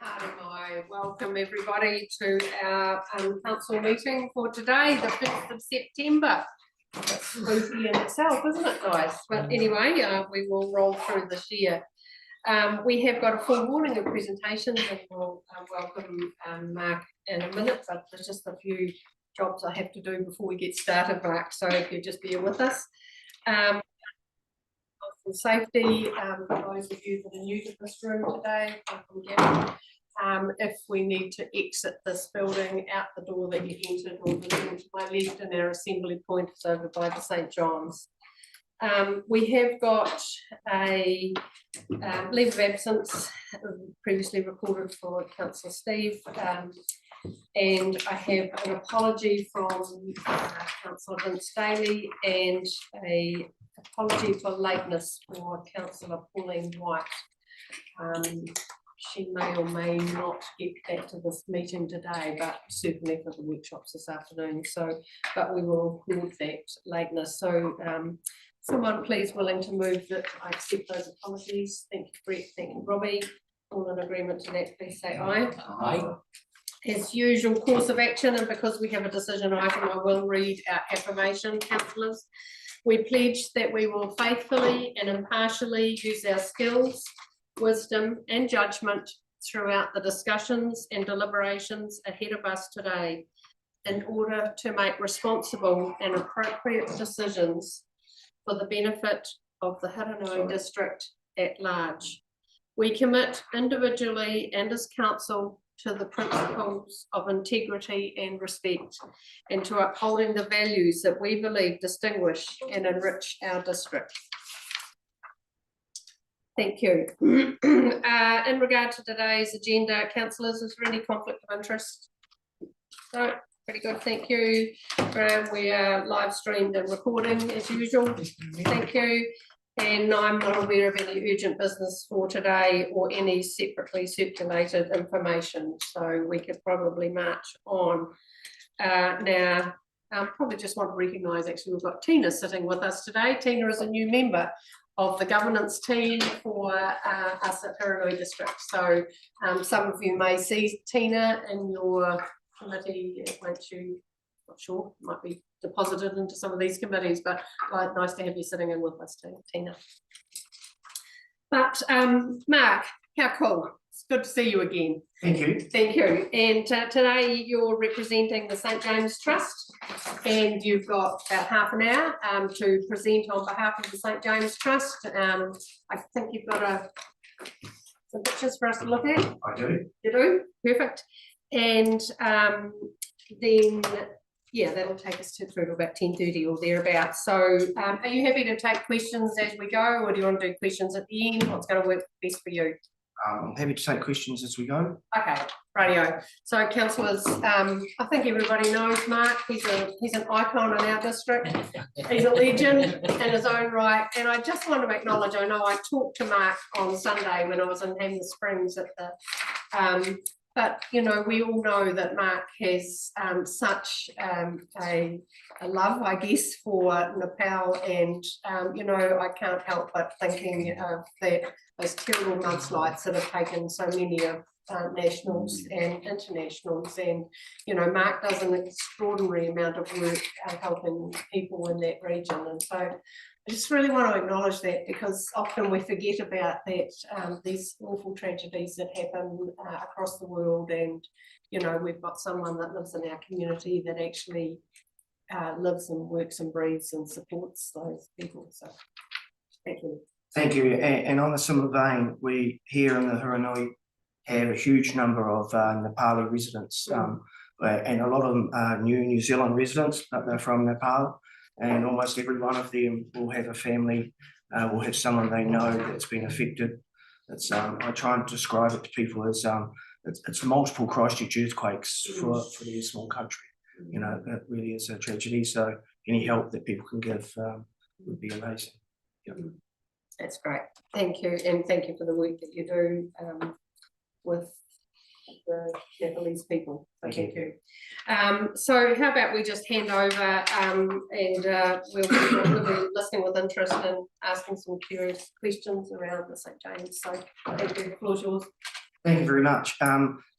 I welcome everybody to our council meeting for today, the 5th of September. That's spooky in itself, isn't it, guys? But anyway, we will roll through this year. We have got a full morning of presentations and we'll welcome Mark in a minute, but there's just a few jobs I have to do before we get started, Mark, so if you just bear with us. Safety, for those of you that are new to this room today, welcome again. If we need to exit this building out the door that you entered, or the door to my left, and our assembly point is over by the St. John's. We have got a leave of absence previously recorded for Councillor Steve, and I have an apology from Councillor Vince Daly and a apology for lateness for Councillor Pauline White. She may or may not get back to this meeting today, but certainly for the workshops this afternoon. So, but we will record that lateness. So, someone please willing to move that I accept those apologies. Thank you, Brett. Thank you, Robbie. All in agreement to that, please say aye. Aye. As usual, course of action, and because we have a decision item, I will read our affirmation, councillors. We pledge that we will faithfully and impartially use our skills, wisdom and judgment throughout the discussions and deliberations ahead of us today in order to make responsible and appropriate decisions for the benefit of the Haranui district at large. We commit individually and as council to the principles of integrity and respect, and to upholding the values that we believe distinguish and enrich our district. Thank you. In regard to today's agenda, councillors, is there any conflict of interest? No, pretty good, thank you. We are live streamed and recording as usual. Thank you. And I'm not aware of any urgent business for today or any separately circulated information, so we could probably march on. Now, I probably just want to recognise, actually, we've got Tina sitting with us today. Tina is a new member of the governance team for us at Haranui District. So some of you may see Tina in your committee, won't you? Not sure, might be deposited into some of these committees, but nice to have you sitting in with us too, Tina. But Mark, how cool. It's good to see you again. Thank you. Thank you. And today you're representing the St. James Trust, and you've got about half an hour to present on behalf of the St. James Trust. I think you've got some pictures for us to look at. I do. You do? Perfect. And then yeah, that'll take us through to about 10:30 or thereabouts. So are you happy to take questions as we go, or do you want to do questions at the end? What's going to work best for you? I'm happy to take questions as we go. Okay, radio. So councillors, I think everybody knows Mark. He's an icon in our district. He's a legend in his own right. And I just want to acknowledge, I know I talked to Mark on Sunday when I was in Hammond Springs at the but you know, we all know that Mark has such a love, I guess, for Nepal, and you know, I can't help but thinking of those terrible mudslides that have taken so many of nationals and internationals, and you know, Mark does an extraordinary amount of work helping people in that region, and so I just really want to acknowledge that, because often we forget about that, these awful tragedies that happen across the world, and you know, we've got someone that lives in our community that actually lives and works and breathes and supports those people. So thank you. Thank you. And on a similar vein, we here in the Haranui have a huge number of Nepali residents, and a lot of them are New Zealand residents, but they're from Nepal. And almost every one of them will have a family, will have someone they know that's been affected. It's I try and describe it to people as it's multiple Christchurch earthquakes for their small country. You know, it really is a tragedy. So any help that people can give would be amazing. Yep. That's great. Thank you, and thank you for the work that you do with the Nepalese people. So thank you. So how about we just hand over and we'll be listening with interest and asking some curious questions around the St. James. So thank you, the floor's yours. Thank you very much.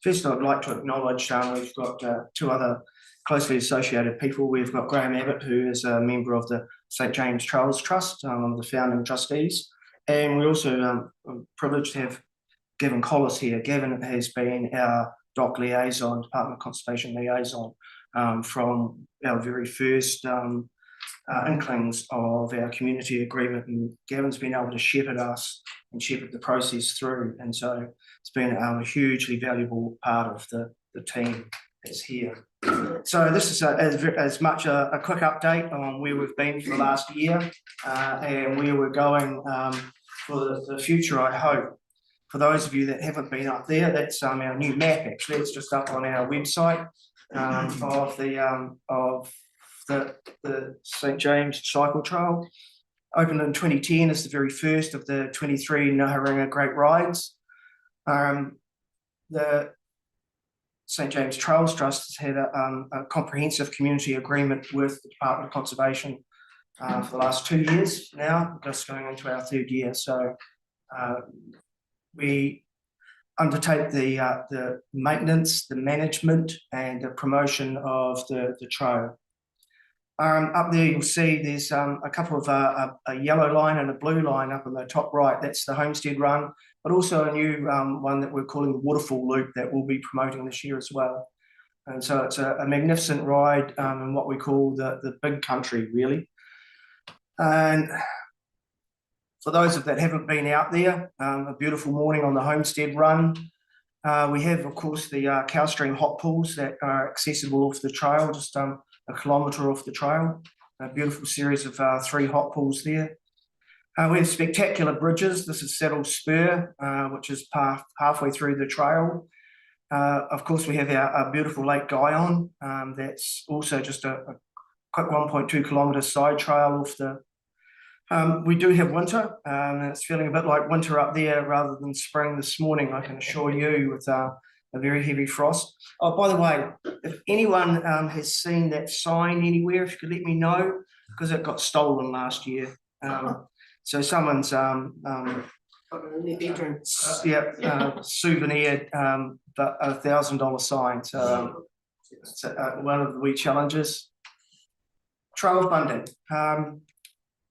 First, I'd like to acknowledge we've got two other closely associated people. We've got Graham Abbott, who is a member of the St James Trails Trust, one of the founding trustees. And we also are privileged to have Gavin Collis here. Gavin has been our DOC liaison, Department of Conservation liaison, from our very first inklings of our community agreement, and Gavin's been able to shepherd us and shepherd the process through, and so it's been a hugely valuable part of the team that's here. So this is as much a quick update on where we've been for the last year and where we're going for the future, I hope. For those of you that haven't been up there, that's our new map. Actually, it's just up on our website of the St James Cycle Trail. Opened in 2010 as the very first of the 23 Ngaharinga Great Rides. The St James Trails Trust has had a comprehensive community agreement with the Department of Conservation for the last 2 years now, just going into our third year. So we undertake the maintenance, the management, and the promotion of the trail. Up there you'll see there's a couple of a yellow line and a blue line up in the top right. That's the Homestead Run, but also a new one that we're calling the Waterfall Loop that we'll be promoting this year as well. And so it's a magnificent ride in what we call the big country, really. And for those that haven't been out there, a beautiful morning on the Homestead Run. We have, of course, the Cowstream hot pools that are accessible off the trail, just a kilometre off the trail. A beautiful series of 3 hot pools there. We have spectacular bridges. This is Saddle Spur, which is halfway through the trail. Of course, we have our beautiful Lake Guyon. That's also just a quick 1.2 kilometre side trail off the. We do have winter, and it's feeling a bit like winter up there rather than spring this morning, I can assure you, with a very heavy frost. Oh, by the way, if anyone has seen that sign anywhere, if you could let me know, because it got stolen last year. So someone's souvenir, but $1,000 sign. So it's one of the wee challenges. Trail funding.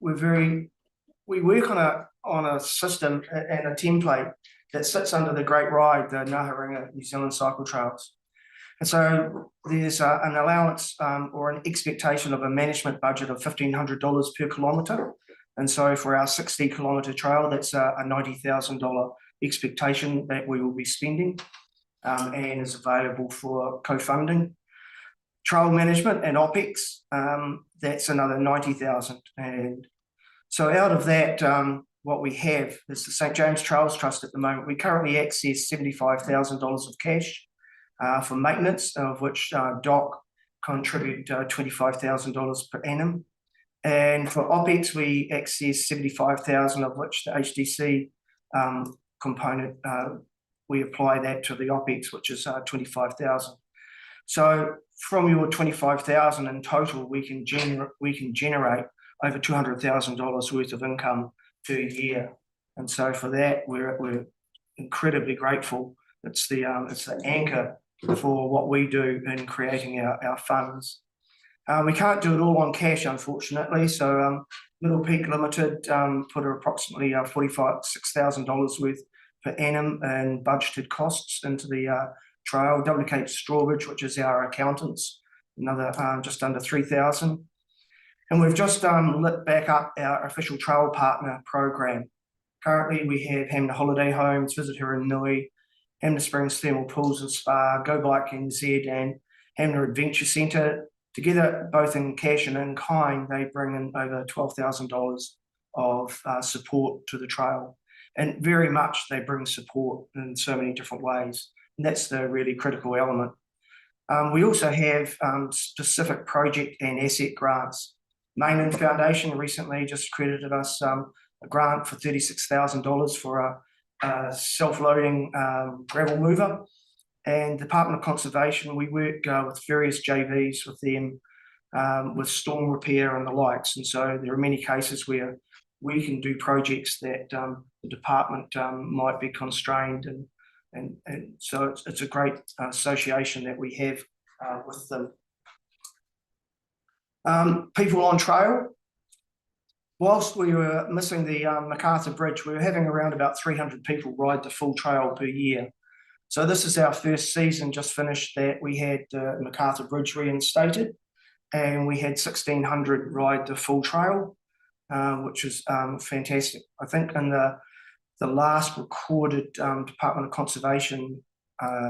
We work on a system and a template that sits under the Great Ride, the Ngaharinga New Zealand Cycle Trails. And so there's an allowance or an expectation of a management budget of $1,500 per kilometre. And so for our 60-kilometre trail, that's a $90,000 expectation that we will be spending and is available for co-funding. Trail management and OPEX, that's another $90,000. And so out of that, what we have is the St James Trails Trust at the moment. We currently access $75,000 of cash for maintenance, of which DOC contribute $25,000 per annum. And for OPEX, we access $75,000, of which the HDC component, we apply that to the OPEX, which is $25,000. So from your $25,000 in total, we can generate over $200,000 worth of income per year. And so for that, we're incredibly grateful. It's the anchor for what we do in creating our funds. We can't do it all on cash, unfortunately. So Middle Peak Limited put approximately $46,000 worth per annum in budgeted costs into the trail. WK Strawbridge, which is our accountants, another just under $3,000. And we've just lit back up our official trail partner program. Currently, we have Hamner Holiday Homes, Visit Nui, Hamner Springs Thermal Pools and Spa, Go Bike NZ, and Hamner Adventure Centre. Together, both in cash and in kind, they bring in over $12,000 of support to the trail. And very much they bring support in so many different ways. And that's the really critical element. We also have specific project and asset grants. Mainland Foundation recently just credited us a grant for $36,000 for a self-loading gravel mover. And Department of Conservation, we work with various JVs with them with storm repair and the likes. And so there are many cases where we can do projects that the department might be constrained and so it's a great association that we have with them. People on trail. Whilst we were missing the Macarthur Bridge, we were having around about 300 people ride the full trail per year. So this is our first season, just finished that. We had Macarthur Bridge reinstated, and we had 1,600 ride the full trail, which is fantastic. I think in the last recorded Department of Conservation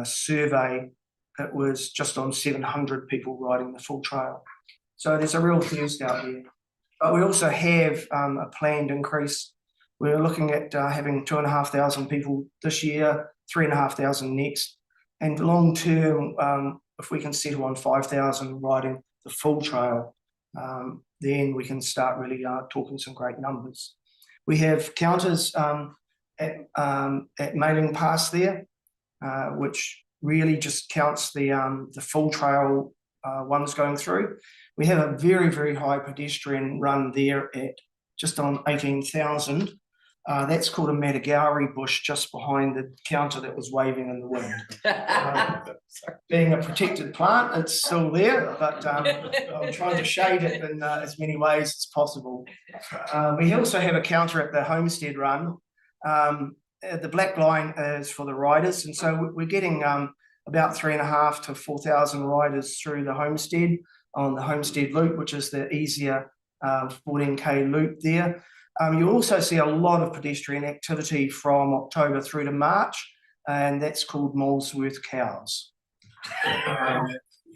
survey, it was just on 700 people riding the full trail. So there's a real thirst out there. But we also have a planned increase. We're looking at having 2,500 people this year, 3,500 next, and long term, if we can settle on 5,000 riding the full trail, then we can start really talking some great numbers. We have counters at Mailing Pass there, which really just counts the full trail ones going through. We have a very, very high pedestrian run there at just on 18,000. That's called a Matagauri bush just behind the counter that was waving in the wind. Being a protected plant, it's still there, but I'm trying to shade it in as many ways as possible. We also have a counter at the Homestead Run. The black line is for the riders, and so we're getting about 3,500 to 4,000 riders through the Homestead on the Homestead Loop, which is the easier 14k loop there. You also see a lot of pedestrian activity from October through to March, and that's called Molesworth Cows.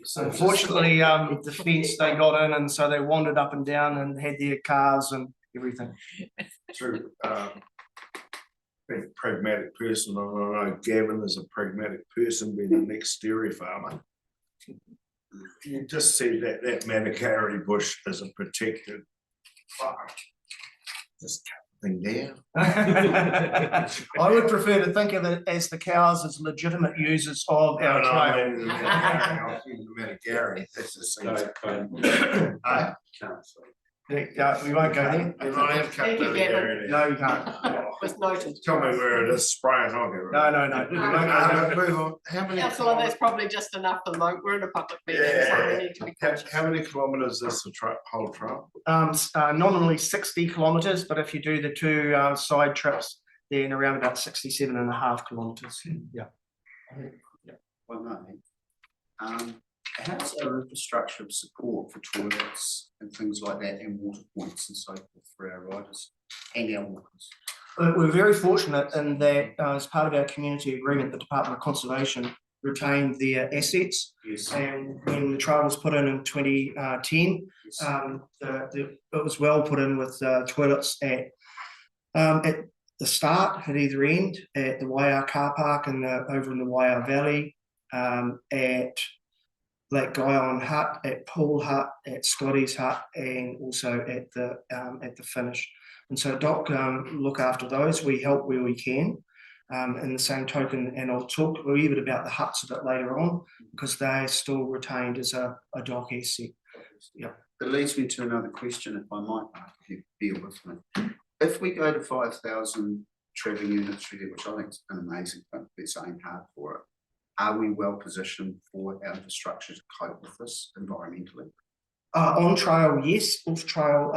So unfortunately, the fence they got in, and so they wandered up and down and had their cars and everything. True. Being a pragmatic person, I know Gavin is a pragmatic person, being an ex-dairy farmer. You just see that Matagauri bush is a protected farm. Just cut the thing down. I would prefer to think of it as the cows as legitimate users of our trail. The Matagauri, that's the same. We won't go there. You're not allowed to cut Matagauri. No, you can't. Was noted. Tell me where it is, spray and I'll get it. No. Move on. How many? Councillor, that's probably just enough for the moment. We're in a public meeting, so we need to be cautious. How many kilometres is the whole trail? Nominally 60 kilometres, but if you do the two side trips, then around about 67.5 kilometres. Yeah. Well, no. How's our infrastructure of support for toilets and things like that, and water points and so forth for our riders and our walkers? We're very fortunate in that as part of our community agreement, the Department of Conservation retained their assets. Yes. And when the trail was put in 2010, Yes. it was well put in with toilets at the start, at either end, at the Waiā car park and over in the Waiā Valley, at Lake Guyon Hut, at Pool Hut, at Scotty's Hut, and also at the finish. And so Doc look after those. We help where we can. In the same token, and I'll talk a wee bit about the huts a bit later on, because they're still retained as a Doc asset. Yeah. It leads me to another question, if I might, if you bear with me. If we go to 5,000 travelling units through there, which I think is an amazing thing, let's aim hard for it, are we well positioned for our infrastructure to cope with this environmentally? On trail, yes. Off trail,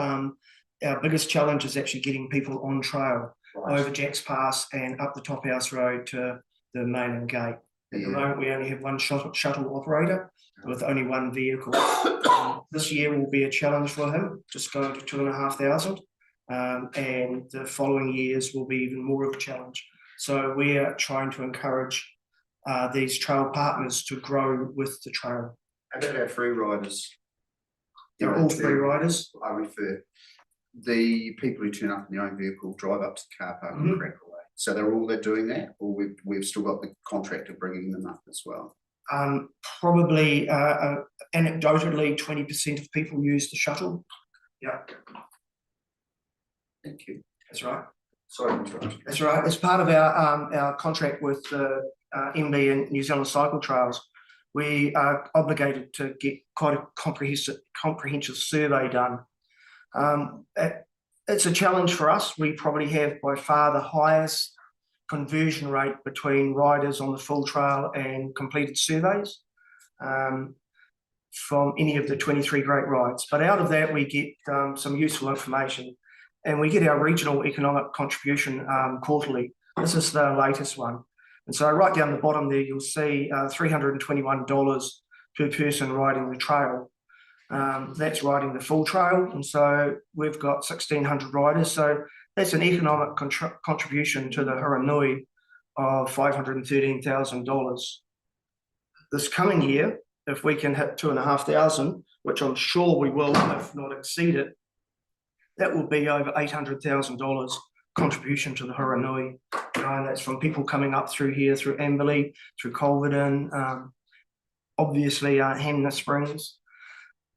our biggest challenge is actually getting people on trail. Right. Over Jacks Pass and up the Top House Road to the Mailing Gate. At the moment, we only have one shuttle operator with only one vehicle. This year will be a challenge for him, just going to 2,500. And the following years will be even more of a challenge. So we are trying to encourage these trail partners to grow with the trail. How about our free riders? They're all free riders. I refer the people who turn up in their own vehicle, drive up to the car park and crack away. So they're doing that, or we've still got the contractor bringing them up as well. Probably anecdotally 20% of people use the shuttle. Yeah. Thank you. That's right. Sorry to interrupt. That's right. As part of our contract with MB and New Zealand Cycle Trails, we are obligated to get quite a comprehensive survey done. It's a challenge for us. We probably have by far the highest conversion rate between riders on the full trail and completed surveys from any of the 23 great rides. But out of that, we get some useful information, and we get our regional economic contribution quarterly. This is the latest one. And so right down the bottom there, you'll see $321 per person riding the trail. That's riding the full trail. And so we've got 1,600 riders. So that's an economic contribution to the Huranui of $513,000. This coming year, if we can hit 2,500, which I'm sure we will, if not exceed it, that will be over $800,000 contribution to the Huranui. And that's from people coming up through here, through Amberley, through Culverden, obviously Hanna Springs.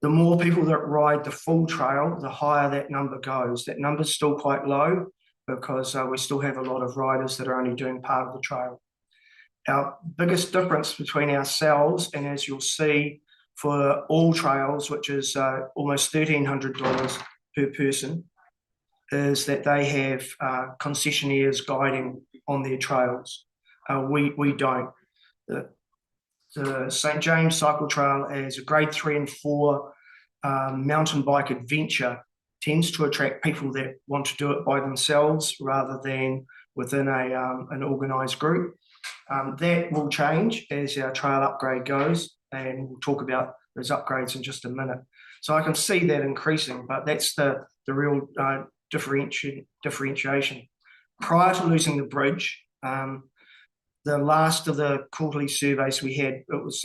The more people that ride the full trail, the higher that number goes. That number's still quite low because we still have a lot of riders that are only doing part of the trail. Our biggest difference between ourselves and, as you'll see, for all trails, which is almost $1,300 per person, is that they have concessionaires guiding on their trails. We don't. The St. James Cycle Trail as a grade 3 and 4 mountain bike adventure tends to attract people that want to do it by themselves rather than within an organised group. That will change as our trail upgrade goes, and we'll talk about those upgrades in just a minute. So I can see that increasing, but that's the real differentiation. Prior to losing the bridge, the last of the quarterly surveys we had, it was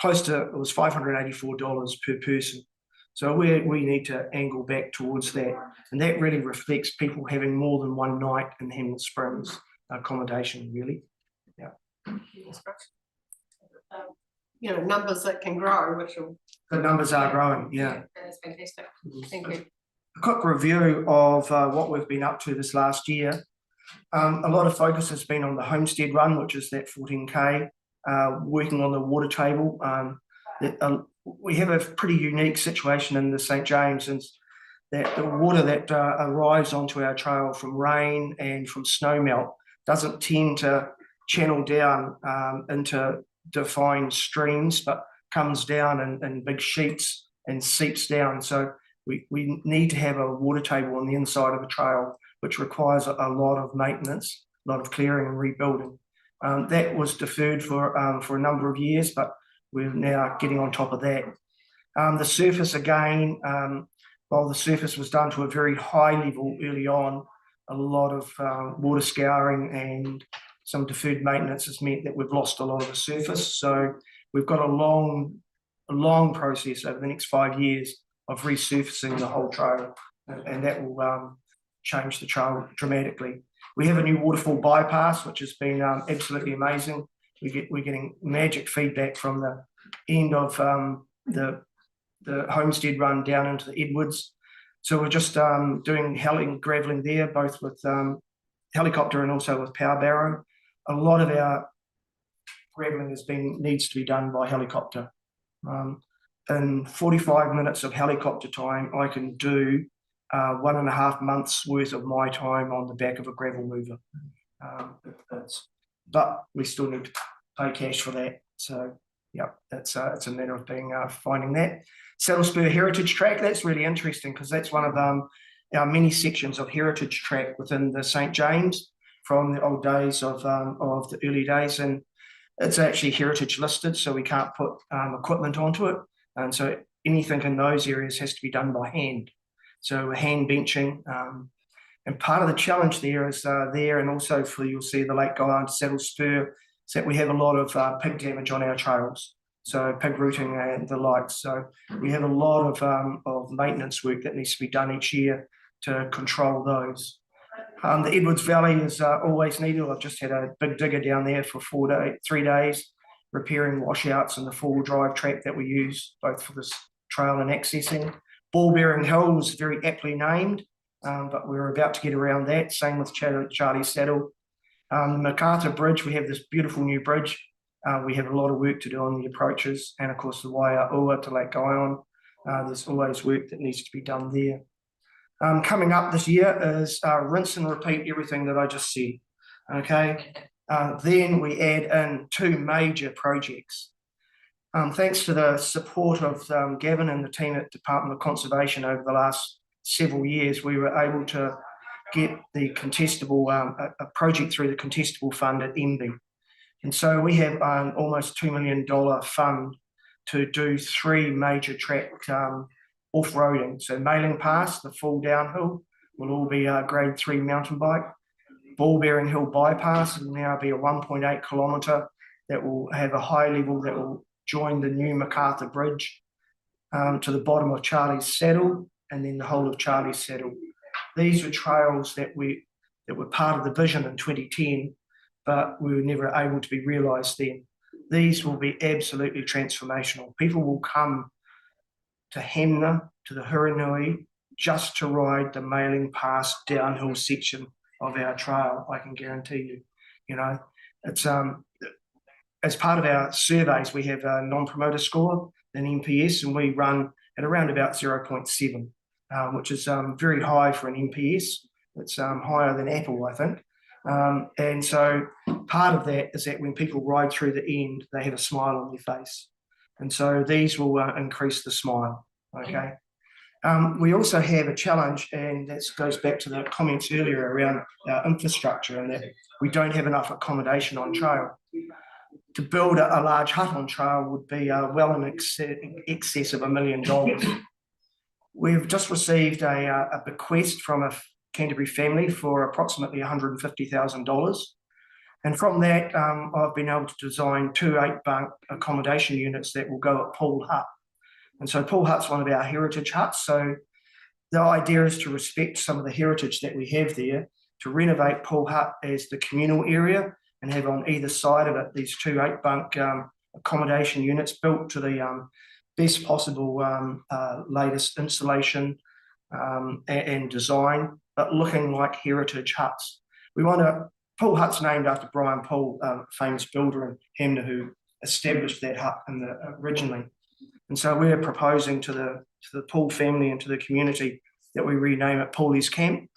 $584 per person. So we need to angle back towards that, and that really reflects people having more than one night in Hanna Springs accommodation, really. Numbers that can grow, which will. The numbers are growing, yeah. That's fantastic. Thank you. A quick review of what we've been up to this last year. A lot of focus has been on the Homestead Run, which is that 14K, working on the water table. We have a pretty unique situation in the St. James, and that the water that arrives onto our trail from rain and from snowmelt doesn't tend to channel down into defined streams, but comes down in big sheets and seeps down. So we need to have a water table on the inside of the trail, which requires a lot of maintenance, a lot of clearing and rebuilding. That was deferred for a number of years, but we're now getting on top of that. The surface again, while the surface was done to a very high level early on, a lot of water scouring and some deferred maintenance has meant that we've lost a lot of the surface. So we've got a long process over the next 5 years of resurfacing the whole trail, and that will change the trail dramatically. We have a new waterfall bypass, which has been absolutely amazing. We're getting magic feedback from the end of the Homestead Run down into the Edwards. So we're just doing gravelling there, both with helicopter and also with power barrow. A lot of our gravelling needs to be done by helicopter. In 45 minutes of helicopter time, I can do 1.5 months worth of my time on the back of a gravel mover. But we still need to pay cash for that. So yeah, it's a matter of finding that. Saddle Spur Heritage Track, that's really interesting because that's one of our many sections of heritage track within the St. James from the old days of the early days, and it's actually heritage listed, so we can't put equipment onto it, and so anything in those areas has to be done by hand. So we're hand benching, and part of the challenge there is and also you'll see the Lake Guyon Saddle Spur, is that we have a lot of pig damage on our trails, so pig rooting and the likes. So we have a lot of maintenance work that needs to be done each year to control those. The Edwards Valley is always needed. I've just had a big digger down there for 3 days, repairing washouts and the four-wheel drive track that we use both for this trail and accessing. Ball Bearing Hill was very aptly named, but we're about to get around that. Same with Charlie Saddle. The Macarthur Bridge, we have this beautiful new bridge. We have a lot of work to do on the approaches, and of course the Waiaua to Lake Guyon. There's always work that needs to be done there. Coming up this year is rinse and repeat everything that I just said. Okay, then we add in 2 major projects. Thanks to the support of Gavin and the team at Department of Conservation over the last several years, we were able to get the contestable, a project through the contestable fund at MB. And so we have almost $2 million fund to do 3 major track off-roading. So Mailing Pass, the full downhill, will all be grade 3 mountain bike. Ball Bearing Hill Bypass will now be a 1.8 kilometre that will have a high level that will join the new MacArthur Bridge to the bottom of Charlie's Saddle and then the whole of Charlie's Saddle. These were trails that were part of the vision in 2010, but we were never able to be realised then. These will be absolutely transformational. People will come to Hemna, to the Huranui, just to ride the Mailing Pass downhill section of our trail, I can guarantee you. You know, it's as part of our surveys, we have a non-promoter score, an NPS, and we run at around about 0.7, which is very high for an NPS. It's higher than Apple, I think. And so part of that is that when people ride through the end, they have a smile on their face. And so these will increase the smile, okay? We also have a challenge, and that goes back to the comments earlier around our infrastructure and that we don't have enough accommodation on trail. To build a large hut on trail would be well in excess of $1 million. We've just received a bequest from a Canterbury family for approximately $150,000. And from that, I've been able to design 2 8-bunk accommodation units that will go at Poole Hut. And so Poole Hut's one of our heritage huts. So the idea is to respect some of the heritage that we have there, to renovate Poole Hut as the communal area and have on either side of it these 2 8-bunk accommodation units built to the best possible latest installation and design, but looking like heritage huts. Poole Hut's named after Brian Poole, famous builder in Hemna who established that hut originally. And so we're proposing to the Poole family and to the community that we rename it Pooley's Camp,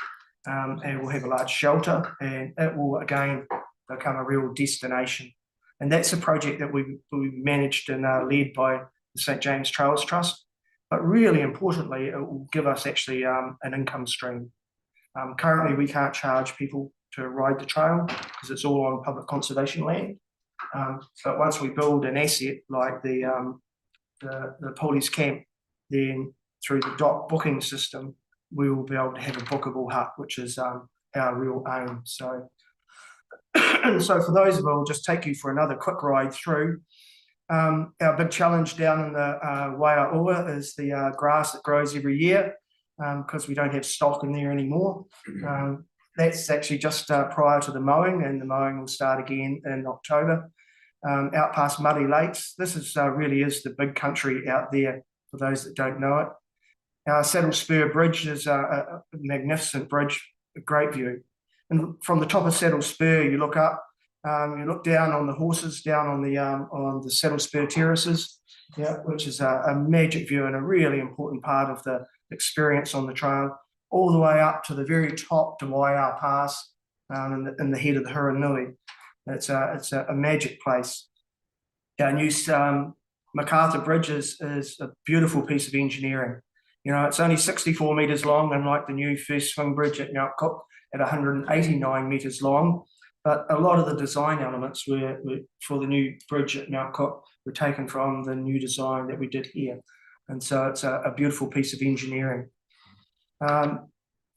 and we'll have a large shelter, and it will again become a real destination. And that's a project that we managed and led by the St James Trails Trust. But really importantly, it will give us actually an income stream. Currently, we can't charge people to ride the trail because it's all on public conservation land. But once we build an asset like the Pooley's Camp, then through the dock booking system, we will be able to have a bookable hut, which is our real aim. So, so for those of us, I'll just take you for another quick ride through. Our big challenge down in the Waiaua is the grass that grows every year because we don't have stock in there anymore. That's actually just prior to the mowing, and the mowing will start again in October. Out past Muddy Lakes, this is really is the big country out there for those that don't know it. Our Saddle Spur Bridge is a magnificent bridge, a great view. And from the top of Saddle Spur, you look up, you look down on the horses, down on the Saddle Spur terraces, yeah, which is a magic view and a really important part of the experience on the trail, all the way up to the very top to Waiau Pass in the head of the Huranui. It's a magic place. Our new MacArthur Bridge is a beautiful piece of engineering. You know, it's only 64 metres long, unlike the new First Swing Bridge at Mount Cook at 189 metres long. But a lot of the design elements were for the new bridge at Mount Cook were taken from the new design that we did here. And so it's a beautiful piece of engineering.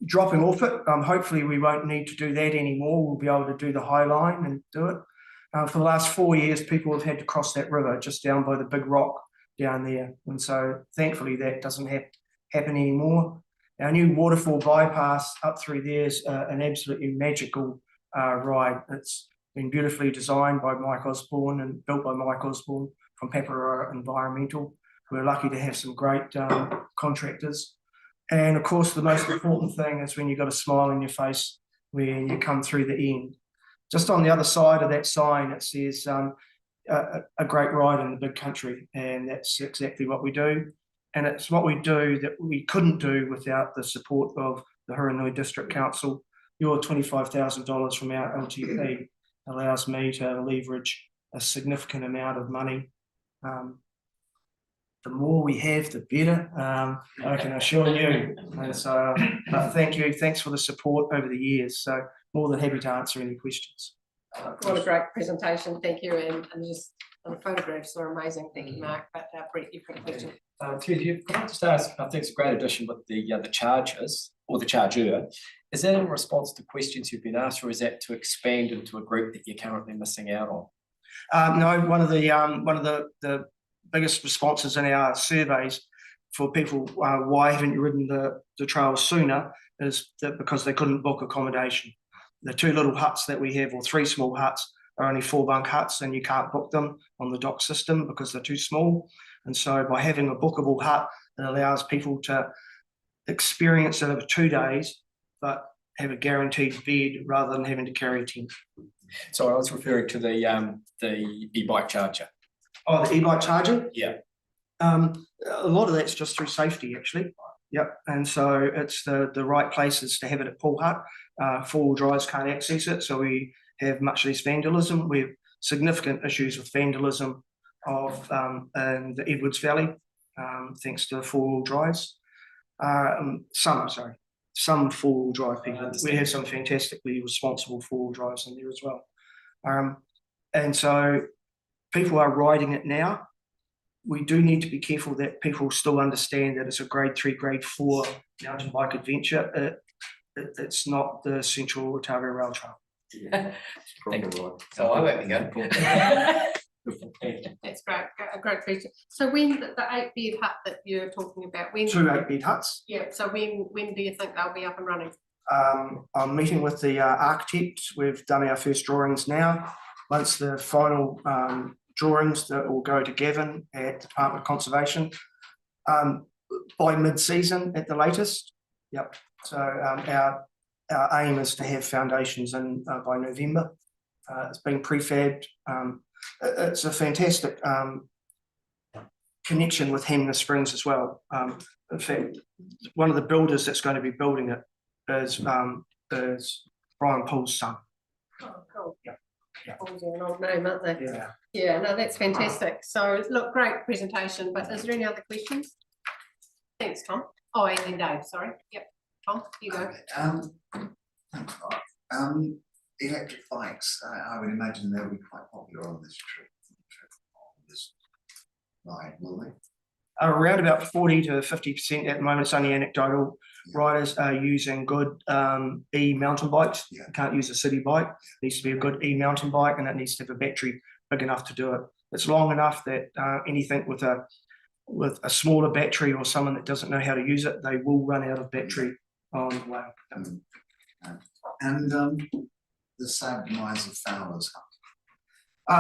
Dropping off it, hopefully we won't need to do that anymore. We'll be able to do the High Line and do it. For the last 4 years, people have had to cross that river just down by the big rock down there. And so thankfully that doesn't happen anymore. Our new waterfall bypass up through there is an absolutely magical ride. It's been beautifully designed by Mike Osborne and built by Mike Osborne from Paparoa Environmental. We're lucky to have some great contractors. And of course, the most important thing is when you've got a smile on your face when you come through the end. Just on the other side of that sign, it says a great ride in the big country. And that's exactly what we do. And it's what we do that we couldn't do without the support of the Huranui District Council, your $25,000 from our LTP allows me to leverage a significant amount of money. The more we have, the better, I can assure you. And so, thank you. Thanks for the support over the years. So more than happy to answer any questions. What a great presentation, thank you, and just the photographs are amazing, thank you, Mark, but Brett, you've got a question. Could I just ask, I think it's a great addition with the charges or the charger. Is that in response to questions you've been asked, or is that to expand into a group that you're currently missing out on? No, one of the biggest responses in our surveys for people, why haven't you ridden the trails sooner, is that because they couldn't book accommodation. The 2 little huts that we have, or 3 small huts, are only 4 bunk huts, and you can't book them on the dock system because they're too small. And so by having a bookable hut, it allows people to experience it over 2 days, but have a guaranteed bed rather than having to carry a tent. So I was referring to the e-bike charger. Oh, the e-bike charger? Yeah. A lot of that's just through safety, actually. Yep. And so it's the right places to have it at Pool Hut. 4-wheel drives can't access it, so we have much less vandalism. We have significant issues with vandalism in the Edwards Valley, thanks to 4-wheel drives. Some 4-wheel drive people. We have some fantastically responsible 4-wheel drives in there as well. And so people are riding it now. We do need to be careful that people still understand that it's a grade 3, grade 4 mountain bike adventure. It's not the Central Otago Rail Trail. Yeah. Probably right. So I won't be going. That's great, a great question. So when the 8-bed hut that you're talking about, when? 2 8-bed huts. Yeah, so when do you think they'll be up and running? I'm meeting with the architect. We've done our first drawings now. Once the final drawings that will go to Gavin at Department of Conservation by mid-season at the latest. Yep. So our aim is to have foundations in by November. It's been prefabbed. It's a fantastic connection with Hamner Springs as well. In fact, one of the builders that's going to be building it is Brian Pool's son. Oh, cool. Yeah. Yeah. Always an old name, aren't they? Yeah. Yeah, no, that's fantastic. So look, great presentation, but is there any other questions? Thanks, Tom. Oh, and then Dave, sorry. Yep. Tom, you go. Thanks, Mark. Electric bikes, I would imagine they'll be quite popular on this trip, on this ride, will they? Around about 40 to 50% at the moment. It's only anecdotal. Riders are using good e-mountain bikes. Yeah. You can't use a city bike. It needs to be a good e-mountain bike, and it needs to have a battery big enough to do it. It's long enough that anything with a smaller battery or someone that doesn't know how to use it, they will run out of battery on the way. And the sad demise of Fowler's Hut.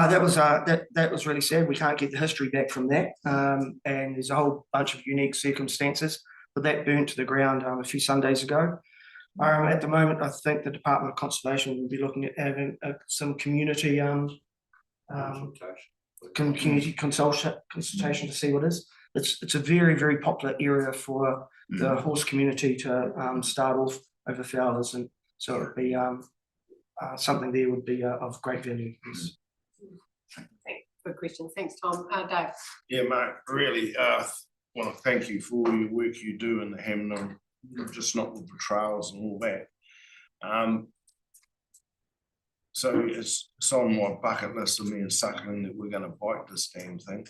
That was really sad. We can't get the history back from that, and there's a whole bunch of unique circumstances. But that burnt to the ground a few Sundays ago. At the moment, I think the Department of Conservation will be looking at having some community consultation to see what is. It's a very, very popular area for the horse community to start off over Fowlers, and so it would be something there would be of great value. Yes. Good question. Thanks, Tom. Dave. Yeah, Mark, really want to thank you for all your work you do in the Hamner, just not with the trails and all that. So it's on my bucket list of me and Suckling that we're going to bike this damn thing.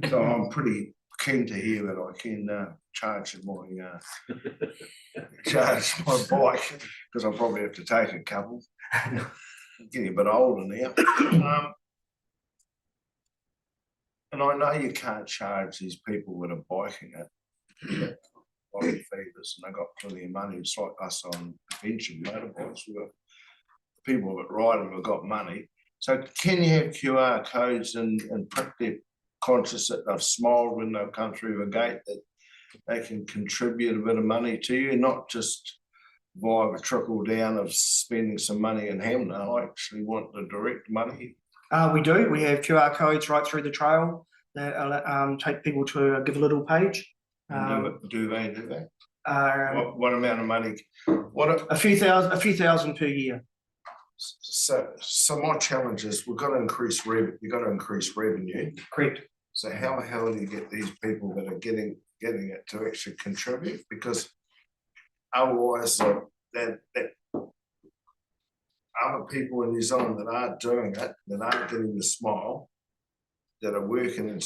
So I'm pretty keen to hear that I can charge my bike, because I'll probably have to take a couple. I'm getting a bit older now. And I know you can't charge these people that are biking it body feeders, and they got plenty of money. It's like us on adventure motorbikes. We've got people that ride them have got money. So can you have QR codes and prick their conscience that they've smiled when they've come through a gate, that they can contribute a bit of money to you, not just via a trickle down of spending some money in Hamner? I actually want the direct money. We do. We have QR codes right through the trail that take people to a Give a Little page. Do they do that? What amount of money? What, a few thousand per year. so my challenge is we've got to increase you've got to increase revenue. Correct. So how the hell do you get these people that are getting it to actually contribute? Because otherwise, that other people in New Zealand that aren't doing it, that aren't getting the smile, that are working on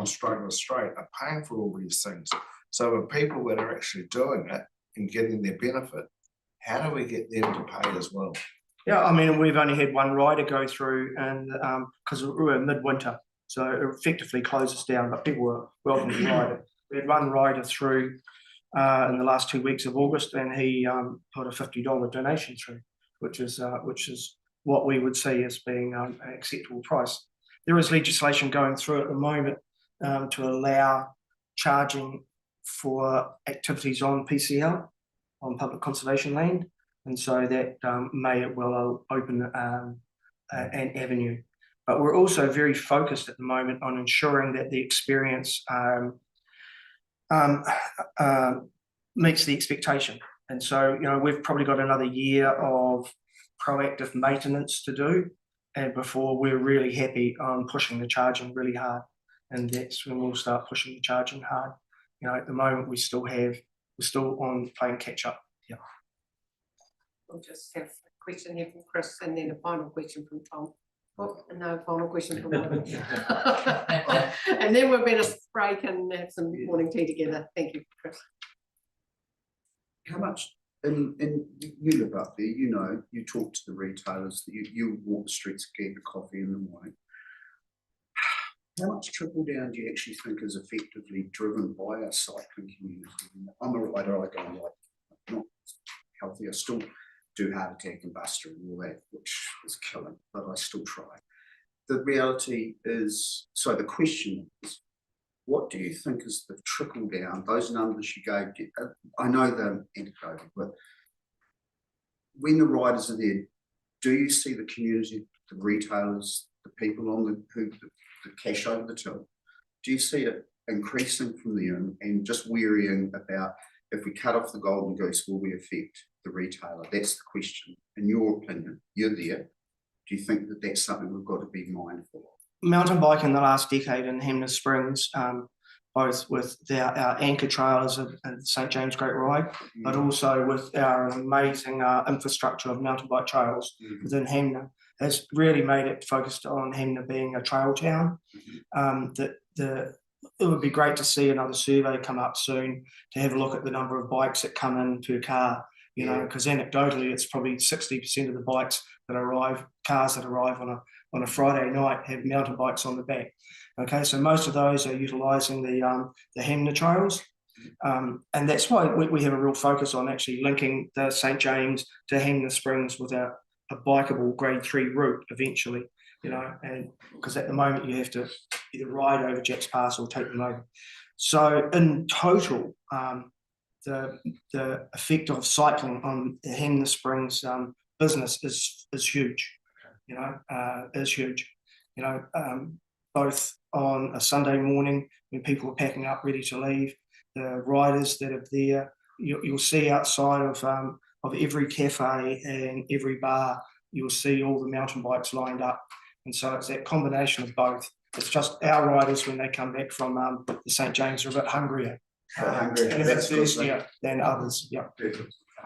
struggle straight, are paying for all these things. So the people that are actually doing it and getting their benefit, how do we get them to pay as well? Yeah, I mean, we've only had one rider go through, and because we're in midwinter, so it effectively closes down, but people were welcome to ride it. We had one rider through in the last 2 weeks of August, and he put a $50 donation through, which is what we would see as being an acceptable price. There is legislation going through at the moment to allow charging for activities on PCL, on public conservation land, and so that may well open an avenue. But we're also very focused at the moment on ensuring that the experience meets the expectation. And so, we've probably got another year of proactive maintenance to do, and before we're really happy on pushing the charging really hard. And that's when we'll start pushing the charging hard. At the moment we're still on playing catch up. Yeah. We'll just have a question here from Chris and then a final question from Tom. Oh, and no final question from Robbie. And then we're going to break and have some morning tea together. Thank you, Chris. How much, and you live up there, you talk to the retailers, you walk the streets, get a coffee in the morning. How much trickle down do you actually think is effectively driven by our cycling community? I'm a rider, I go not healthy, I still do heart attack and buster and all that, which is killing, but I still try. The reality is, so the question is, what do you think is the trickle down, those numbers you gave, I know they're anecdotal, but when the riders are there, do you see the community, the retailers, the people on the cash over the till, do you see it increasing from there and just worrying about if we cut off the golden goose, will we affect the retailer? That's the question. In your opinion, you're there. Do you think that that's something we've got to be mindful of? Mountain bike in the last decade in Hemna Springs, both with our anchor trailers at St James Great Ride, but also with our amazing infrastructure of mountain bike trails within Hemna, has really made it focused on Hemna being a trail town. It would be great to see another survey come up soon to have a look at the number of bikes that come in per car, because anecdotally it's probably 60% of the bikes that arrive, cars that arrive on a Friday night have mountain bikes on the back. Okay, so most of those are utilising the Hemna trails. And that's why we have a real focus on actually linking the St James to Hemna Springs with a bikeable grade 3 route eventually, and because at the moment you have to either ride over Jack's Pass or take them over. So in total, the effect of cycling on the Hemna Springs business is huge, is huge, both on a Sunday morning when people are packing up ready to leave, the riders that are there, you'll see outside of every cafe and every bar, you'll see all the mountain bikes lined up. And so it's that combination of both. It's just our riders, when they come back from the St James, are a bit hungrier. And it's thirstier than others. Yeah.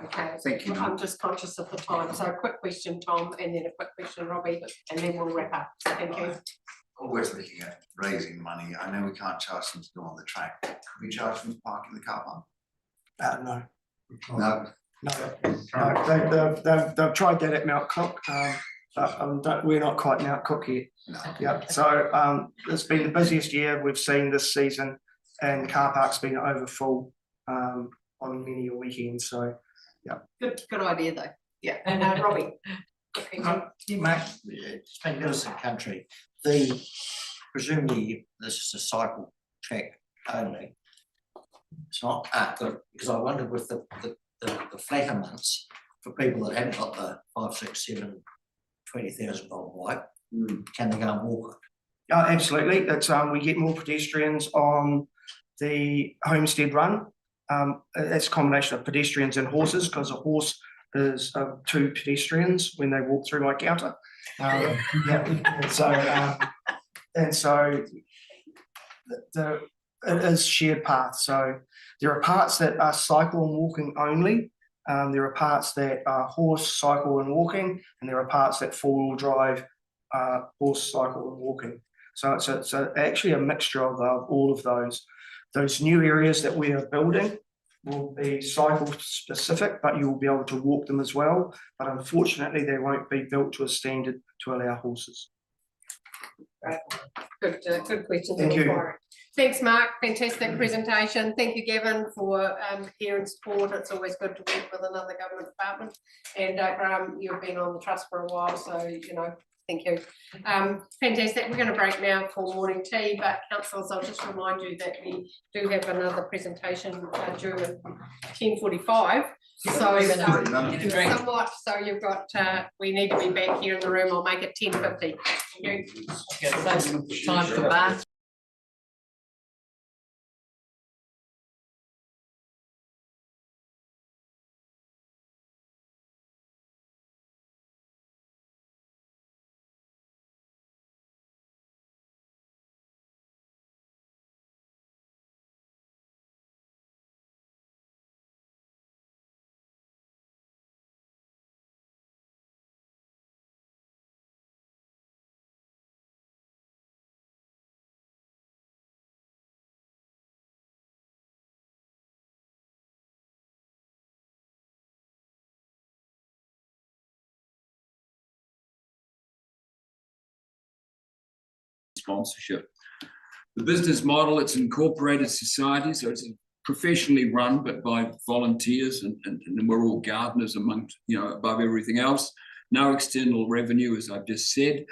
Okay, Thank you. I'm just conscious of the time. So a quick question, Tom, and then a quick question, Robbie, and then we'll wrap up. Thank you. Always looking at raising money. I know we can't charge them to go on the track. Could we charge them to park in the car park? No. No. They've tried that at Mount Cook, but we're not quite Mount Cook yet. No. Yeah, so it's been the busiest year we've seen this season, and the car park's been over full on many weekends. So yeah, Good idea though. Yeah, and Robbie. You mate, it's been innocent country. Presumably this is a cycle track only. It's not because I wondered with the flatter months for people that haven't got the 5, 6, 7, 20,000 bike, can they go and walk it? absolutely. That's we get more pedestrians on the Homestead Run It's a combination of pedestrians and horses, because a horse is 2 pedestrians when they walk through my counter. And so it is shared paths. So there are parts that are cycle and walking only. There are parts that are horse, cycle and walking, and there are parts that 4-wheel drive, horse, cycle and walking. So it's actually a mixture of all of those. Those new areas that we are building will be cycle specific, but you will be able to walk them as well. But unfortunately, they won't be built to a standard to allow horses. Good question. Thank you. Thanks, Mark. Fantastic presentation. Thank you, Gavin, for care and support. It's always good to work with another government department. And Graham, you've been on the trust for a while, so thank you. Fantastic. We're going to break now for morning tea, but councillors, I'll just remind you that we do have another presentation due at 10:45. So somewhat, so you've got, we need to be back here in the room. I'll make it 10:50. Time for bath. Sponsorship. The business model, it's incorporated society, so it's professionally run, but by volunteers, and we're all gardeners among, above everything else. No external revenue, as I've just said.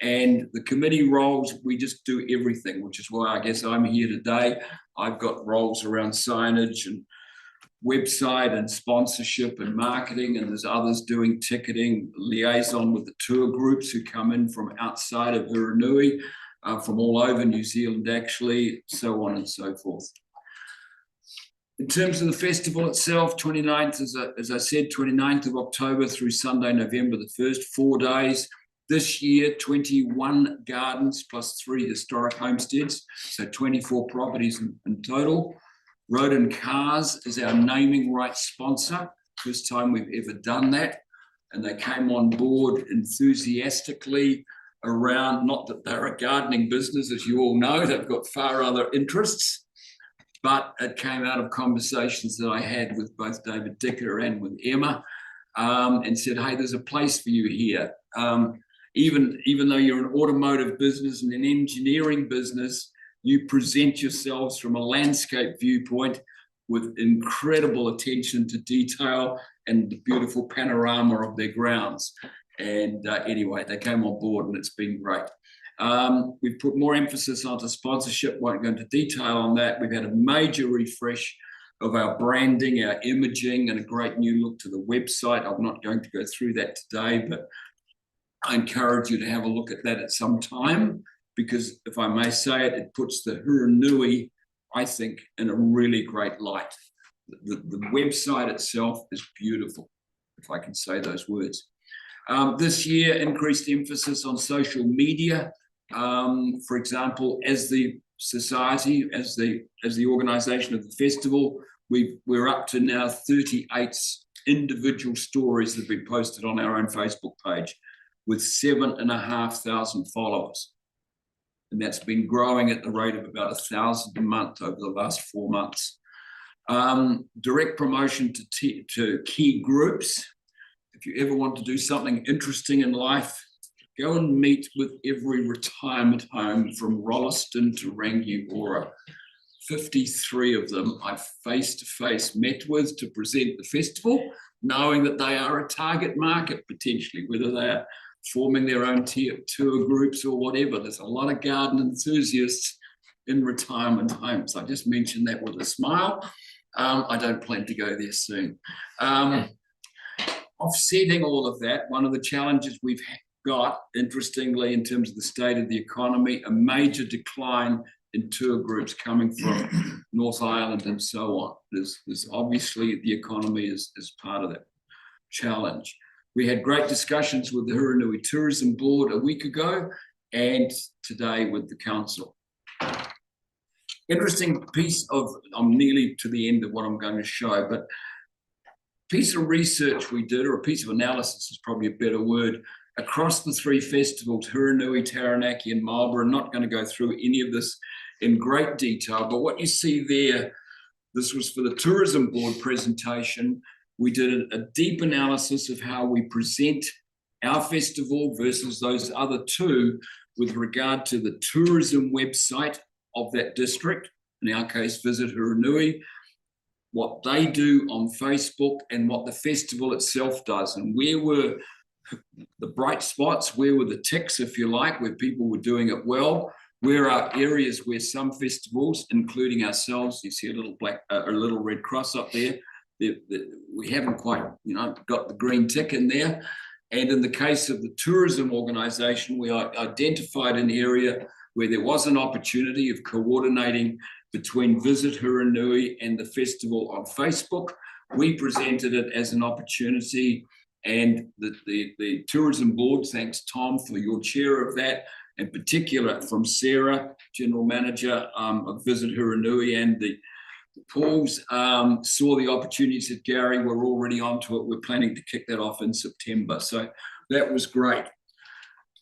And the committee roles, we just do everything, which is why I guess I'm here today. I've got roles around signage and website and sponsorship and marketing, and there's others doing ticketing, liaison with the tour groups who come in from outside of Huranui, from all over New Zealand actually, so on and so forth. In terms of the festival itself, 29th, as I said, 29th of October through Sunday, November the 1st, 4 days. This year, 21 gardens plus 3 historic homesteads, so 24 properties in total. Roden Cars is our naming rights sponsor. First time we've ever done that. And they came on board enthusiastically around, not that they're a gardening business, as you all know, they've got far other interests, but it came out of conversations that I had with both David Dicker and with Emma, and said, hey, there's a place for you here. Even though you're an automotive business and an engineering business, you present yourselves from a landscape viewpoint with incredible attention to detail and the beautiful panorama of their grounds. And anyway, they came on board and it's been great. We've put more emphasis onto sponsorship, won't go into detail on that. We've had a major refresh of our branding, our imaging, and a great new look to the website. I'm not going to go through that today, but I encourage you to have a look at that at some time, because if I may say it, it puts the Huranui, I think, in a really great light. The website itself is beautiful, if I can say those words. This year, increased emphasis on social media. For example, as the society, as the organisation of the festival, we're up to now 38 individual stories that have been posted on our own Facebook page with 7,500 followers. And that's been growing at the rate of about 1,000 a month over the last 4 months. Direct promotion to key groups. If you ever want to do something interesting in life, go and meet with every retirement home from Rolleston to Rangiora. 53 of them I've face-to-face met with to present the festival, knowing that they are a target market potentially, whether they're forming their own tour groups or whatever. There's a lot of garden enthusiasts in retirement homes. I just mentioned that with a smile. I don't plan to go there soon. Offsetting all of that, one of the challenges we've got, interestingly, in terms of the state of the economy, a major decline in tour groups coming from North Island and so on. There's obviously the economy is part of that challenge. We had great discussions with the Huranui Tourism Board a week ago and today with the council. Interesting piece of, I'm nearly to the end of what I'm going to show, but piece of research we did, or a piece of analysis is probably a better word, across the three festivals, Huranui, Taranaki and Marlborough. I'm not going to go through any of this in great detail, but what you see there, this was for the Tourism Board presentation. We did a deep analysis of how we present our festival versus those other two with regard to the tourism website of that district, in our case, Visit Huranui, what they do on Facebook and what the festival itself does, and where were the bright spots, where were the ticks, if you like, where people were doing it well, where are areas where some festivals, including ourselves, you see a little red cross up there, we haven't quite, got the green tick in there. And in the case of the tourism organisation, we identified an area where there was an opportunity of coordinating between Visit Huranui and the festival on Facebook. We presented it as an opportunity, and the tourism board, thanks Tom for your chair of that, in particular from Sarah, general manager of Visit Huranui, and the Pauls saw the opportunity, said, Gary, we're already onto it. We're planning to kick that off in September. So that was great.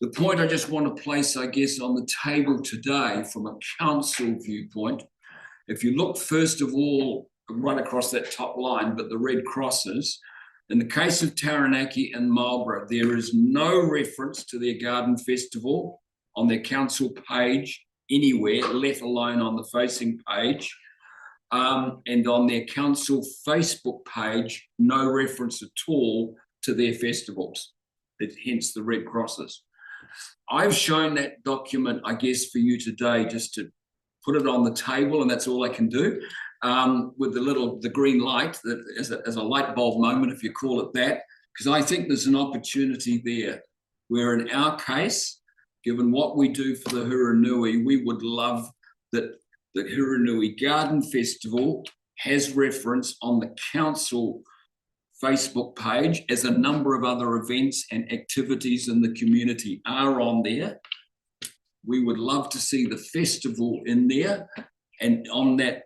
The point I just want to place, I guess, on the table today from a council viewpoint, if you look first of all, right across that top line, but the red crosses, in the case of Taranaki and Marlborough, there is no reference to their garden festival on their council page anywhere, let alone on the facing page. And on their council Facebook page, no reference at all to their festivals, hence the red crosses. I've shown that document, I guess, for you today, just to put it on the table, and that's all I can do, with the green light, that as a light bulb moment, if you call it that, because I think there's an opportunity there, where in our case, given what we do for the Huranui, we would love that the Huranui Garden Festival has reference on the council Facebook page, as a number of other events and activities in the community are on there. We would love to see the festival in there, and on that,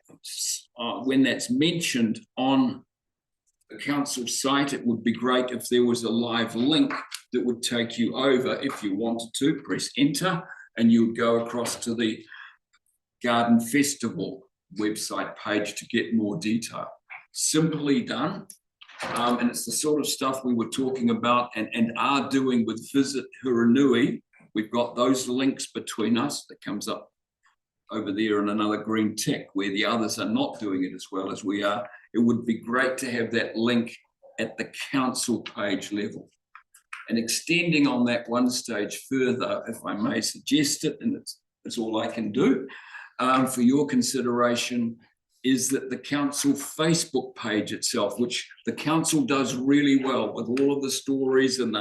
when that's mentioned on the council site, it would be great if there was a live link that would take you over. If you wanted to, press enter and you would go across to the Garden Festival website page to get more detail. Simply done. And it's the sort of stuff we were talking about and are doing with Visit Huranui. We've got those links between us that comes up over there in another green tick, where the others are not doing it as well as we are. It would be great to have that link at the council page level. And extending on that one stage further, if I may suggest it, and it's all I can do, for your consideration, is that the council Facebook page itself, which the council does really well with all of the stories and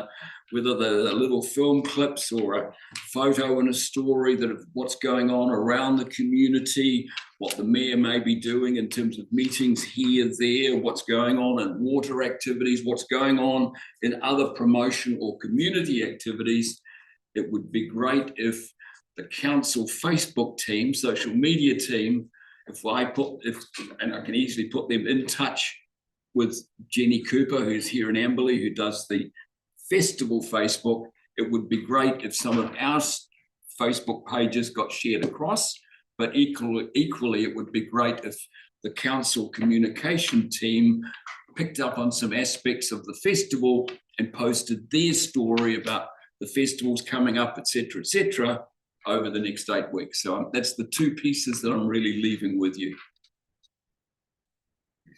whether the little film clips or a photo and a story that of what's going on around the community, what the mayor may be doing in terms of meetings here, there, what's going on in water activities, what's going on in other promotion or community activities. It would be great if the council Facebook team, social media team, and I can easily put them in touch with Jenny Cooper, who's here in Amberley, who does the festival Facebook. It would be great if some of our Facebook pages got shared across, but equally, it would be great if the council communication team picked up on some aspects of the festival and posted their story about the festivals coming up, etc., over the next 8 weeks. So that's the two pieces that I'm really leaving with you.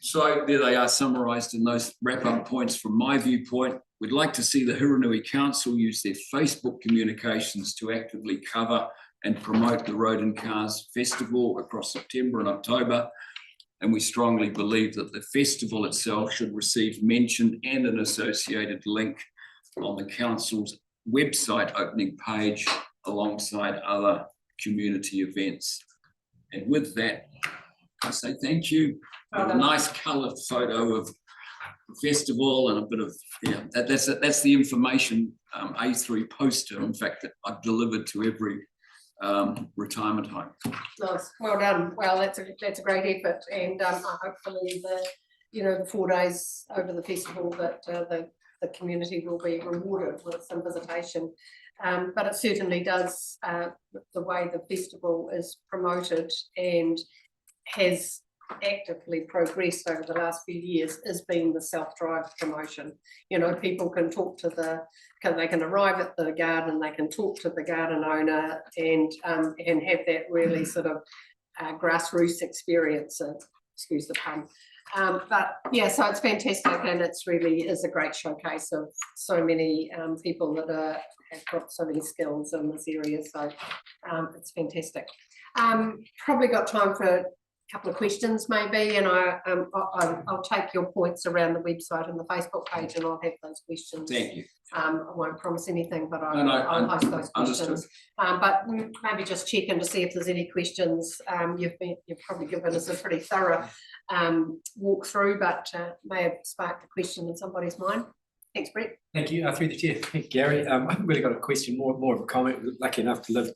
So there they are, summarised in those wrap-up points from my viewpoint. We'd like to see the Huranui Council use their Facebook communications to actively cover and promote the Road and Cars Festival across September and October. And we strongly believe that the festival itself should receive mention and an associated link on the council's website opening page alongside other community events. And with that, I say thank you. A nice coloured photo of the festival and a bit of, yeah, that's the information A3 poster, in fact, that I've delivered to every retirement home. Nice, well done. Well, that's a great effort, and hopefully the 4 days over the festival that the community will be rewarded with some visitation. But it certainly does, the way the festival is promoted and has actively progressed over the last few years has been the self-drive promotion. People can they can arrive at the garden, they can talk to the garden owner and have that really sort of grassroots experience, excuse the pun. But yeah, so it's fantastic, and it's really is a great showcase of so many people that have got so many skills in this area. So it's fantastic. Probably got time for a couple of questions maybe, and I'll take your points around the website and the Facebook page, and I'll have those questions. Thank you. I won't promise anything, but No, I'll host those understood. questions. But maybe just check in to see if there's any questions. You've probably given us a pretty thorough walk through, but may have sparked a question in somebody's mind. Thanks, Brett. Thank you. Through the chair. Thank you, Gary. I haven't really got a question, more of a comment. Lucky enough to live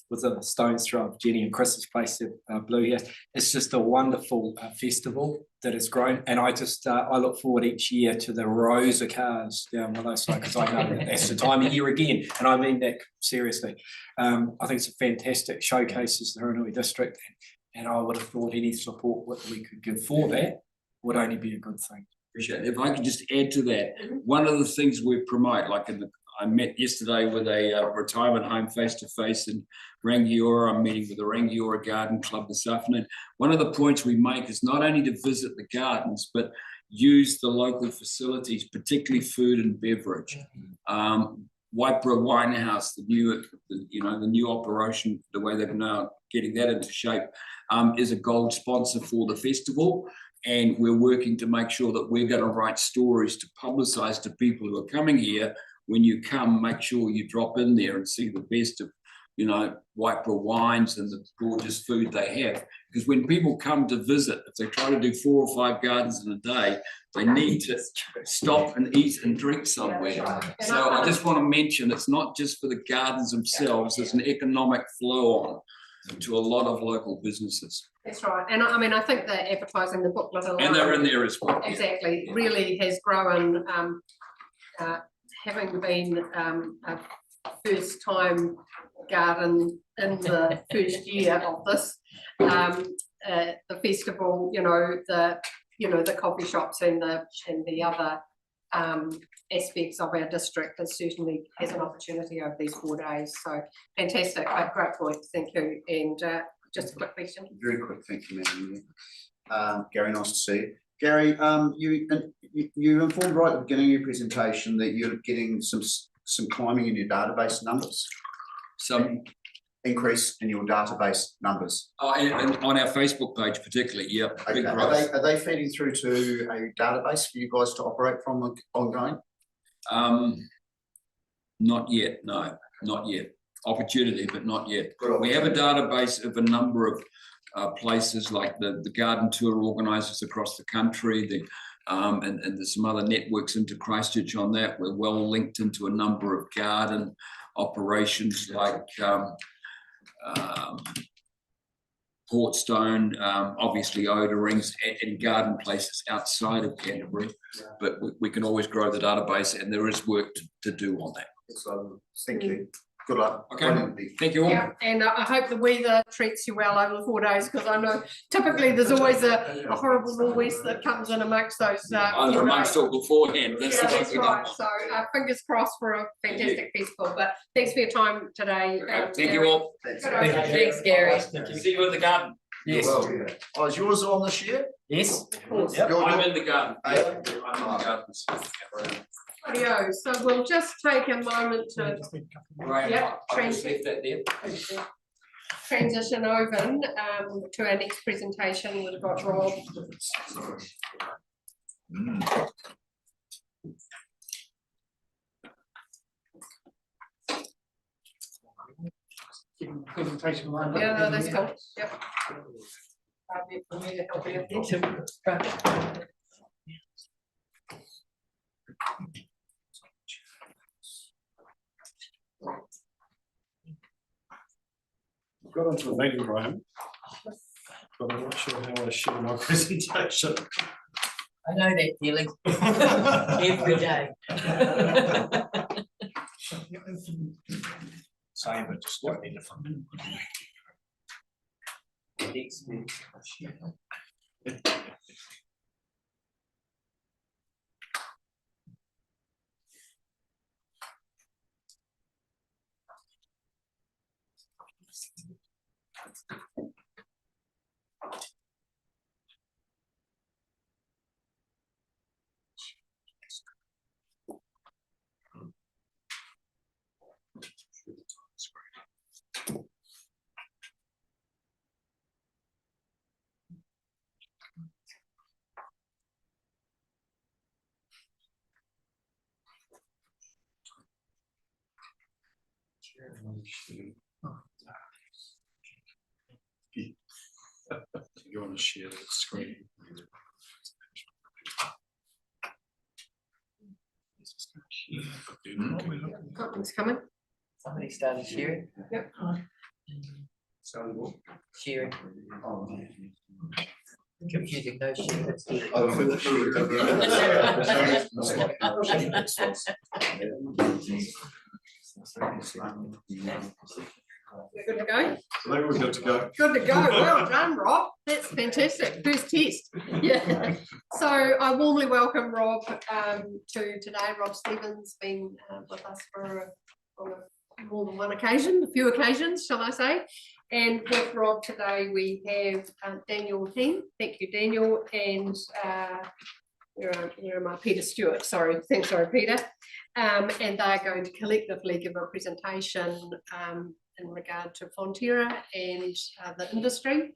within a stone's throw of Jenny and Chris's place at Blue here. It's just a wonderful festival that has grown, and I just I look forward each year to the rows of cars down Willowside, because I know that's the time of year again, and I mean that seriously. I think it's a fantastic showcases the Huranui district, and I would have thought any support that we could give for that would only be a good thing. Appreciate it. If I could just add to that, one of the things we promote, like I met yesterday with a retirement home face to face in Rangiora. I'm meeting with the Rangiora Garden Club this afternoon. One of the points we make is not only to visit the gardens, but use the local facilities, particularly food and beverage. Waipara Wine House, the new operation, the way they're now getting that into shape, is a gold sponsor for the festival. And we're working to make sure that we're going to write stories to publicise to people who are coming here. When you come, make sure you drop in there and see the best of, Waipara wines and the gorgeous food they have. Because when people come to visit, if they try to do 4 or 5 gardens in a day, they need to stop and eat and drink somewhere. Yeah, that's right. So I just want to mention, it's not just for the gardens themselves, there's an economic flow on to a lot of local businesses. That's right, and I think that advertising the booklet alone, And they're in there as well. exactly, really has grown. Having been a first time garden in the first year of this, the festival, the coffee shops and the other aspects of our district is certainly has an opportunity over these 4 days. So fantastic, great point, thank you. And just a quick question. Very quick, thank you, Madam. Gary, nice to see you. Gary, you informed right at the beginning of your presentation that you're getting some climbing in your database numbers. Some Increase in your database numbers. and on our Facebook page particularly, yeah. Okay. Big growth. Are they feeding through to a database for you guys to operate from ongoing? Not yet, no, not yet. Opportunity, but not yet. Good We have a database of a number of places like the garden tour organisers across the country, and there's some other networks into Christchurch on that. We're well linked into a number of garden operations like Portstone, obviously Oderings, and garden places outside of Canterbury, but we can always grow the database, and there is work to do on that. So thank you. Good luck. Okay. Brilliant. Thank you all. Yeah, and I hope the weather treats you well over the 4 days, because I know typically there's always a horrible nor'west that comes in amongst those. Either amongst or beforehand. That's Yeah, the that's thing. right. So fingers crossed for a fantastic festival. But thanks for your time today. Okay, thank you all. Thanks. Good Thank you. idea. Thanks, Gary. See you in the garden. Yes. Oh, is yours on this year? Yes. Of course. Yep. I'm in the garden. Hey. I'm in the gardens. Rightio. So we'll just take a moment to Right. Yep, I just left that there. transition over to our next presentation. We've got Rob. Presentation line. Yeah, no, that's cool, yep. Happy for me to help you. Right. Got onto the meeting, Graham. But I'm not sure how I share my presentation. I know that feeling every day. Same, but just slightly different. You want to share the screen? It's coming. Somebody started sharing. Yep. Sharing. Confusing, no sharing. We're good to go? I think we're good to go. Good to go. Well done, Rob. That's fantastic. First test. Yeah. So I warmly welcome Rob to today. Rob Stevens been with us on more than one occasion, a few occasions, shall I say. And with Rob today, we have Daniel King. Thank you, Daniel. And where am I? Peter Stewart. Sorry. Thanks, sorry, Peter. And they're going to collectively give a presentation in regard to Fonterra and the industry,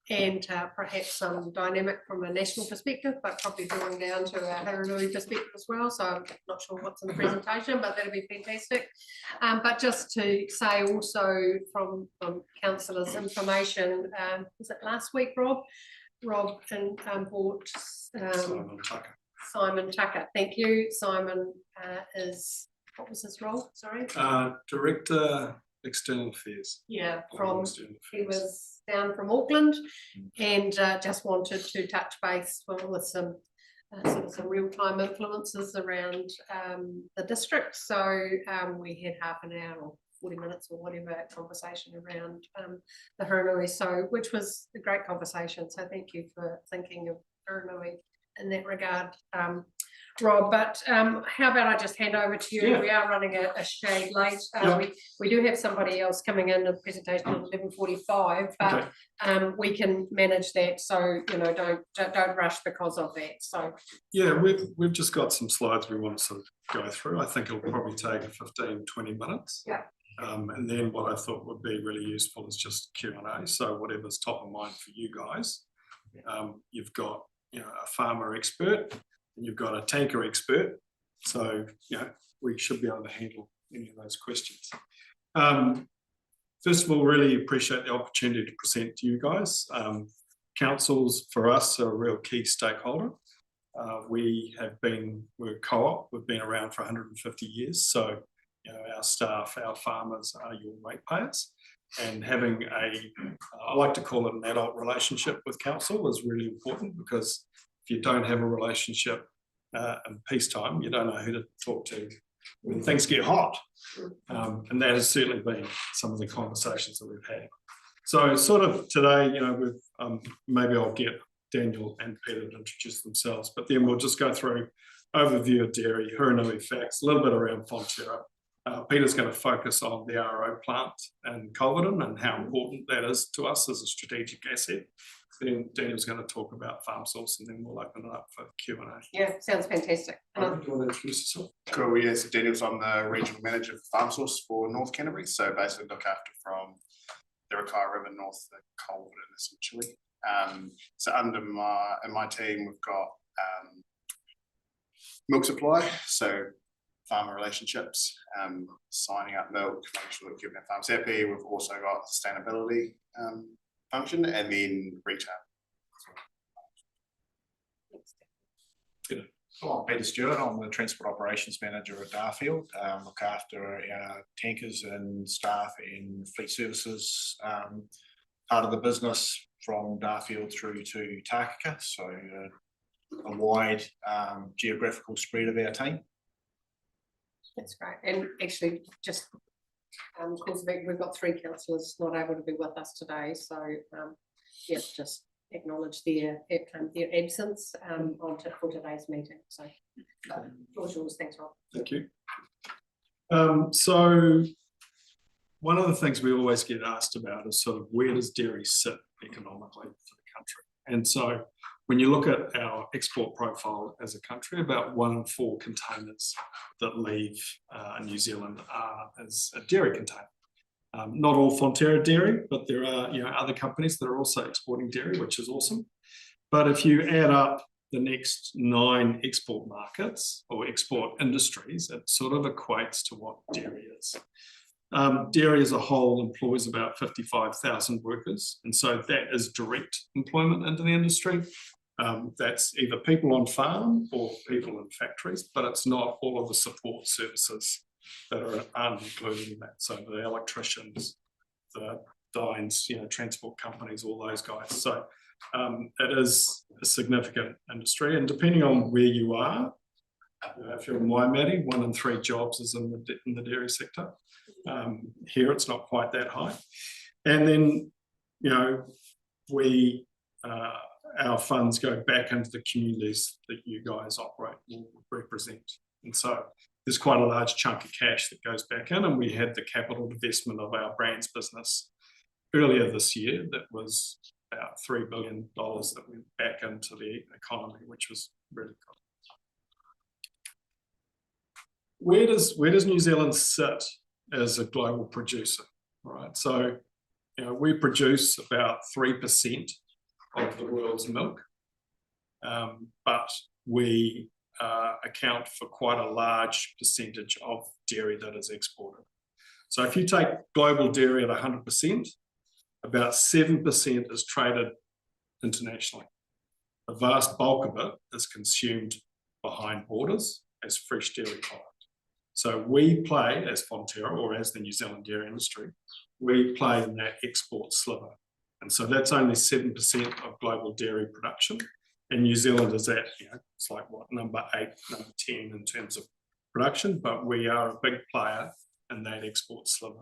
and perhaps some dynamic from a national perspective, but probably drawing down to a Haranui perspective as well. So I'm not sure what's in the presentation, but that'll be fantastic. But just to say also from councillors' information, was it last week, Rob? Rob bought Simon Tucker. Thank you. Simon is, what was his role? Sorry. Director External Affairs. Yeah, Global from External he Affairs. was down from Auckland and just wanted to touch base with some sort of some real-time influences around the district. So we had half an hour or 40 minutes or whatever conversation around the Haranui, so which was a great conversation. So thank you for thinking of Haranui in that regard, Rob. But how about I just hand over to you? Yeah. We are running a shade late. We do have somebody else coming in a presentation at 11:45, but we can manage that. So you know, don't rush because of that. So Yeah, we've just got some slides we want to sort of go through. I think it'll probably take 15-20 minutes. Yeah. And then what I thought would be really useful is just Q&A. So whatever's top of mind for you guys. You've got a farmer expert and you've got a tanker expert. So we should be able to handle any of those questions. First of all, really appreciate the opportunity to present to you guys. Councils for us are a real key stakeholder. We're a co-op, we've been around for 150 years. So our staff, our farmers are your ratepayers, and having I like to call it an adult relationship with council is really important, because if you don't have a relationship in peacetime, you don't know who to talk to when things get hot. And that has certainly been some of the conversations that we've had. So sort of today, maybe I'll get Daniel and Peter to introduce themselves, but then we'll just go through overview of dairy, Haranui facts, a little bit around Fonterra. Peter's going to focus on the RO plant in Culverden and how important that is to us as a strategic asset. Then Daniel's going to talk about Farm Source, and then we'll open it up for Q&A. yeah, sounds fantastic. Do you want to introduce yourself? Cool, yeah, so Daniel's, I'm the regional manager for Farm Source for North Canterbury, so basically look after from the Rakaia River north to Culverden essentially. So in my team we've got milk supply, so farmer relationships, signing up milk, making sure that keeping our farms happy. We've also got sustainability function, and then retail. Hello, I'm Peter Stewart. I'm the Transport Operations Manager at Darfield. Look after our tankers and staff in fleet services part of the business from Darfield through to Takaka. So a wide geographical spread of our team. That's great. And actually, just of course, we've got 3 councillors not able to be with us today. So yes, just acknowledge their absence for today's meeting. So, floor's yours. Thanks, Rob. Thank you. So one of the things we always get asked about is sort of where does dairy sit economically for the country? And so when you look at our export profile as a country, about 1 in 4 containers that leave New Zealand are as a dairy container. Not all Fonterra dairy, but there are other companies that are also exporting dairy, which is awesome. But if you add up the next 9 export markets or export industries, it sort of equates to what dairy is. Dairy as a whole employs about 55,000 workers, and so that is direct employment into the industry. That's either people on farm or people in factories, but it's not all of the support services that aren't included in that. So the electricians, the dines, transport companies, all those guys. So it is a significant industry, and depending on where you are, if you're in Waimate, 1 in 3 jobs is in the dairy sector. Here it's not quite that high. And then, our funds go back into the communities that you guys operate and represent. And so there's quite a large chunk of cash that goes back in, and we had the capital investment of our brands business earlier this year that was about $3 billion that went back into the economy, which was really cool. Where does New Zealand sit as a global producer, right? So, we produce about 3% of the world's milk, but we account for quite a large percentage of dairy that is exported. So if you take global dairy at 100%, about 7% is traded internationally. The vast bulk of it is consumed behind borders as fresh dairy product. So we play as Fonterra, or as the New Zealand dairy industry, we play in that export sliver. And so that's only 7% of global dairy production. And New Zealand is at, it's like what, number 8, number 10 in terms of production, but we are a big player in that export sliver.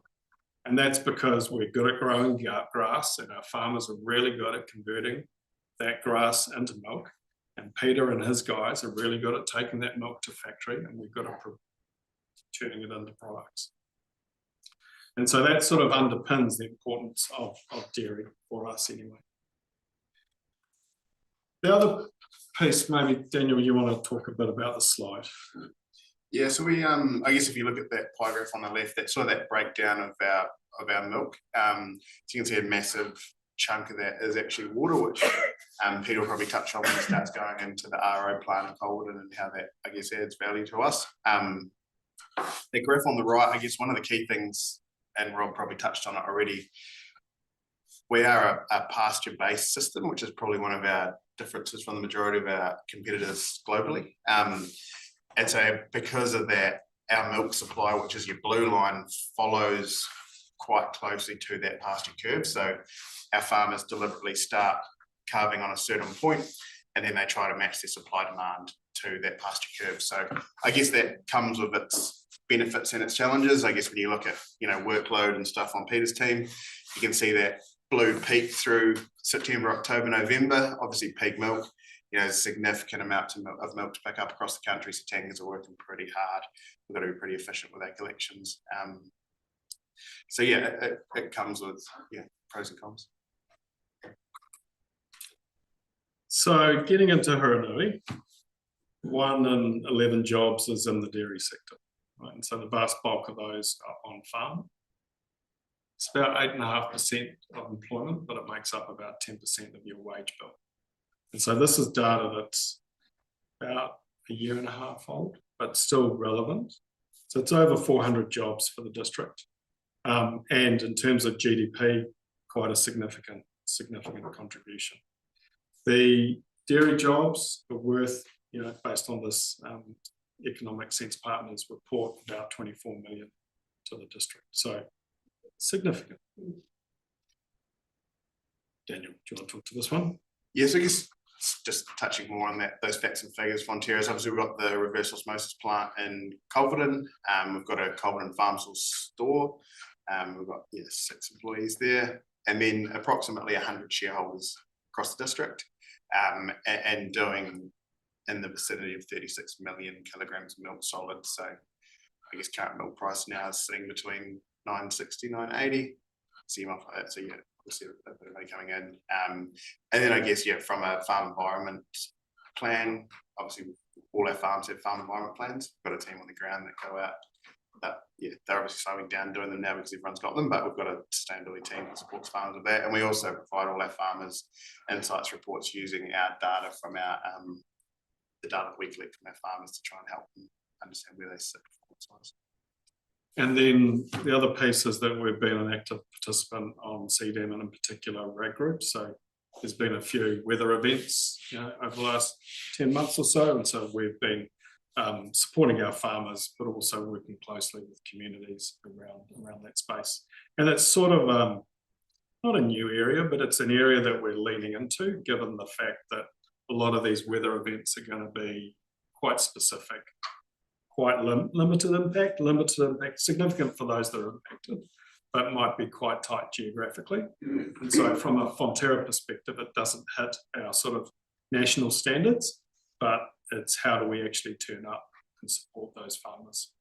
And that's because we're good at growing grass, and our farmers are really good at converting that grass into milk. And Peter and his guys are really good at taking that milk to factory, and we're good at turning it into products. And so that sort of underpins the importance of dairy for us anyway. The other piece, maybe Daniel, you want to talk a bit about the slide. Yeah, so we, I guess if you look at that pie graph on the left, that's sort of that breakdown of our milk. So you can see a massive chunk of that is actually water, which Peter will probably touch on when he starts going into the RO plant in Colborne and how that, I guess, adds value to us. The graph on the right, I guess one of the key things, and Rob probably touched on it already, we are a pasture-based system, which is probably one of our differences from the majority of our competitors globally. And so because of that, our milk supply, which is your blue line, follows quite closely to that pasture curve. So our farmers deliberately start calving on a certain point, and then they try to match their supply demand to that pasture curve. So I guess that comes with its benefits and its challenges. I guess when you look at, workload and stuff on Peter's team, you can see that blue peak through September, October, November. Obviously peak milk, a significant amount of milk to pick up across the country. So tankers are working pretty hard. We've got to be pretty efficient with our collections. So yeah, it comes with pros and cons. So getting into Huranui, 1 in 11 jobs is in the dairy sector, right? And so the vast bulk of those are on farm. It's about 8.5% of employment, but it makes up about 10% of your wage bill. And so this is data that's about 1.5 years old, but still relevant. So it's over 400 jobs for the district. And in terms of GDP, quite a significant contribution. The dairy jobs are worth, based on this Economic Sense Partners report, about 24 million to the district. So significant. Daniel, do you want to talk to this one? Yes, I guess just touching more on those facts and figures. Fonterra's, obviously we've got the reverse osmosis plant in Culverden. We've got a Culverden farm source store. We've got 6 employees there, and then approximately 100 shareholders across the district, and doing in the vicinity of 36 million kilograms of milk solid. So I guess current milk price now is sitting between 960, 980. See off like that. So obviously a bit of money coming in. And then I guess from a farm environment plan, obviously all our farms have farm environment plans. We've got a team on the ground that go out. But they're obviously slowing down doing them now because everyone's got them, but we've got a sustainability team that supports farmers with that. And we also provide all our farmers insights reports using our data from our the data we collect from our farmers to try and help them understand where they sit performance-wise. And then the other piece is that we've been an active participant on CDM and in particular RAG Group. So there's been a few weather events over the last 10 months or so. And so we've been supporting our farmers, but also working closely with communities around that space. And it's sort of not a new area, but it's an area that we're leaning into, given the fact that a lot of these weather events are going to be quite specific, quite limited impact, significant for those that are impacted, but might be quite tight geographically. And so from a Fonterra perspective, it doesn't hit our sort of national standards, but it's how do we actually turn up and support those farmers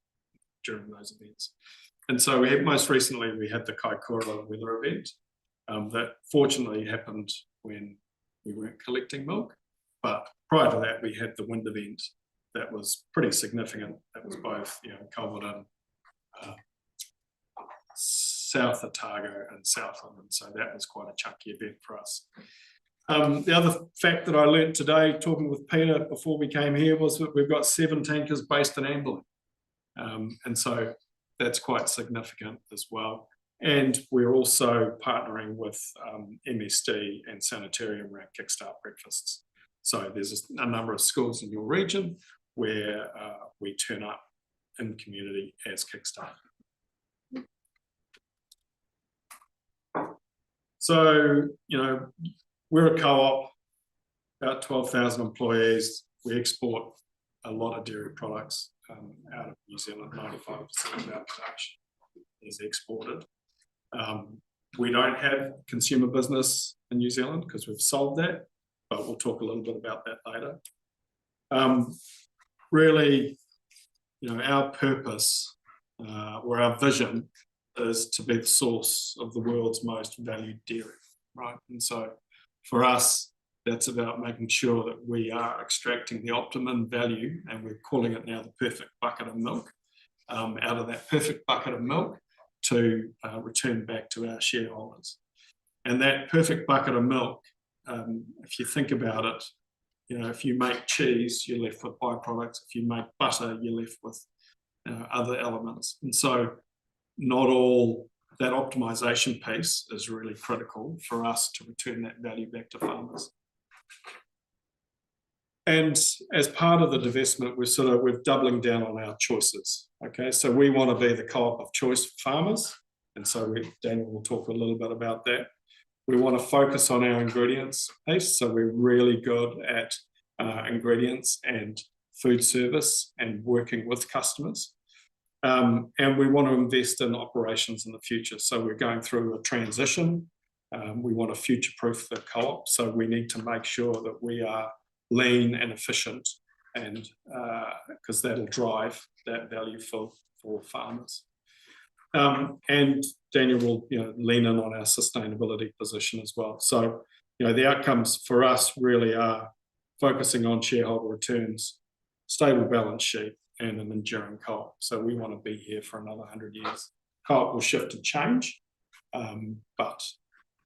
during those events. And so most recently we had the Kaikoura weather event that fortunately happened when we weren't collecting milk. But prior to that, we had the wind event that was pretty significant. That was both, Culverden, South Otago and Southland. And so that was quite a chunky event for us. The other fact that I learned today, talking with Peter before we came here, was that we've got 7 tankers based in Amberley. And so that's quite significant as well. And we're also partnering with MSD and Sanitarium around Kickstart breakfasts. So there's a number of schools in your region where we turn up in community as Kickstart. So, we're a co-op, about 12,000 employees. We export a lot of dairy products out of New Zealand. 95% of our production is exported. We don't have consumer business in New Zealand because we've sold that, but we'll talk a little bit about that later. Really, our purpose or our vision is to be the source of the world's most valued dairy, right? And so for us, that's about making sure that we are extracting the optimum value, and we're calling it now the perfect bucket of milk, out of that perfect bucket of milk to return back to our shareholders. And that perfect bucket of milk, if you think about it, if you make cheese, you're left with byproducts. If you make butter, you're left with other elements. And so not all that optimization piece is really critical for us to return that value back to farmers. And as part of the divestment, we're doubling down on our choices. Okay, so we want to be the co-op of choice for farmers. And so Daniel will talk a little bit about that. We want to focus on our ingredients piece. So we're really good at ingredients and food service and working with customers. And we want to invest in operations in the future. So we're going through a transition. We want to future-proof the co-op. So we need to make sure that we are lean and efficient, and because that'll drive that value for farmers. And Daniel will lean in on our sustainability position as well. So the outcomes for us really are focusing on shareholder returns, stable balance sheet, and an enduring co-op. So we want to be here for another 100 years. Co-op will shift and change, but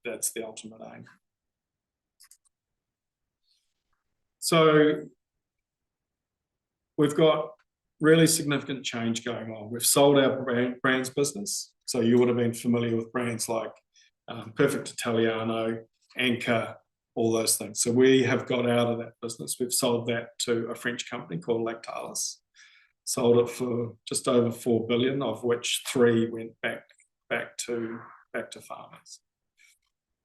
that's the ultimate aim. So we've got really significant change going on. We've sold our brands business. So you would have been familiar with brands like Perfect Italiano, Anchor, all those things. So we have got out of that business. We've sold that to a French company called Lactalis. Sold it for just over 4 billion, of which 3 went back to farmers.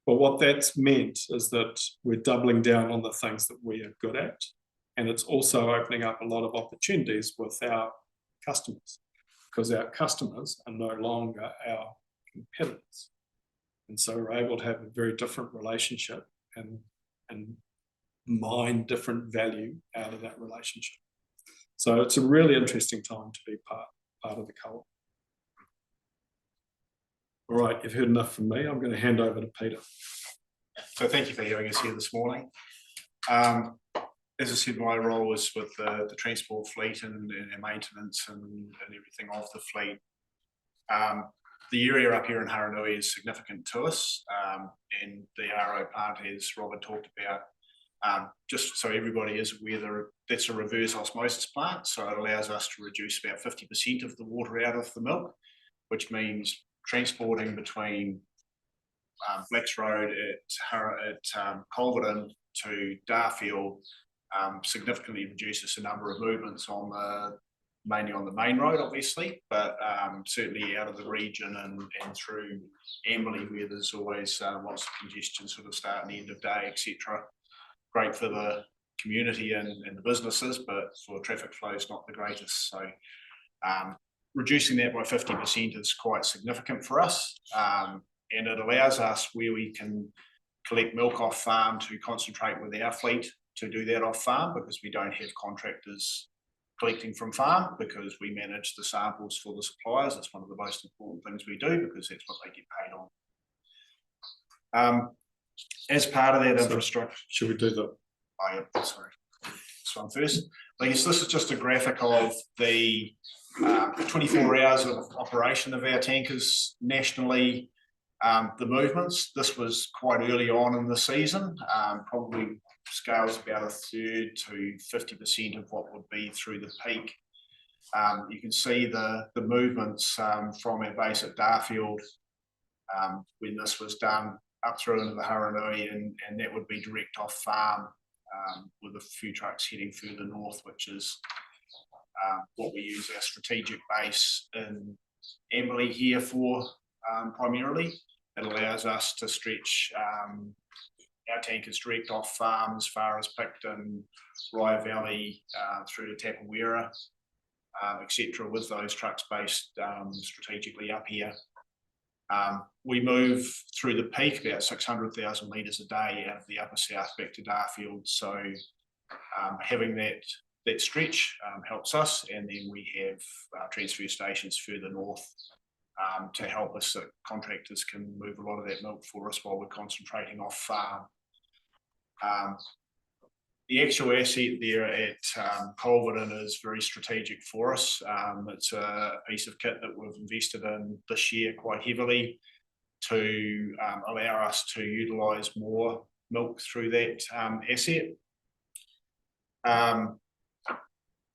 But what that's meant is that we're doubling down on the things that we are good at. And it's also opening up a lot of opportunities with our customers, because our customers are no longer our competitors. And so we're able to have a very different relationship and mine different value out of that relationship. So it's a really interesting time to be part of the co-op. All right, you've heard enough from me. I'm going to hand over to Peter. So thank you for having us here this morning. As I said, my role is with the transport fleet and maintenance and everything of the fleet. The area up here in Haranui is significant to us, and the RO plant, as Robert talked about, just so everybody is aware, that's a reverse osmosis plant, so it allows us to reduce about 50% of the water out of the milk, which means transporting between Blacks Road at Culverden to Darfield significantly reduces the number of movements on mainly on the main road, obviously, but certainly out of the region and through Amberley, where there's always lots of congestion, sort of start and end of day, etc. Great for the community and the businesses, but for traffic flow is not the greatest. So reducing that by 50% is quite significant for us, and it allows us, where we can collect milk off farm, to concentrate with our fleet to do that off farm, because we don't have contractors collecting from farm, because we manage the samples for the suppliers. It's one of the most important things we do, because that's what they get paid on. As part of that infrastructure, should we do the? Oh, yeah, sorry. This one first. I guess this is just a graphic of the 24 hours of operation of our tankers nationally. The movements. This was quite early on in the season, probably scales about a third to 50% of what would be through the peak. You can see the movements from our base at Darfield when this was done up through into the Haranui, and that would be direct off farm with a few trucks heading further north, which is what we use our strategic base in Amberley here for primarily. It allows us to stretch our tankers direct off farm as far as Picton, Rye Valley, through to Tapawera, etc., with those trucks based strategically up here. We move through the peak about 600,000 litres a day out of the upper south back to Darfield. So having that stretch helps us, and then we have transfer stations further north to help us, that contractors can move a lot of that milk for us while we're concentrating off farm. The actual asset there at Culverden is very strategic for us. It's a piece of kit that we've invested in this year quite heavily to allow us to utilise more milk through that asset.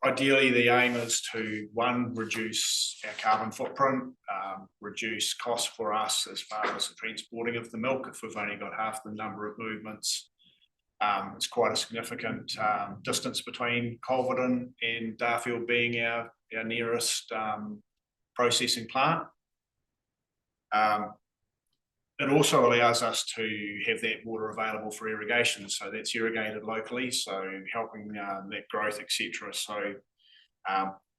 Ideally, the aim is to, one, reduce our carbon footprint, reduce costs for us as far as the transporting of the milk. If we've only got half the number of movements, it's quite a significant distance between Culverden and Darfield being our nearest processing plant. It also allows us to have that water available for irrigation, so that's irrigated locally, so helping that growth, etc. So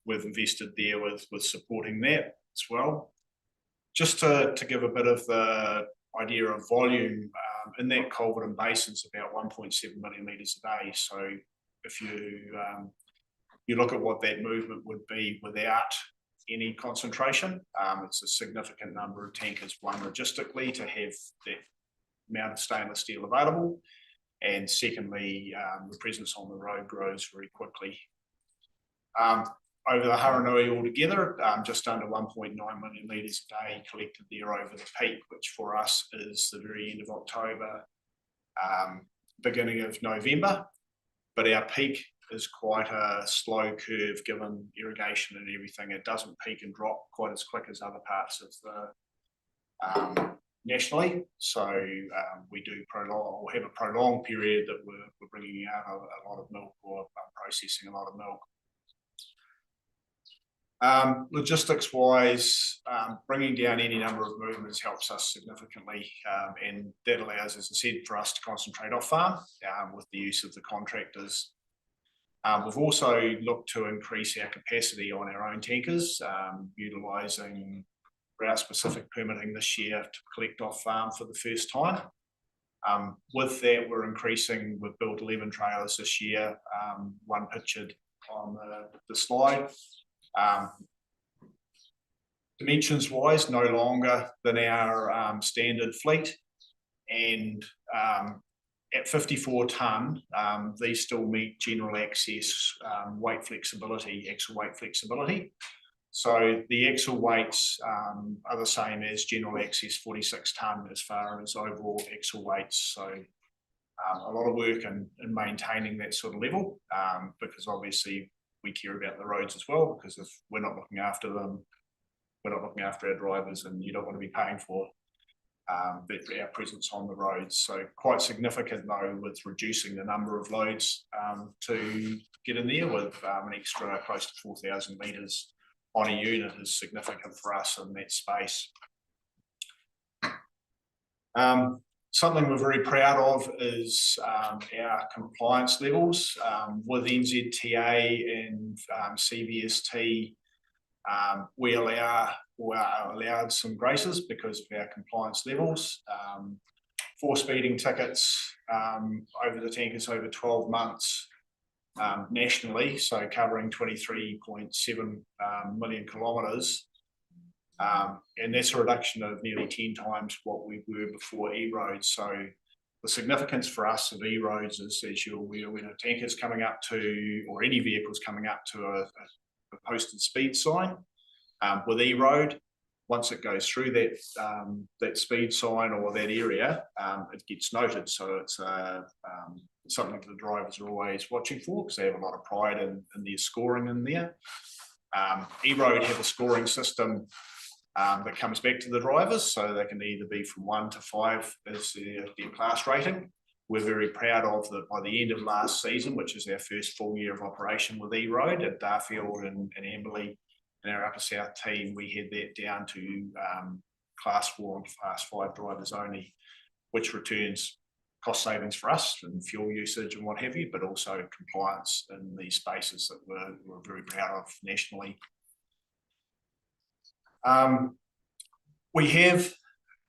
we've invested there with supporting that as well. Just to give a bit of the idea of volume, in that Culverden basin is about 1.7 million litres a day. So if you look at what that movement would be without any concentration, it's a significant number of tankers, one, logistically, to have that amount of stainless steel available, and secondly, the presence on the road grows very quickly. Over the Haranui altogether, just under 1.9 million litres a day collected there over the peak, which for us is the very end of October, beginning of November. But our peak is quite a slow curve given irrigation and everything. It doesn't peak and drop quite as quick as other parts of the nationally. So we do prolong or have a prolonged period that we're bringing out a lot of milk or processing a lot of milk. Logistics wise, bringing down any number of movements helps us significantly, and that allows, as I said, for us to concentrate off farm with the use of the contractors. We've also looked to increase our capacity on our own tankers, utilising route specific permitting this year to collect off farm for the first time. With that, we've built 11 trailers this year, one pictured on the slide. Dimensions wise, no longer than our standard fleet, and at 54 tonne, these still meet general access weight flexibility, axle weight flexibility. So the axle weights are the same as general access 46 tonne as far as overall axle weights. So a lot of work in maintaining that sort of level, because obviously we care about the roads as well, because if we're not looking after them, we're not looking after our drivers, and you don't want to be paying for our presence on the roads. So quite significant though with reducing the number of loads to get in there with an extra close to 4,000 litres on a unit is significant for us in that space. Something we're very proud of is our compliance levels with NZTA and CVST. We are allowed some graces because of our compliance levels. 4 speeding tickets over the tankers over 12 months nationally, so covering 23.7 million kilometres. And that's a reduction of nearly 10 times what we were before E-roads. So the significance for us of E-roads is, as you're aware, when a tanker's coming up to, or any vehicle's coming up to a posted speed sign, with E-road, once it goes through that speed sign or that area, it gets noted. So it's something the drivers are always watching for, because they have a lot of pride in their scoring in there. E-road have a scoring system that comes back to the drivers, so they can either be from 1 to 5 as their class rating. We're very proud of that by the end of last season, which is our first full year of operation with E-road at Darfield and Amberley and our Upper South team, we had that down to class 4 and class 5 drivers only, which returns cost savings for us and fuel usage and what have you, but also compliance in these spaces that we're very proud of nationally. We have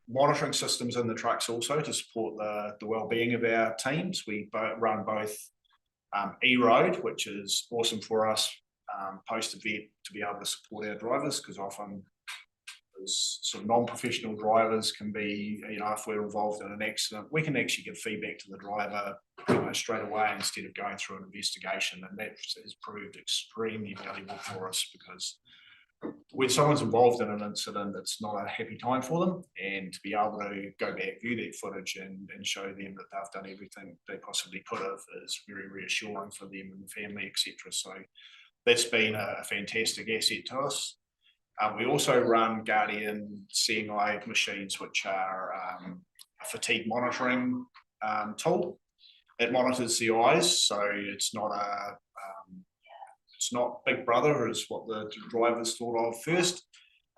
monitoring systems in the trucks also to support the well-being of our teams. We run both E-road, which is awesome for us post-event to be able to support our drivers, because often as sort of non-professional drivers can be, if we're involved in an accident, we can actually give feedback to the driver straight away instead of going through an investigation, and that has proved extremely valuable for us, because when someone's involved in an incident, it's not a happy time for them, and to be able to go back, view that footage and show them that they've done everything they possibly could have is very reassuring for them and the family, etc. So that's been a fantastic asset to us. We also run Guardian Seeing Eye machines, which are a fatigue monitoring tool. It monitors the eyes, so it's not Big Brother is what the drivers thought of first,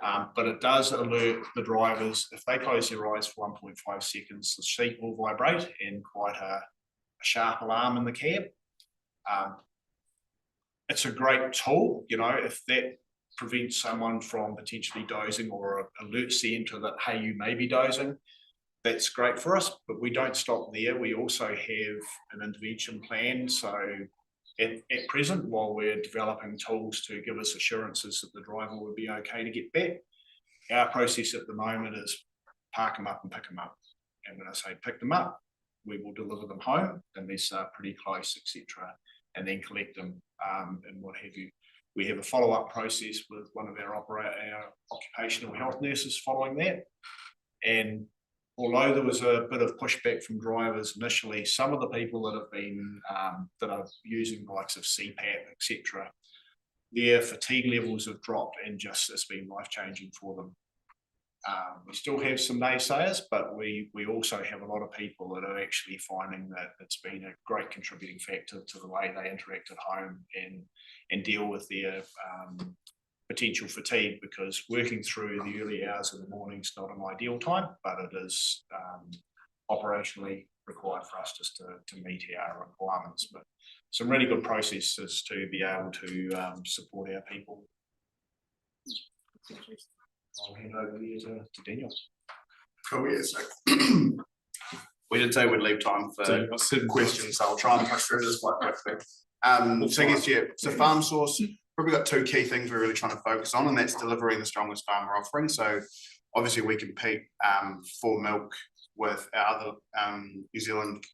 but it does alert the drivers if they close their eyes for 1.5 seconds, the seat will vibrate and quite a sharp alarm in the cab. It's a great tool, if that prevents someone from potentially dozing or alerts them to that, hey, you may be dozing, that's great for us, but we don't stop there. We also have an intervention plan. So at present, while we're developing tools to give us assurances that the driver would be okay to get back, our process at the moment is park them up and pick them up. And when I say pick them up, we will deliver them home unless they're pretty close, etc., and then collect them and what have you. We have a follow-up process with one of our occupational health nurses following that. And although there was a bit of pushback from drivers initially, some of the people that have been, that are using the likes of CPAP, etc., their fatigue levels have dropped and just it's been life-changing for them. We still have some naysayers, but we also have a lot of people that are actually finding that it's been a great contributing factor to the way they interact at home and deal with their potential fatigue, because working through the early hours of the morning is not an ideal time, but it is operationally required for us just to meet our requirements. But some really good processes to be able to support our people. I'll hand over here to Daniel. Cool, yeah, so we did say we'd leave time for So you've got 7 questions, so I'll try and push through this quite quickly. So I guess, yeah, so Farm Source, probably got 2 key things we're really trying to focus on, and that's delivering the strongest farmer offering. So obviously we compete for milk with our other New Zealand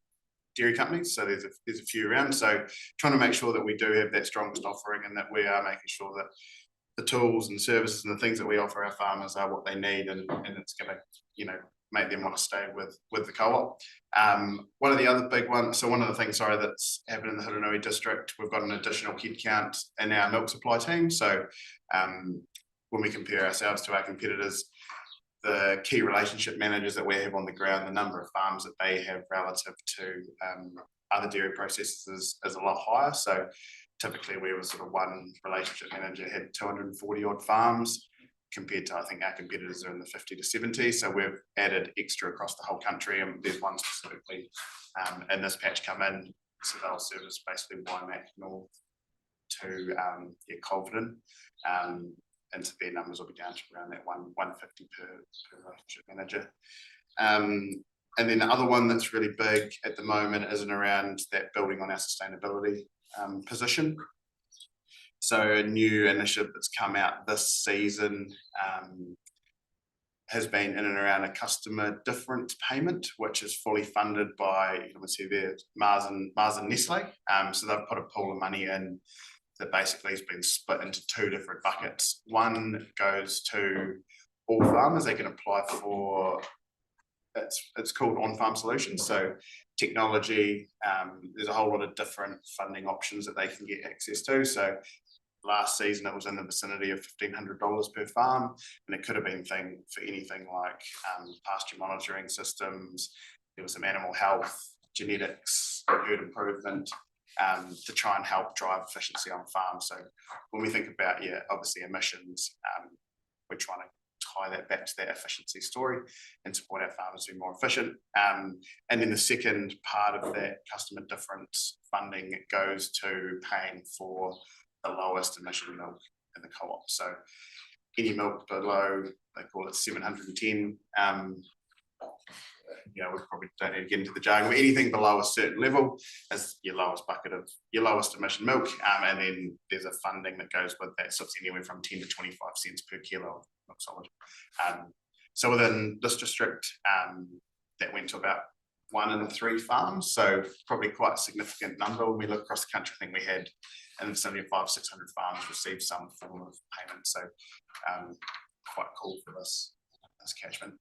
dairy companies, so there's a few around. So trying to make sure that we do have that strongest offering and that we are making sure that the tools and services and the things that we offer our farmers are what they need, and it's going to, you know, make them want to stay with the co-op. One of the other big ones, so one of the things, sorry, that's happened in the Hiranui district, we've got an additional headcount in our milk supply team. So when we compare ourselves to our competitors, the key relationship managers that we have on the ground, the number of farms that they have relative to other dairy processors is a lot higher. So typically we were sort of one relationship manager had 240 odd farms, compared to, I think our competitors are in the 50 to 70. So we've added extra across the whole country, and there's one specifically in this patch come in, so they'll service basically Waimak North to Colvin, and so their numbers will be down to around that 150 per relationship manager. And then the other one that's really big at the moment is around that building on our sustainability position. So a new initiative that's come out this season has been in and around a customer difference payment, which is fully funded by, you can see there, Mars and Nestle. So they've put a pool of money in that basically has been split into 2 different buckets. One goes to all farmers. They can apply for, it's called On-Farm Solutions. So technology, there's a whole lot of different funding options that they can get access to. So last season it was in the vicinity of $1,500 per farm, and it could have been for anything like pasture monitoring systems. There was some animal health, genetics, herd improvement, to try and help drive efficiency on farms. So when we think about, obviously emissions, we're trying to tie that back to that efficiency story and support our farmers to be more efficient. And then the second part of that customer difference funding goes to paying for the lowest emission milk in the co-op. So any milk below, they call it 710, we probably don't need to get into the jargon, but anything below a certain level is your lowest bucket of your lowest emission milk. And then there's a funding that goes with that. So it's anywhere from 10 to 25 cents per kilo of milk solid. So within this district, that went to about 1 in 3 farms. So probably quite a significant number. When we look across the country, I think we had in the 600 farms receive some form of payment. So quite cool for this catchment.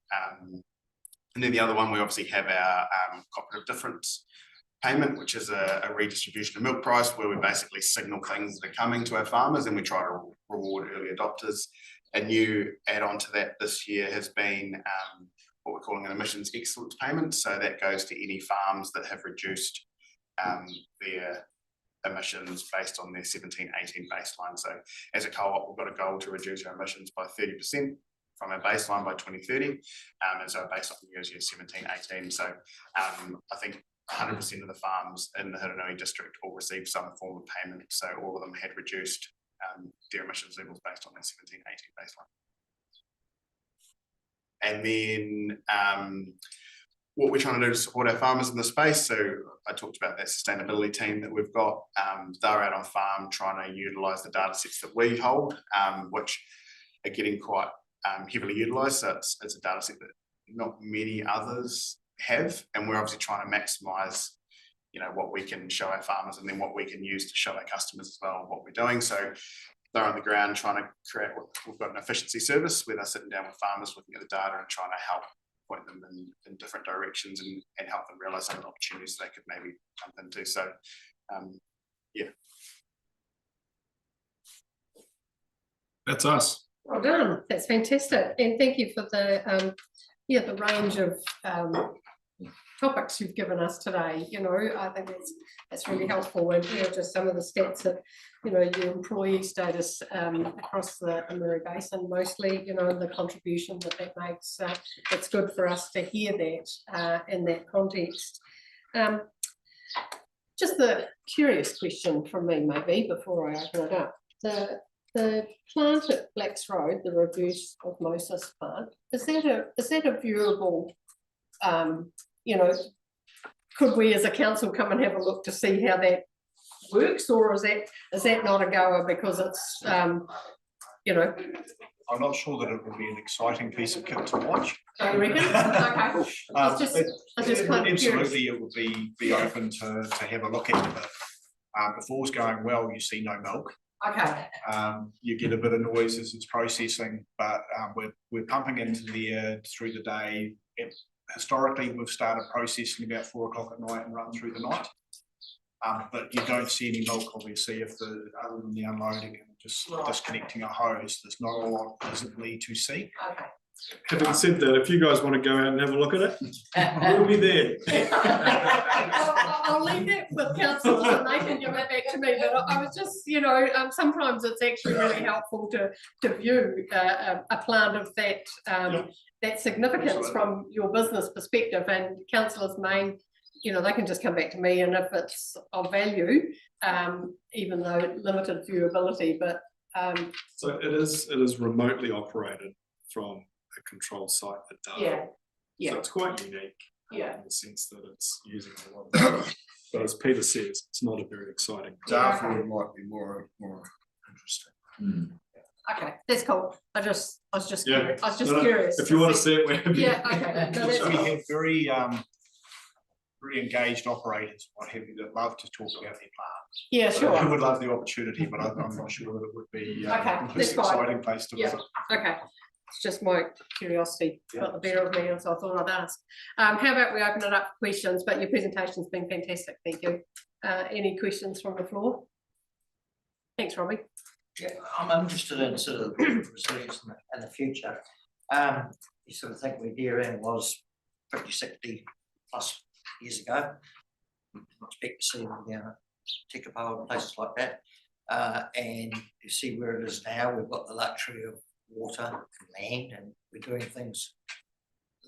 And then the other one, we obviously have our cooperative difference payment, which is a redistribution of milk price, where we basically signal things that are coming to our farmers and we try to reward early adopters. A new add-on to that this year has been what we're calling an emissions excellence payment. So that goes to any farms that have reduced their emissions based on their 17-18 baseline. So as a co-op, we've got a goal to reduce our emissions by 30% from our baseline by 2030. And so based on the years 17-18. So I think 100% of the farms in the Hiranui district all received some form of payment. So all of them had reduced their emissions levels based on that 17-18 baseline. And then what we're trying to do to support our farmers in the space. So I talked about that sustainability team that we've got. They're out on farm trying to utilise the data sets that we hold, which are getting quite heavily utilised. So it's a data set that not many others have, and we're obviously trying to maximise, what we can show our farmers and then what we can use to show our customers as well what we're doing. So they're on the ground trying to create we've got an efficiency service where they're sitting down with farmers looking at the data and trying to help point them in different directions and help them realise some of the opportunities they could maybe jump into. So, yeah. That's us. Well done, that's fantastic, and thank you for the, yeah, the range of topics you've given us today. You know, I think that's really helpful, and you know, just some of the stats that, you know, your employee status across the Murray Basin mostly, you know, and the contribution that makes. It's good for us to hear that in that context. Just the curious question from me, maybe, before I open it up. The plant at Blacks Road, the reverse osmosis plant, is that a viewable, you know, could we as a council come and have a look to see how that works, or is that not a goer because it's, you know? I'm not sure that it would be an exciting piece of kit to watch. Do you reckon? Okay. I was just kind of curious. Absolutely, it would be open to have a look at it. If all's going well, you see no milk. Okay. You get a bit of noise as it's processing, but we're pumping into the air through the day. Historically, we've started processing about 4 o'clock at night and run through the night. But you don't see any milk, obviously, other than the unloading and just disconnecting a hose. There's not a lot visibly to see. Okay. Having said that, if you guys want to go out and have a look at it, we'll be there. I'll leave that with council and they can give it back to me, but I was just, you know, sometimes it's actually really helpful to view a plant of that that significance from your business perspective, and councillors may, you know, they can just come back to me, and if it's of value, even though limited viewability, but so it is remotely operated from a control site at Dartford. Yeah. So it's quite unique. Yeah. In the sense that it's using a lot of, but as Peter says, it's not a very exciting. Dartford might be more interesting. Okay, that's cool. I was just Yeah. curious. I was just No, curious. if you want to see it, we're happy. Yeah, okay. No, that's So we cool. have very engaged operators, what have you, that love to talk about their plant. Yeah, Who sure. would love the opportunity, but I'm not sure that it would be Okay, a that's fine. exciting place to Yeah. visit. Okay. It's just my curiosity got the better of me, and so I thought I'd ask. How about we open it up for questions? But your presentation's been fantastic. Thank you. Any questions from the floor? Thanks, Robbie. Yeah, I'm interested in sort of resilience in the future. You sort of think where DRN was 50, 60 plus years ago. I expect to see them down at Tekapo and places like that. And you see where it is now. We've got the luxury of water and land, and we're doing things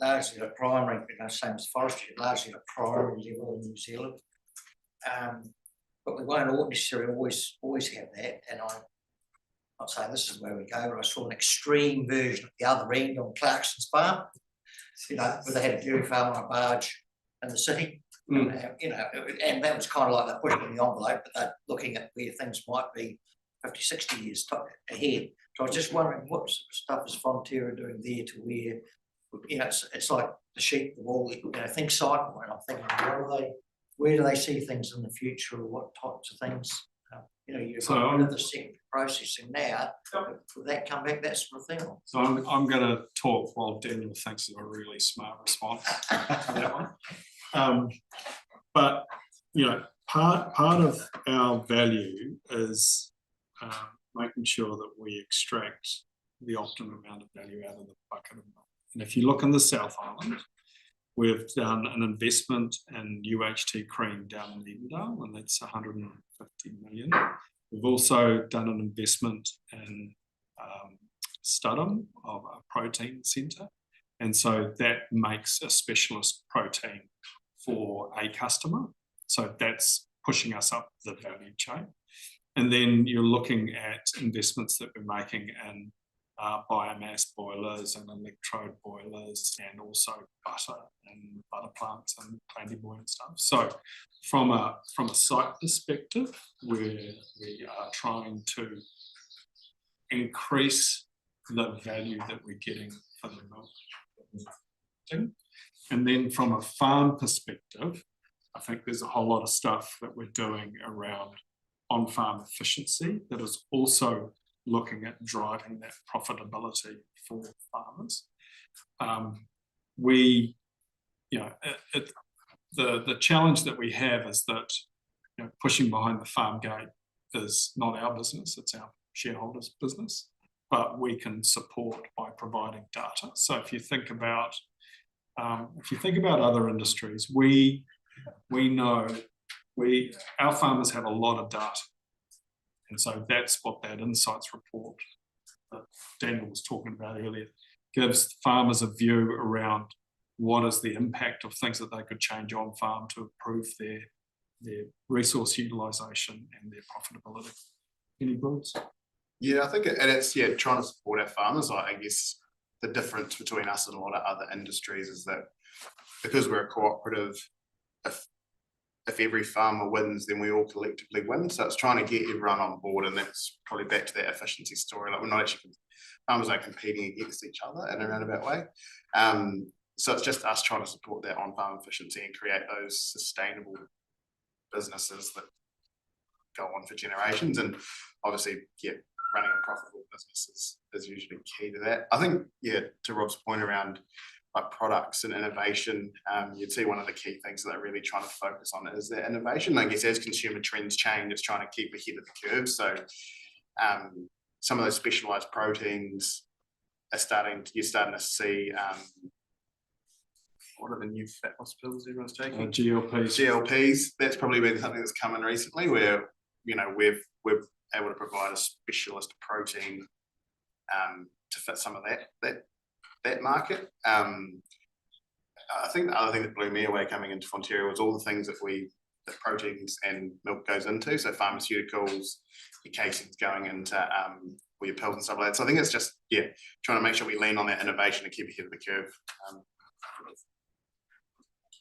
largely at primary, you know, same as forestry, largely at primary level in New Zealand. But we won't necessarily always have that. And I'm not saying this is where we go, but I saw an extreme version at the other end on Clarkson's farm, you know, where they had a dairy farm on a barge in the city. You know, and that was kind of like they're pushing the envelope, but they're looking at where things might be 50, 60 years ahead. So I was just wondering what stuff is Fonterra doing there to where, you know, it's like the sheep, the wool, you know, things cycle, and I'm thinking, where do they see things in the future, or what types of things? You know, you're in the second processing now. Will that come back, that sort of thing? So I'm going to talk while Daniel thinks of a really smart response to that one. But you know, part of our value is making sure that we extract the optimum amount of value out of the bucket of milk. And if you look in the South Island, we've done an investment in UHT cream down in Edendale, and that's 150 million. We've also done an investment in Studham of a protein centre. And so that makes a specialist protein for a customer. So that's pushing us up the value chain. And then you're looking at investments that we're making in biomass boilers and electrode boilers, and also butter and butter plants and Planty Boy and stuff. So from a site perspective, we are trying to increase the value that we're getting for the milk. And then from a farm perspective, I think there's a whole lot of stuff that we're doing around on-farm efficiency that is also looking at driving that profitability for farmers. we, the challenge that we have is that, pushing behind the farm gate is not our business, it's our shareholders' business, but we can support by providing data. So if you think about other industries, we know our farmers have a lot of data. And so that's what that insights report that Daniel was talking about earlier gives farmers a view around what is the impact of things that they could change on farm to improve their resource utilisation and their profitability. Any thoughts? Yeah, I think it's trying to support our farmers. I guess the difference between us and a lot of other industries is that because we're a cooperative, if every farmer wins, then we all collectively win. So it's trying to get everyone on board, and that's probably back to that efficiency story. Like, we're not actually, farmers are competing against each other in a roundabout way. So it's just us trying to support that on-farm efficiency and create those sustainable businesses that go on for generations. And obviously, running a profitable business is usually key to that. I think, to Rob's point around like products and innovation, you'd see one of the key things that they're really trying to focus on is that innovation. I guess as consumer trends change, it's trying to keep ahead of the curve. So some of those specialized proteins are you're starting to see, what are the new fat loss pills everyone's taking? GLPs. That's probably been something that's come in recently where, we're able to provide a specialist protein to fit some of that market. I think the other thing that blew me away coming into Fonterra was all the things that proteins and milk goes into. So pharmaceuticals, your casings going into or your pills and stuff like that. So I think it's just trying to make sure we lean on that innovation to keep ahead of the curve.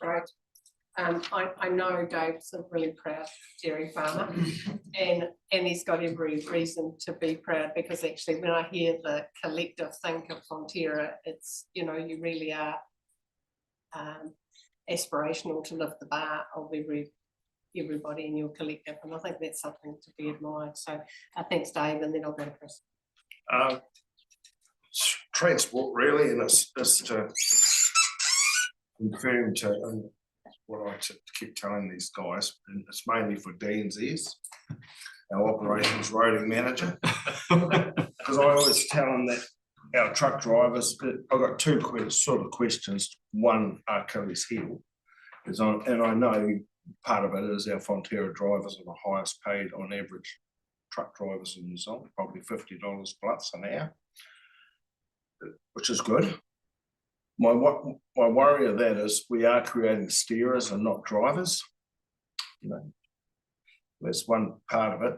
Right. I know Dave's a really proud dairy farmer, and he's got every reason to be proud, because actually when I hear the collective think of Fonterra, it's, you really are aspirational to lift the bar of everybody in your collective, and I think that's something to be admired. So thanks, Dave, and then I'll go to Chris. Transport really, and it's to confirm to what I keep telling these guys, and it's mainly for D&Z's, our operations roading manager, because I always tell them that our truck drivers, I've got two sort of questions. One, Achilles heel, and I know part of it is our Fonterra drivers are the highest paid on average truck drivers in New Zealand, probably $50 plus an hour, which is good. My worry of that is we are creating steerers and not drivers. That's one part of it.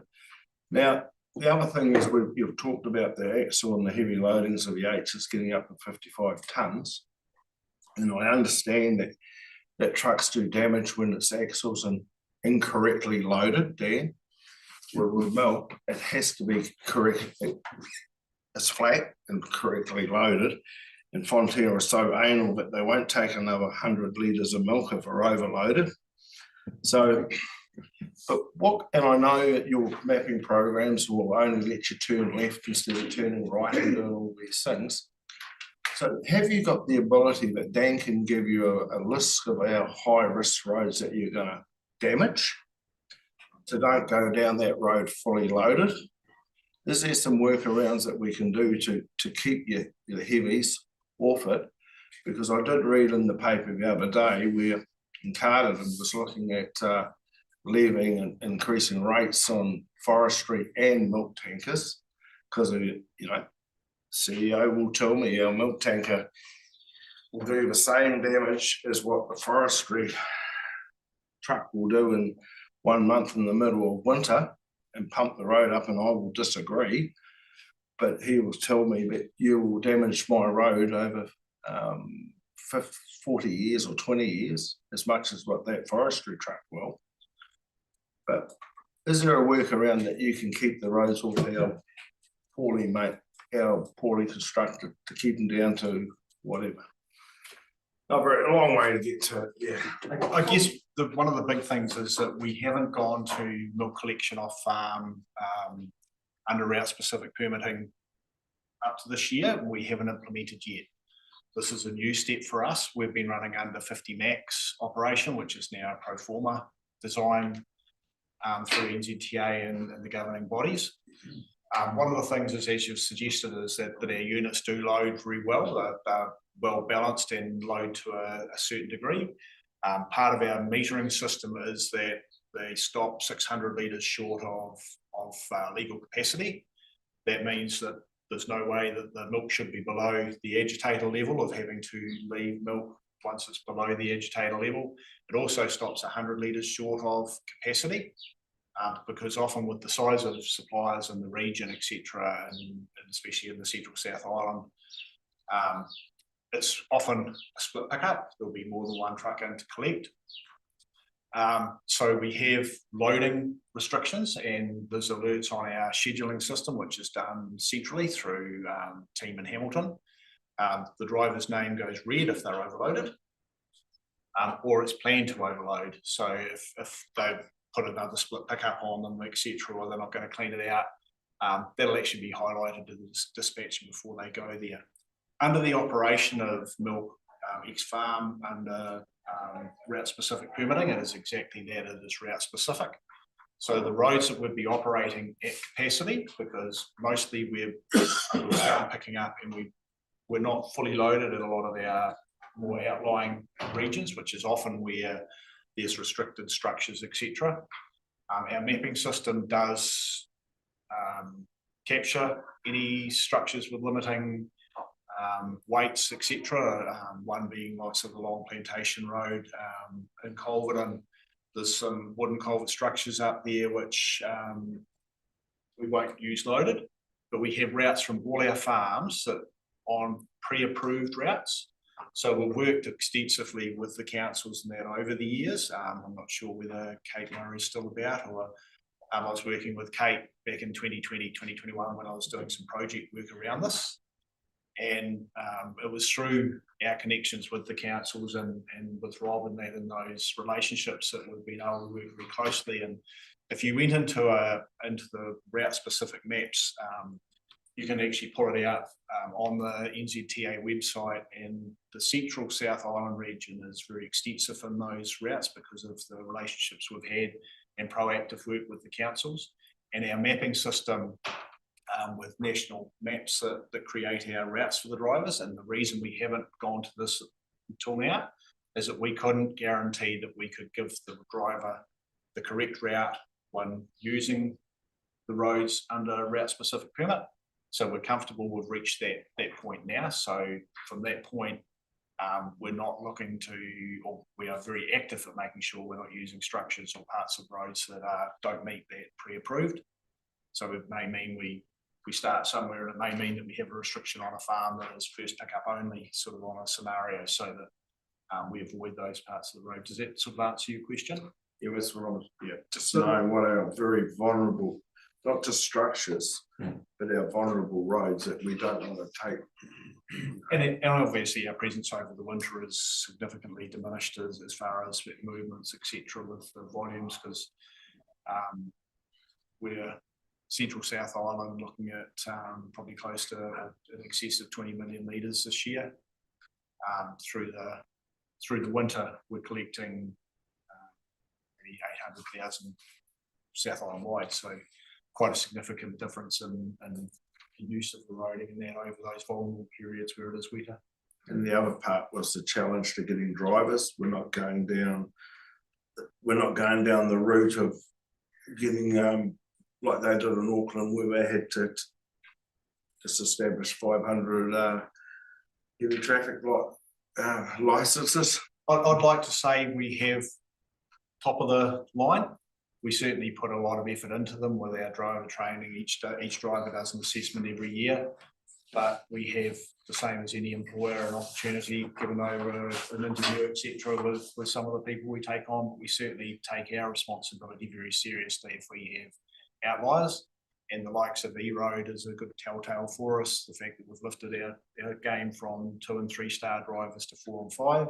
Now, the other thing is you've talked about the axle and the heavy loadings of the H's getting up to 55 tonnes. And I understand that trucks do damage when its axles and incorrectly loaded, Dan. With milk, it has to be correct. It's flat and correctly loaded. And Fonterra is so anal that they won't take another 100 litres of milk if they're overloaded. So, and I know that your mapping programs will only let you turn left instead of turning right and doing all these things. So have you got the ability that Dan can give you a list of our high risk roads that you're going to damage? So don't go down that road fully loaded. Is there some workarounds that we can do to keep your heavies off it? Because I did read in the paper the other day where Carterton was looking at levying and increasing rates on forestry and milk tankers, because of, CEO will tell me our milk tanker will do the same damage as what the forestry truck will do in 1 month in the middle of winter and pump the road up, and I will disagree. But he will tell me that you will damage my road over 40 years or 20 years, as much as what that forestry truck will. But is there a workaround that you can keep the roads all our poorly constructed, to keep them down to whatever? A long way to get to it, I guess one of the big things is that we haven't gone to milk collection off farm under route specific permitting up to this year. We haven't implemented yet. This is a new step for us. We've been running under 50 max operation, which is now a pro forma design through NZTA and the governing bodies. One of the things is, as you've suggested, is that our units do load very well. They're well balanced and load to a certain degree. Part of our metering system is that they stop 600 litres short of legal capacity. That means that there's no way that the milk should be below the agitator level of having to leave milk once it's below the agitator level. It also stops 100 litres short of capacity, because often with the size of suppliers in the region, etc., and especially in the Central South Island, it's often a split pickup. There'll be more than one truck in to collect. So we have loading restrictions, and there's alerts on our scheduling system, which is done centrally through team in Hamilton. The driver's name goes red if they're overloaded, or it's planned to overload. So if they've put another split pickup on them, etc., or they're not going to clean it out, that'll actually be highlighted to the dispatch before they go there. Under the operation of Milk X-Farm, under route specific permitting, it is exactly that. It is route specific. So the roads that would be operating at capacity, because mostly we're picking up and we're not fully loaded in a lot of our more outlying regions, which is often where there's restricted structures, etc. Our mapping system does capture any structures with limiting weights, etc. One being lots of the Long Plantation Road in Culverton. There's some wooden culvert structures up there which we won't use loaded, but we have routes from all our farms that on pre-approved routes. So we've worked extensively with the councils and that over the years. I'm not sure whether Kate Murray is still about, or I was working with Kate back in 2020, 2021 when I was doing some project work around this. And it was through our connections with the councils and with Rob and that, and those relationships that we've been able to work very closely. And if you went into the route specific maps, you can actually pull it out on the NZTA website, and the Central South Island region is very extensive in those routes because of the relationships we've had and proactive work with the councils. And our mapping system with national maps that create our routes for the drivers. And the reason we haven't gone to this until now is that we couldn't guarantee that we could give the driver the correct route when using the roads under route specific permit. So we're comfortable we've reached that point now. So from that point, we're not looking to, or we are very active at making sure we're not using structures or parts of roads that don't meet that pre-approved. So it may mean we start somewhere, and it may mean that we have a restriction on a farm that is first pickup only, sort of on a scenario, so that we avoid those parts of the road. Does that sort of answer your question? Yeah, that's what I'm, just knowing what our very vulnerable, not just structures, but our vulnerable roads that we don't want to take. And obviously our presence over the winter is significantly diminished as far as movements, etc., with the volumes, because we're Central South Island looking at probably close to in excess of 20 million litres this year. Through the winter, we're collecting maybe 800,000 South Island wide, so quite a significant difference in use of the roading and that over those vulnerable periods where it is wetter. And the other part was the challenge to getting drivers. We're not going down the route of getting like they did in Auckland, where they had to just establish 500 heavy traffic licenses. I'd like to say we have top of the line. We certainly put a lot of effort into them with our driver training. Each driver does an assessment every year, but we have, the same as any employer, an opportunity given over an interview, etc., with some of the people we take on. But we certainly take our responsibility very seriously if we have outliers, and the likes of E-Road is a good telltale for us. The fact that we've lifted our game from 2 and 3 star drivers to 4 and 5.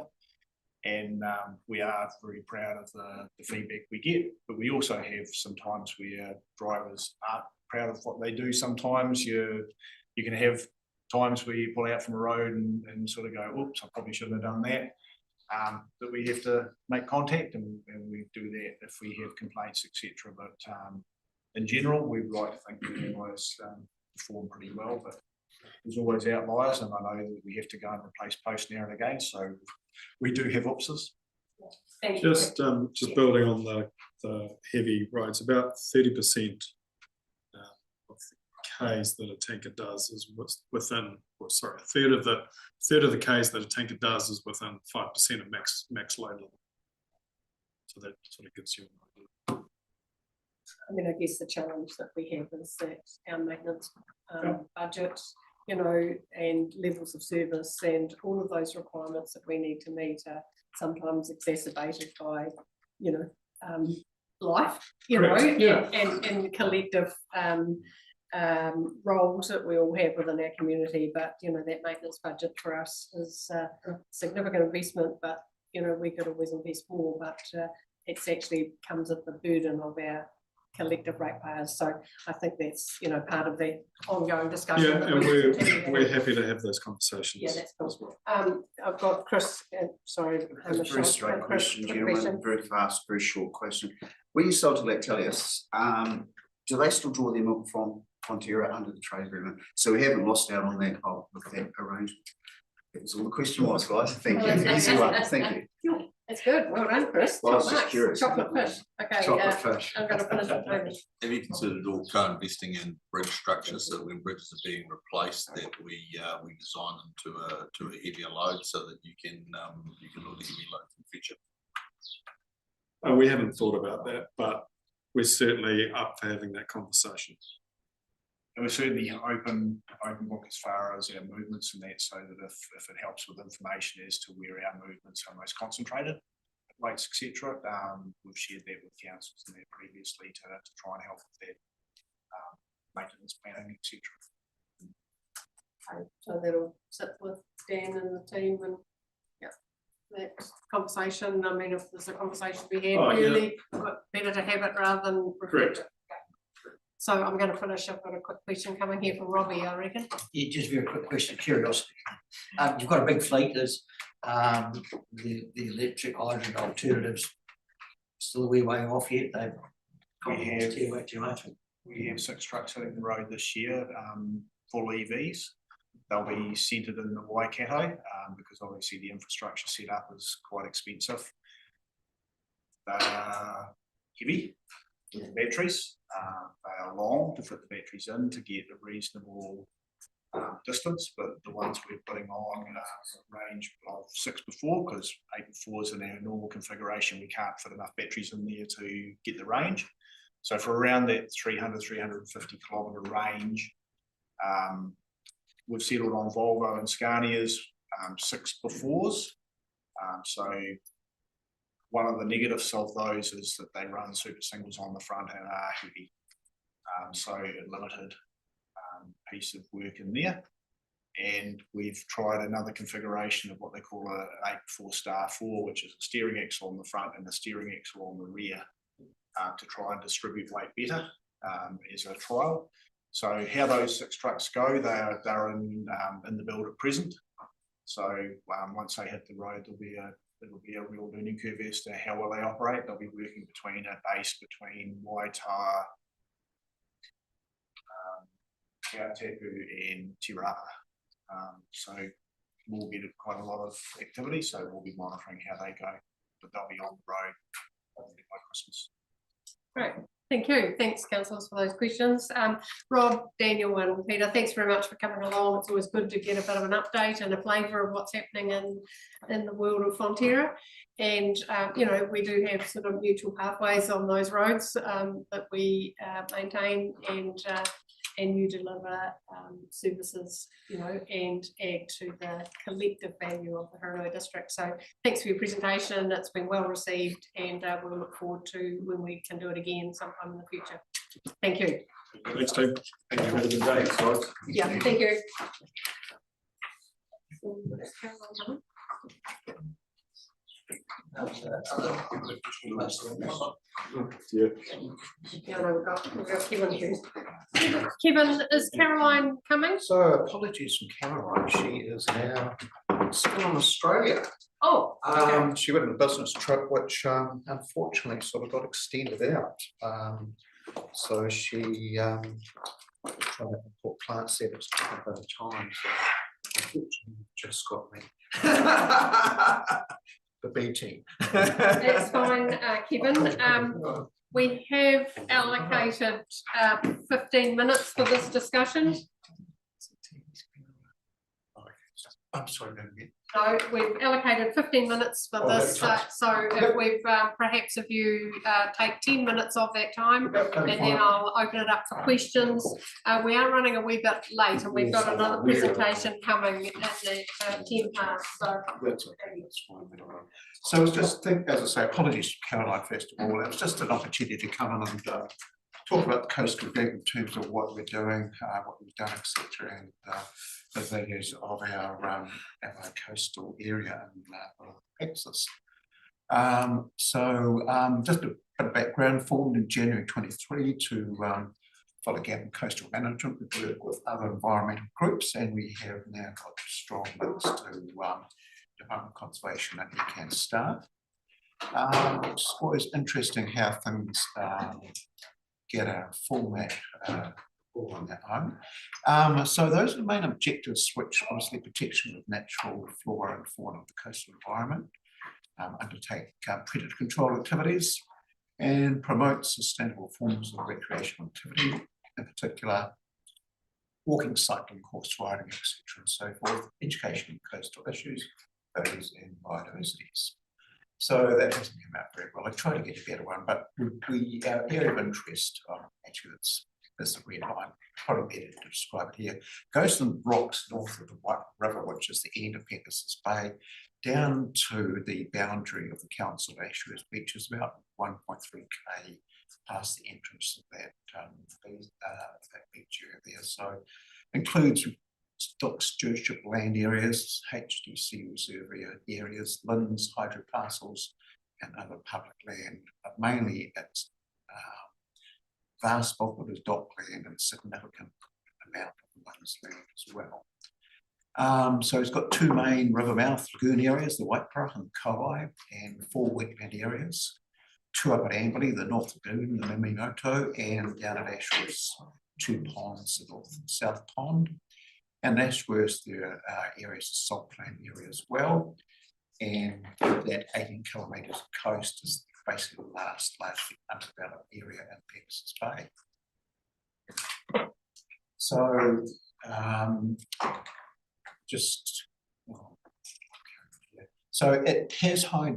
And we are very proud of the feedback we get, but we also have sometimes where drivers aren't proud of what they do. Sometimes you can have times where you pull out from a road and sort of go, oops, I probably shouldn't have done that. That we have to make contact and we do that if we have complaints, etc. But in general, we'd like to think we always perform pretty well, but there's always outliers, and I know that we have to go and replace posts now and again, so we do have oopses. Thank you. Just building on the heavy roads, about 30% of the Ks that a tanker does is within, or sorry, a third of the Ks that a tanker does is within 5% of max load level. So that sort of gives you an idea. I mean, I guess the challenge that we have is that our maintenance budget, you know, and levels of service and all of those requirements that we need to meet are sometimes exacerbated by, you know, life, you Correct, know, yeah. and collective roles that we all have within our community. But, you know, that maintenance budget for us is a significant investment, but, you know, we could always invest more, but it's actually comes at the burden of our collective ratepayers. So I think that's, you know, part of the ongoing discussion. Yeah, that and we continue to have. we're happy to have those conversations. Yeah, that's as cool. well. I've got Chris, sorry. It's a Michelle, very straight Chris, question, quick gentlemen, very fast, very short question. When you sold to Lactelius, do they still draw their milk from Fonterra under the trade agreement? So we haven't lost out on that whole with that arrangement. That was all the question was, guys. Thank you. Easy one. Thank you. That's good. Well done, Chris. Well, I was Top just marks. curious. Chocolate fish. Okay. Chocolate fish. I'm going to finish with Toby. Have you considered all co-investing in bridge structures so that when bridges are being replaced, that we design them to a heavier load so that you can load a heavy load in the future? We haven't thought about that, but we're certainly up for having that conversation. And we're certainly open book as far as our movements and that, so that if it helps with information as to where our movements are most concentrated, weights, etc. We've shared that with councils and that previously to try and help with that maintenance planning, etc. So that'll sit with Dan and the team and that conversation. I mean, if there's a conversation to be had, really better to have it rather than Correct. So I'm going to finish. I've got a quick question coming here from Robbie, I reckon. Yeah, just very quick question, curiosity. You've got a big fleet, there's the electric hydrogen alternatives still a wee way off yet, they've We have 6 trucks hitting the road this year, full EVs. They'll be centred in the Waikato because obviously the infrastructure set up is quite expensive. They're heavy batteries. They are long to fit the batteries in to get a reasonable distance, but the ones we're putting on a range of 6x4 because 8x4 is in our normal configuration. We can't fit enough batteries in there to get the range. So for around that 300-350 kilometre range, we've settled on Volvo and Scania's 6x4s. So one of the negatives of those is that they run super singles on the front and are heavy. So a limited piece of work in there. And we've tried another configuration of what they call an 8x4 Star 4, which is a steering axle on the front and a steering axle on the rear to try and distribute weight better as a trial. So how those 6 trucks go, they're in the build at present. So once they hit the road, it'll be a real learning curve as to how well they operate. They'll be working between a base between Waitaha, Aotearoa and Te Rapa. So we'll get quite a lot of activity, so we'll be monitoring how they go, but they'll be on the road by Christmas. Great. Thank you. Thanks, councillors, for those questions. Rob, Daniel and Peter, thanks very much for coming along. It's always good to get a bit of an update and a flavour of what's happening in the world of Fonterra. And, you know, we do have sort of mutual pathways on those roads that we maintain and you deliver services, you know, and add to the collective value of the Haranui district. So thanks for your presentation. It's been well received, and we'll look forward to when we can do it again sometime in the future. Thank you. Thanks, team. Thank you. Have a good day, guys. Yeah, thank you. Yeah, no, we've got Kevin first. Kevin, is Caroline coming? So apologies from Caroline, she is now still in Australia. Oh, okay. She went on a business trip, which unfortunately sort of got extended out. So she trying to import plant settings took a bit of time, so unfortunately just got me. The B team. That's fine, Kevin. We have allocated 15 minutes for this discussion. I'm sorry, no, again. No, we've allocated 15 minutes for this, so if we've perhaps if you take 10 minutes of that time, and then I'll open it up for questions. We are running a wee bit late, and we've got another presentation coming in the 10 past. So That's okay, that's fine. So it's just think, as I say, apologies to Caroline first of all. It was just an opportunity to come in and talk about the coastal group in terms of what we're doing, what we've done, etc., and the values of our coastal area and Texas. Just a bit of background, formed in January 23 to fill a gap in coastal management. We work with other environmental groups, and we have now got strong links to Department of Conservation and ECAN staff. It's always interesting how things get a format all on their own. So those are the main objectives, which obviously protection of natural flora and fauna of the coastal environment, undertake predator control activities, and promote sustainable forms of recreational activity, in particular walking, cycling, horse riding, etc., and so forth, education in coastal issues, values and biodiversities. So that hasn't come out very well. I tried to get a better one, but our area of interest, actually that's a red line, probably better to describe it here, goes from rocks north of the White River, which is the end of Pegasus Bay, down to the boundary of the Council of Ashurst Beach, is about 1.3 km past the entrance of that beach area there. So includes stock stewardship land areas, HDC reserve areas, LINs, hydro parcels, and other public land, but mainly it's vast bulk of it is dock land and significant amount of LINs land as well. So it's got two main river mouth lagoon areas, the Waipara and the Kauai, and 4 wetland areas, 2 up at Amberley, the North Lagoon, the Mimingoto, and down at Ashurst, 2 ponds, the North and South Pond. And Ashurst, there are areas of salt plain area as well. And that 18 kilometres of coast is basically the last largely undeveloped area in Pegasus Bay. So so it has high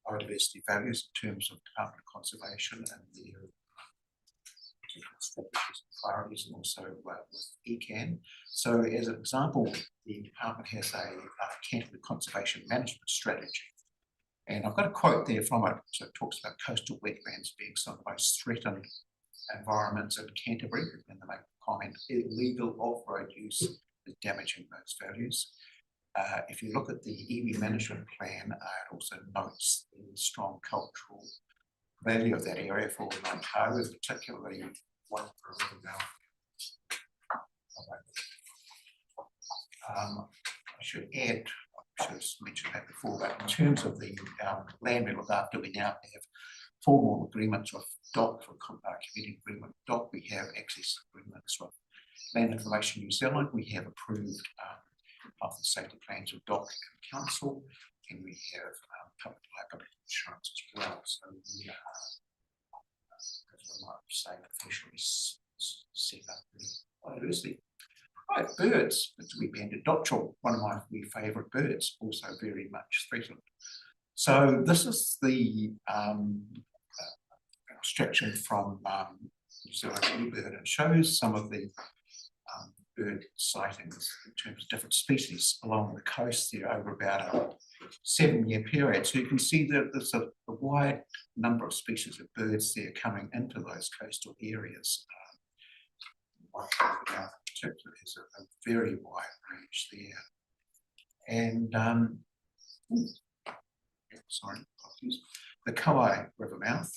biodiversity values in terms of Department of Conservation and their priorities, and also with ECAN. So as an example, the department has a Canterbury Conservation Management Strategy. And I've got a quote there from it. So it talks about coastal wetlands being some of the most threatened environments in Canterbury, and they make a comment, illegal off-road use is damaging those values. If you look at the iwi management plan, it also notes the strong cultural value of that area for Otago, particularly one for I should add, I should have mentioned that before, but in terms of the land we look after, we now have formal agreements with DOC, for community agreement with DOC. We have access agreements with Land Information New Zealand. We have approved health and safety plans with DOC and Council, and we have public liability insurance as well. So we are, as I might say, officially set up biodiversity. Right, birds. It's we banded dotterel, one of my favourite birds, also very much threatened. So this is the extraction from New Zealand eBird, and shows some of the bird sightings in terms of different species along the coast there over about a 7-year period. So you can see that there's a wide number of species of birds there coming into those coastal areas. Particularly is a very wide range there. And sorry, apologies, the Kauai River mouth.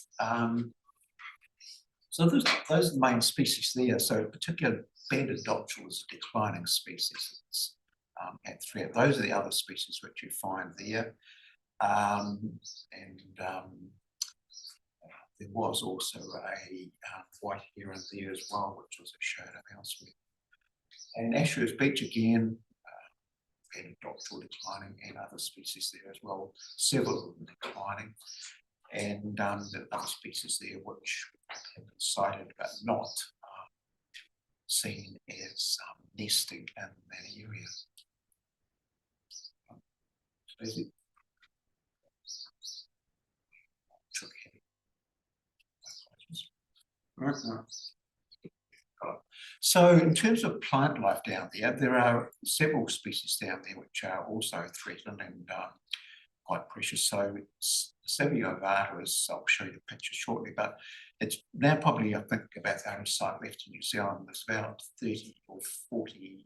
So those are the main species there. So particularly banded dotterel is a declining species. It's at threat. Those are the other species which you find there. There was also a white heron there as well, which was a showed up elsewhere. And Ashurst Beach again, banded dotterel declining, and other species there as well, several of them declining. And there are other species there which have been sighted but not seen as nesting in that area. So in terms of plant life down there are several species down there which are also threatened and quite precious. So Savia ovata is, I'll show you the picture shortly, but it's now probably, I think, about the only site left in New Zealand. There's about 30 or 40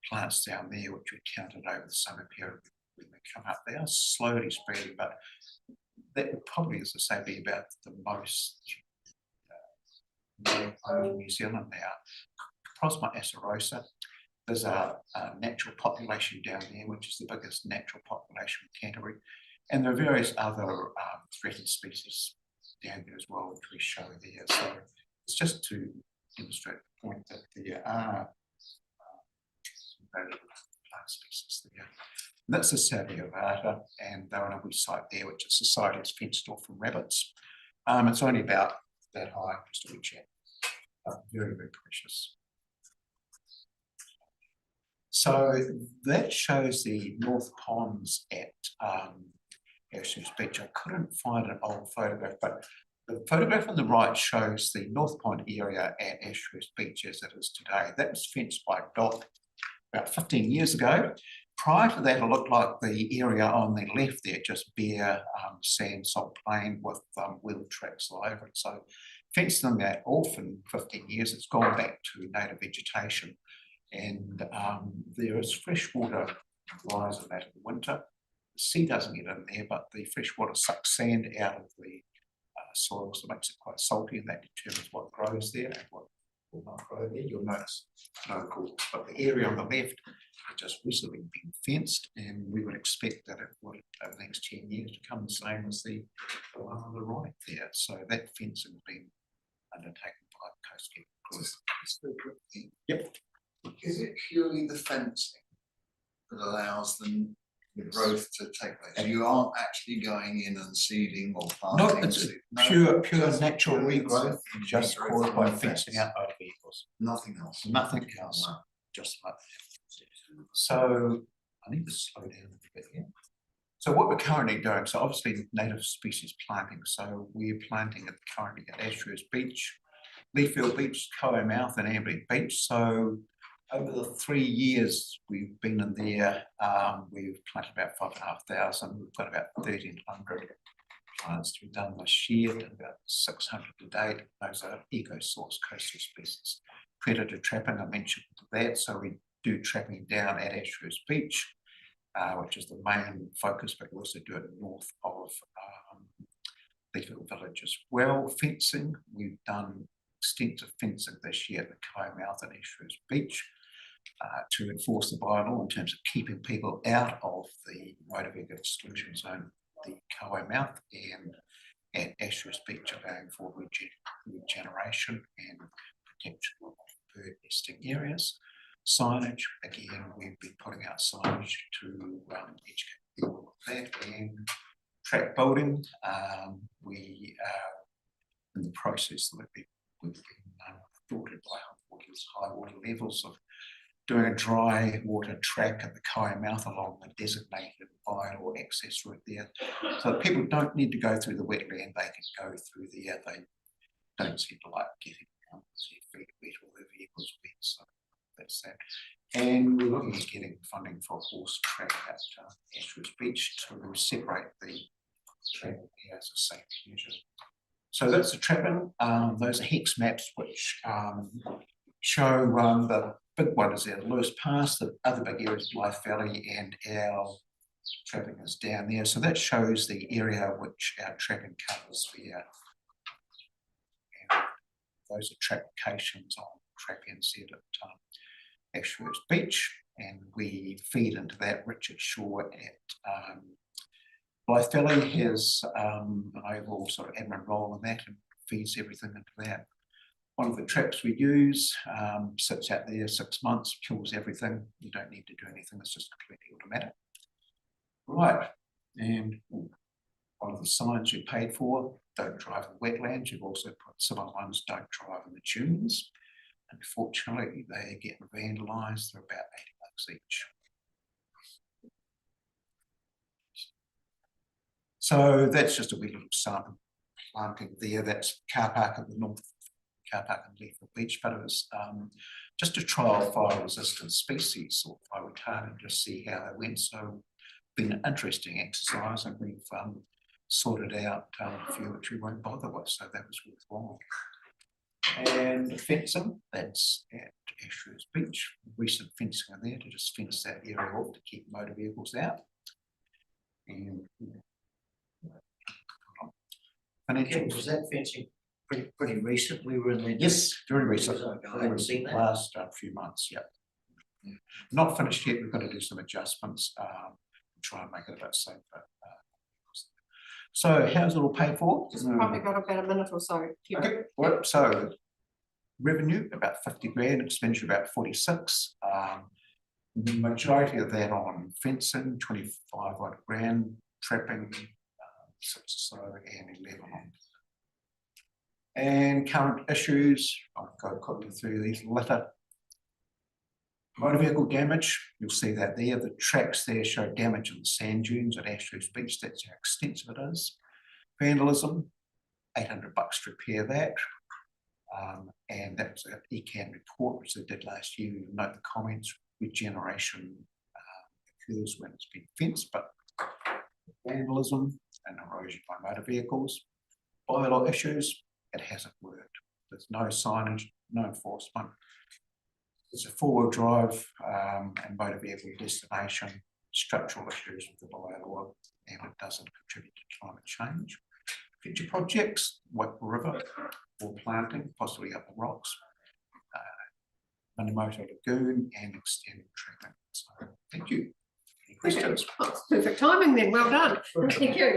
plants down there which we counted over the summer period when they come up. They are slowly spreading, but that would probably, as I say, be about the most in New Zealand now. Prosma acerosa, there's a natural population down there, which is the biggest natural population in Canterbury. And there are various other threatened species down there as well, which we show there. So it's just to illustrate the point that there are valuable plant species there. And that's the Savia ovata, and they're on a wee site there, which is society is fenced off from rabbits. It's only about that high, just a wee chat. Very, very precious. So that shows the North Ponds at Ashurst Beach. I couldn't find an old photograph, but the photograph on the right shows the North Pond area at Ashurst Beach as it is today. That was fenced by DOC about 15 years ago. Prior to that, it looked like the area on the left there, just bare sand, salt plain with wheel tracks all over it. So fencing that off in 15 years, it's gone back to native vegetation. And there is freshwater rise in that in the winter. The sea doesn't get in there, but the freshwater sucks sand out of the soil, so it makes it quite salty, and that determines what grows there and what will not grow there. You'll notice no cool, but the area on the left has just recently been fenced, and we would expect that it would, over the next 10 years, become the same as the one on the right there. So that fencing has been undertaken by the Coast Guard. Yep. Is it purely the fencing that allows the growth to take place? And you aren't actually going in and seeding or planting? No, it's pure natural regrowth, just caused by fencing out motor vehicles. Nothing else? Nothing else, just like that. So I need to slow down a bit here. So what we're currently doing, so obviously native species planting. So we're planting it currently at Ashurst Beach, Leafield Beach, Kauai Mouth and Amberley Beach. So over the 3 years we've been in there, we've planted about 5,500. We've got about 1,300 plants to be done this year, about 600 to date. Those are eco-source coastal species. Predator trapping, I mentioned that. So we do trapping down at Ashurst Beach, which is the main focus, but we also do it north of Leafield Village as well. Fencing, we've done extensive fencing this year at the Kauai Mouth and Ashurst Beach to enforce the bylaw in terms of keeping people out of the motor vehicle exclusion zone, the Kauai Mouth, and at Ashurst Beach allowing for regeneration and protection of bird nesting areas. Signage, again, we've been putting out signage to educate people of that, and track building. We are in the process that we've been thwarted by high water levels of doing a dry water track at the Kauai Mouth along the designated bylaw access route there. So that people don't need to go through the wetland, they can go through there. They don't seem to like getting their feet wet or their vehicles wet. So that's that. And we're looking at getting funding for a horse track at Ashurst Beach to separate the track as a safety measure. So that's the trapping. Those are hex maps which show the big one is our Lewis Pass, the other big areas, Blythe Valley, and our trapping is down there. So that shows the area which our trapping covers here. And those are trap locations on Trap NZ at Ashworth Beach, and we feed into that. Richard Shaw at Blythe Valley has an overall sort of admin role in that and feeds everything into that. One of the traps we use sits out there 6 months, kills everything. You don't need to do anything, it's just completely automatic. Right, and one of the signs you paid for, don't drive in wetlands. You've also put similar ones, don't drive in the dunes. Unfortunately, they get vandalised. They're about $80 each. So that's just a wee little sample planting there. That's car park at the north, car park in Leaford Beach, but it was just a trial fire resistant species or fire retardant, just see how they went. So been an interesting exercise, and we've sorted out a few which we won't bother with, so that was worthwhile. And fencing, that's at Ashworth Beach. Recent fencing in there to just fence that area off to keep motor vehicles out. And Was that fencing pretty recent? We were in the. yes, very recent. I haven't seen that. Last few months, yeah. Not finished yet. We've got to do some adjustments. Try and make it a bit safer. So how's it all paid for? Just probably got about a minute or so. Okay, well, so revenue about 50 grand, expenditure about 46. The majority of that on fencing, 25 odd grand, trapping, 6 or so, and 11 on. And current issues, I'll go quickly through these. Litter, motor vehicle damage, you'll see that there. The tracks there show damage in the sand dunes at Ashworth Beach. That's how extensive it is. Vandalism, $800 to repair that. And that was an ECAN report, which they did last year. You'll note the comments, regeneration occurs when it's been fenced, but vandalism and erosion by motor vehicles. Bylaw issues, it hasn't worked. There's no signage, no enforcement. It's a four-wheel drive and motor vehicle destination, structural issues with the bylaw, and it doesn't contribute to climate change. Future projects, Waipara River, or planting, possibly up the rocks, Minamoto Lagoon, and extended trapping. So, thank you. Any questions? Oh, it's perfect timing then, well done. Thank you.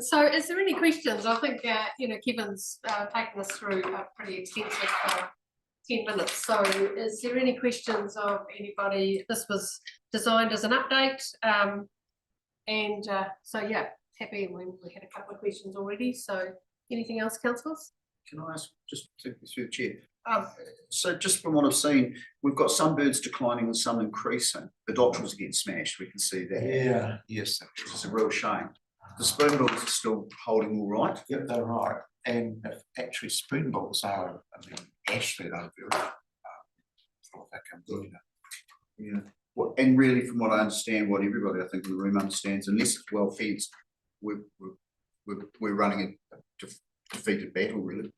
So is there any questions? I think, Kevin's taken us through a pretty extensive 10 minutes. So is there any questions of anybody? This was designed as an update. So yeah, happy. We had a couple of questions already. So anything else, councillors? Can I ask, just through the chair? So just from what I've seen, we've got some birds declining and some increasing. The doctorals are getting smashed, we can see that. Yeah, yes, Which is a real shame. The spoonbills are still holding all right. yep, they're right. And if actually spoonbills are, Ashford are very, that can do that. Yeah. Well, and really, from what I understand, what everybody I think in the room understands, unless it's well fenced, we're running a defeated battle, really.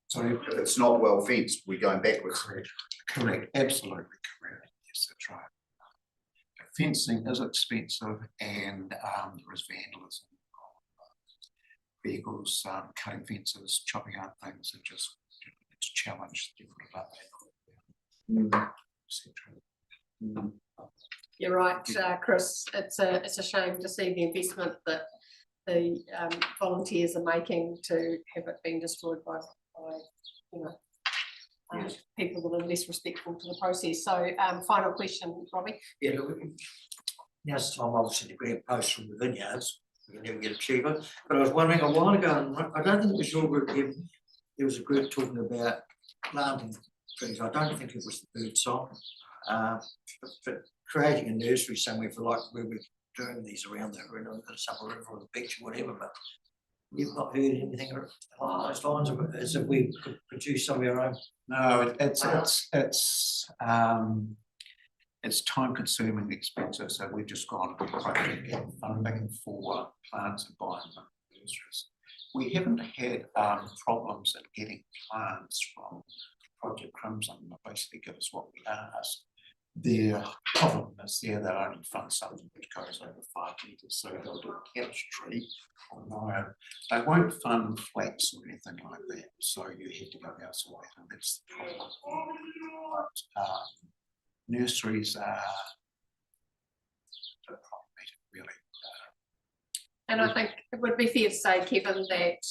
Sorry, If it's not well fenced, we're going backwards. correct, absolutely correct. Yes, that's right. Fencing is expensive, and there is vandalism. Vehicles cutting fences, chopping out things, and just it's challenged. You're right, Chris. It's a shame to see the investment that the volunteers are making to have it being destroyed by people that are less respectful to the process. So final question, Robbie. Yeah, look, now's the time obviously to grab posts from the vineyards. We can never get it cheaper. But I was wondering a while ago, and I don't think it was your group, there was a group talking about planting trees. I don't think it was the bird song. But creating a nursery somewhere for like where we're doing these around the Supper River or the beach or whatever, but you've not heard anything along those lines as if we could produce some of our own. No, it's time consuming, expensive. So we've just gone to project get funding for plants and buying nurseries. We haven't had problems in getting plants from Project Crimson. They basically give us what we ask. Their problem is they'll only fund something which goes over 5 metres, so they'll do chemistry on their own. They won't fund flats or anything like that, so you have to go elsewhere, and that's the problem. Nurseries are problematic, really. And I think it would be fair to say, Kevin, that,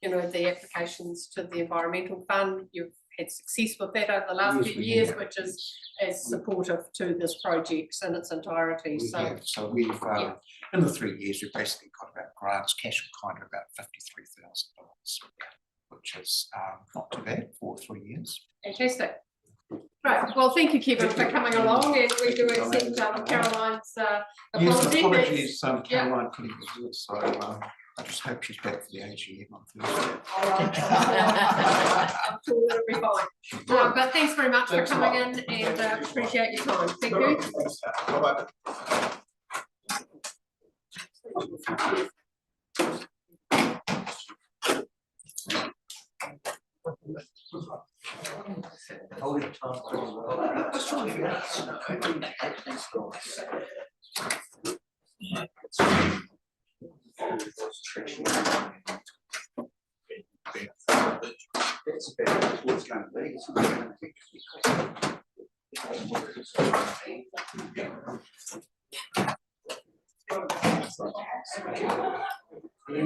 you know, the applications to the Environmental Fund, you've had success with that over the last few years, which is supportive to this project in its entirety, We so. have, so we've, in the 3 years, we've basically got about grants, cash and kind of about $53,000, which is not too bad for 3 years. Fantastic. Right, well, thank you, Kevin, for coming along, and we do accept Caroline's Yes, apology. apologies, Yeah. Caroline couldn't do it, so I just hope she's back for the AGM on Thursday. All right. I'm sure it'll be fine. But thanks very much for coming in, and appreciate your time. Thank you. Hold it tight. Just trying to figure out. That's about what's going to be. It's not going to Hello,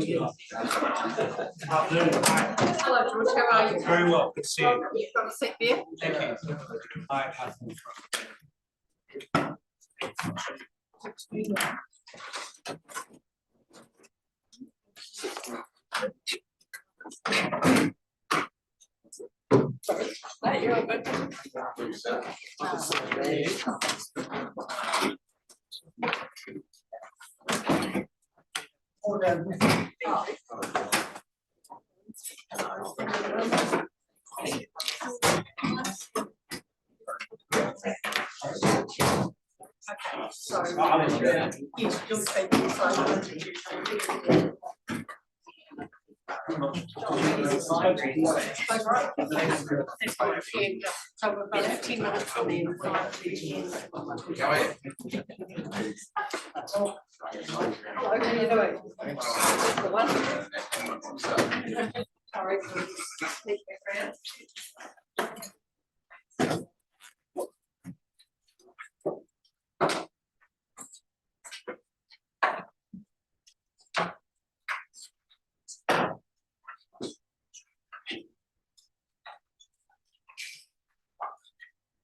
George, how are you? Very well, good to see you. You've got a seat there. Thank you. Hi, Catherine. Hey, you're all good. Okay, so, yes, you'll speak inside. So we've got 15 minutes from the inside to the end. Hello, how are you doing? The one. Sorry. Sneak back around.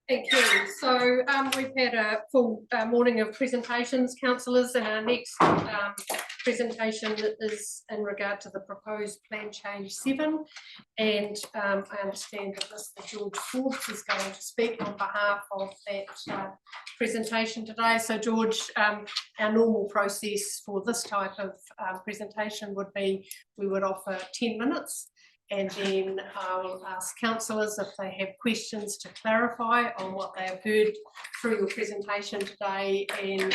Thank you. So we've had a full morning of presentations, councillors, and our next presentation is in regard to the proposed Plan Change 7. And I understand that Mr. George Forbes is going to speak on behalf of that presentation today. So George, our normal process for this type of presentation would be we would offer 10 minutes. And then I'll ask councillors if they have questions to clarify on what they have heard through your presentation today, and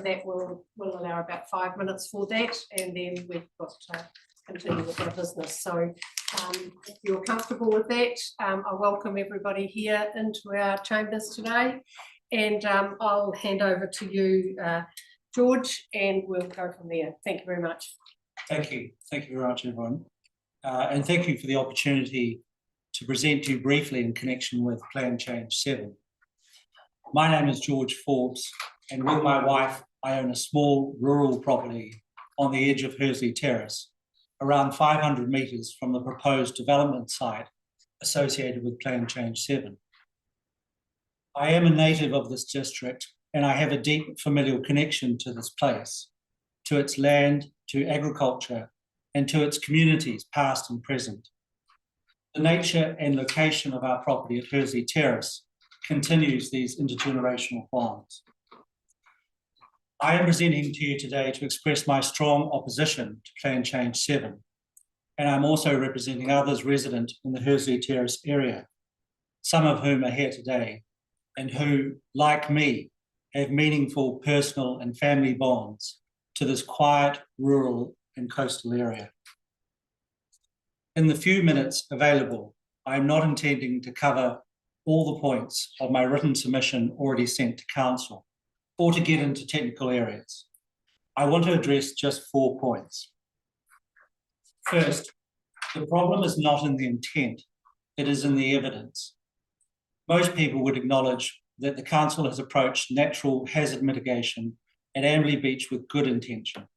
that will allow about 5 minutes for that, and then we've got to continue with our business. So if you're comfortable with that, I welcome everybody here into our chambers today, and I'll hand over to you, George, and we'll go from there. Thank you very much. Thank you very much, everyone. And thank you for the opportunity to present to you briefly in connection with Plan Change 7. My name is George Forbes, and with my wife, I own a small rural property on the edge of Hursley Terrace, around 500 metres from the proposed development site associated with Plan Change 7. I am a native of this district, and I have a deep familial connection to this place, to its land, to agriculture, and to its communities, past and present. The nature and location of our property at Hursley Terrace continues these intergenerational bonds. I am presenting to you today to express my strong opposition to Plan Change 7, and I'm also representing others resident in the Hursley Terrace area, some of whom are here today, and who, like me, have meaningful personal and family bonds to this quiet, rural, and coastal area. In the few minutes available, I'm not intending to cover all the points of my written submission already sent to council, or to get into technical areas. I want to address just 4 points. First, the problem is not in the intent, it is in the evidence. Most people would acknowledge that the council has approached natural hazard mitigation at Amberley Beach with good intention.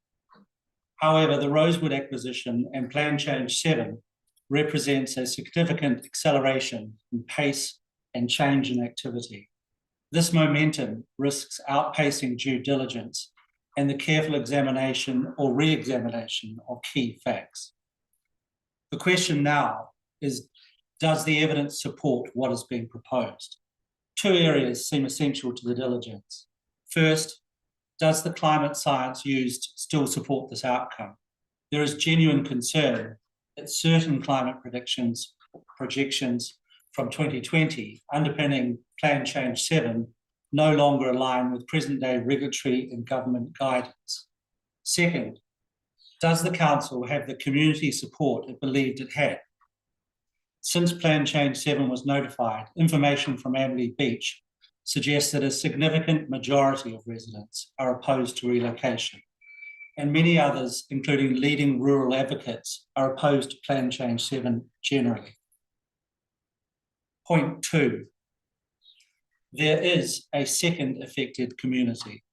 However, the Rosewood acquisition and Plan Change 7 represents a significant acceleration in pace and change in activity. This momentum risks outpacing due diligence and the careful examination or re-examination of key facts. The question now is, does the evidence support what is being proposed? 2 areas seem essential to the diligence. First, does the climate science used still support this outcome? There is genuine concern that certain climate projections from 2020 underpinning Plan Change 7 no longer align with present-day regulatory and government guidance. Second, does the council have the community support it believed it had? Since Plan Change 7 was notified, information from Amberley Beach suggests that a significant majority of residents are opposed to relocation, and many others, including leading rural advocates, are opposed to Plan Change 7 generally. Point 2, there is a second affected community.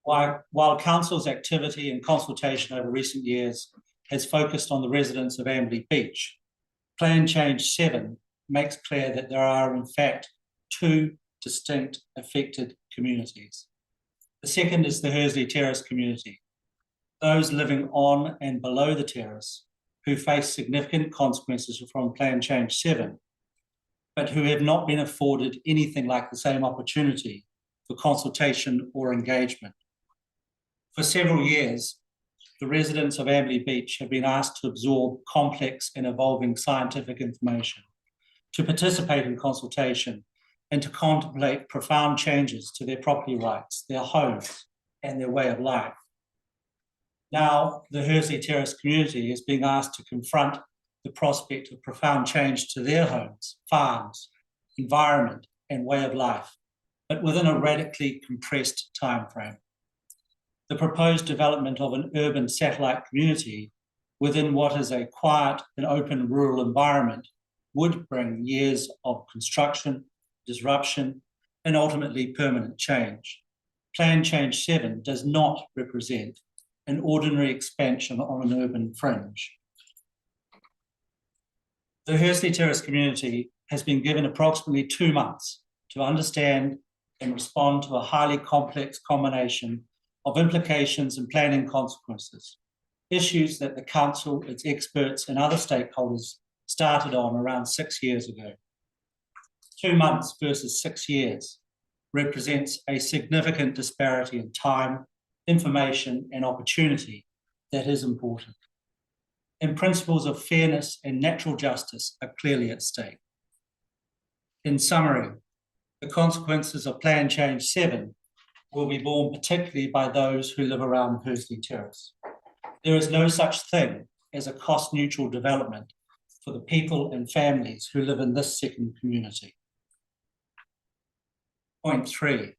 While council's activity and consultation over recent years has focused on the residents of Amberley Beach, Plan Change 7 makes clear that there are in fact 2 distinct affected communities. The second is the Hursley Terrace community, those living on and below the terrace who face significant consequences from Plan Change 7, but who have not been afforded anything like the same opportunity for consultation or engagement. For several years, the residents of Amberley Beach have been asked to absorb complex and evolving scientific information, to participate in consultation, and to contemplate profound changes to their property rights, their homes, and their way of life. Now, the Hursley Terrace community is being asked to confront the prospect of profound change to their homes, farms, environment, and way of life, but within a radically compressed timeframe. The proposed development of an urban satellite community within what is a quiet and open rural environment would bring years of construction, disruption, and ultimately permanent change. Plan Change 7 does not represent an ordinary expansion on an urban fringe. The Hursley Terrace community has been given approximately 2 months to understand and respond to a highly complex combination of implications and planning consequences, issues that the council, its experts, and other stakeholders started on around 6 years ago. 2 months versus 6 years represents a significant disparity in time, information, and opportunity that is important. And principles of fairness and natural justice are clearly at stake. In summary, the consequences of Plan Change 7 will be borne particularly by those who live around Hursley Terrace. There is no such thing as a cost-neutral development for the people and families who live in this second community. Point 3.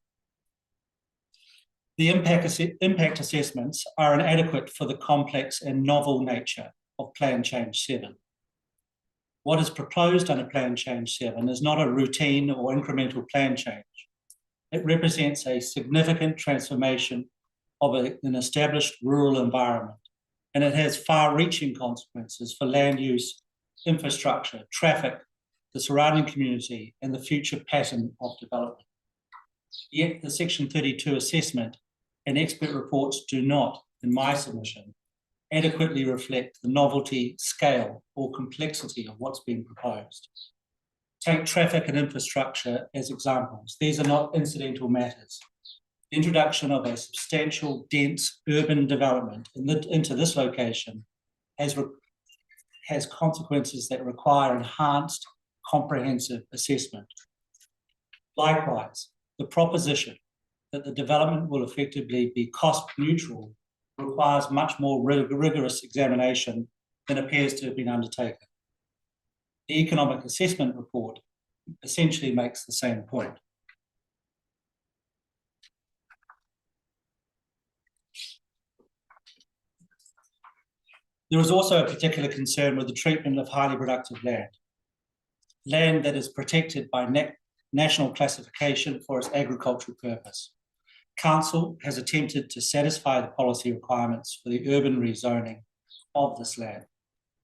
The impact assessments are inadequate for the complex and novel nature of Plan Change 7. What is proposed under Plan Change 7 is not a routine or incremental plan change. It represents a significant transformation of an established rural environment, and it has far-reaching consequences for land use, infrastructure, traffic, the surrounding community, and the future pattern of development. Yet the Section 32 assessment and expert reports do not, in my submission, adequately reflect the novelty, scale, or complexity of what's being proposed. Take traffic and infrastructure as examples. These are not incidental matters. The introduction of a substantial, dense urban development into this location has consequences that require enhanced, comprehensive assessment. Likewise, the proposition that the development will effectively be cost neutral requires much more rigorous examination than appears to have been undertaken. The Economic Assessment Report essentially makes the same point. There is also a particular concern with the treatment of highly productive land. Land that is protected by national classification for its agricultural purpose. Council has attempted to satisfy the policy requirements for the urban rezoning of this land.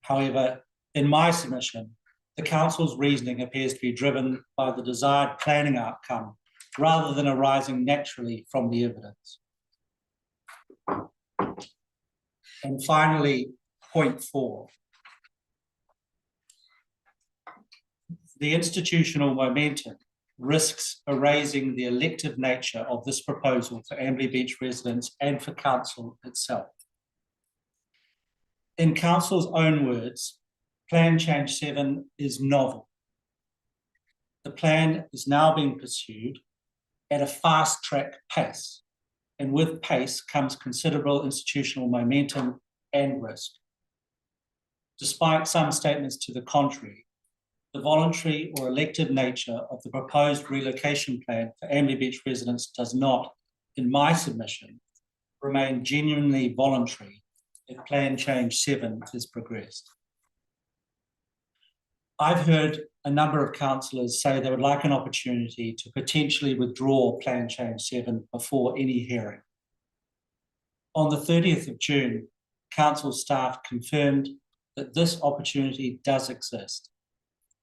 However, in my submission, the council's reasoning appears to be driven by the desired planning outcome rather than arising naturally from the evidence. And finally, point 4. The institutional momentum risks erasing the elective nature of this proposal for Amberley Beach residents and for council itself. In council's own words, Plan Change 7 is novel. The plan is now being pursued at a fast track pace, and with pace comes considerable institutional momentum and risk. Despite some statements to the contrary, the voluntary or elective nature of the proposed relocation plan for Amberley Beach residents does not, in my submission, remain genuinely voluntary if Plan Change 7 is progressed. I've heard a number of councillors say they would like an opportunity to potentially withdraw Plan Change 7 before any hearing. On the 30th of June, council staff confirmed that this opportunity does exist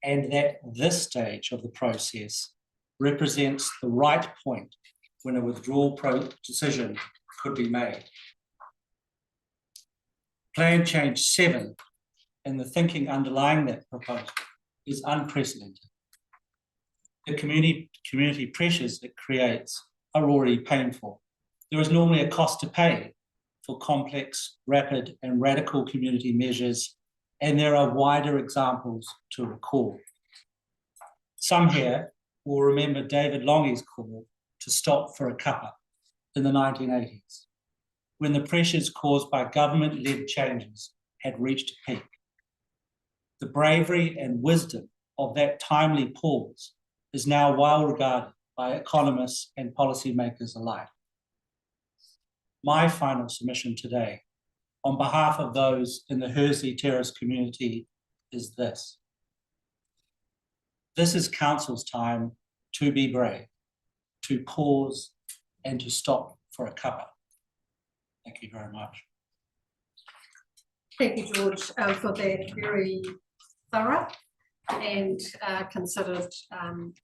and that this stage of the process represents the right point when a withdrawal decision could be made. Plan Change 7 and the thinking underlying that proposal is unprecedented. The community pressures it creates are already painful. There is normally a cost to pay for complex, rapid, and radical community measures, and there are wider examples to recall. Some here will remember David Longy's call to stop for a cuppa in the 1980s, when the pressures caused by government-led changes had reached a peak. The bravery and wisdom of that timely pause is now well regarded by economists and policymakers alike. My final submission today, on behalf of those in the Hursley Terrace community, is this. This is council's time to be brave, to pause and to stop for a cuppa. Thank you very much. Thank you, George, for that very thorough and considered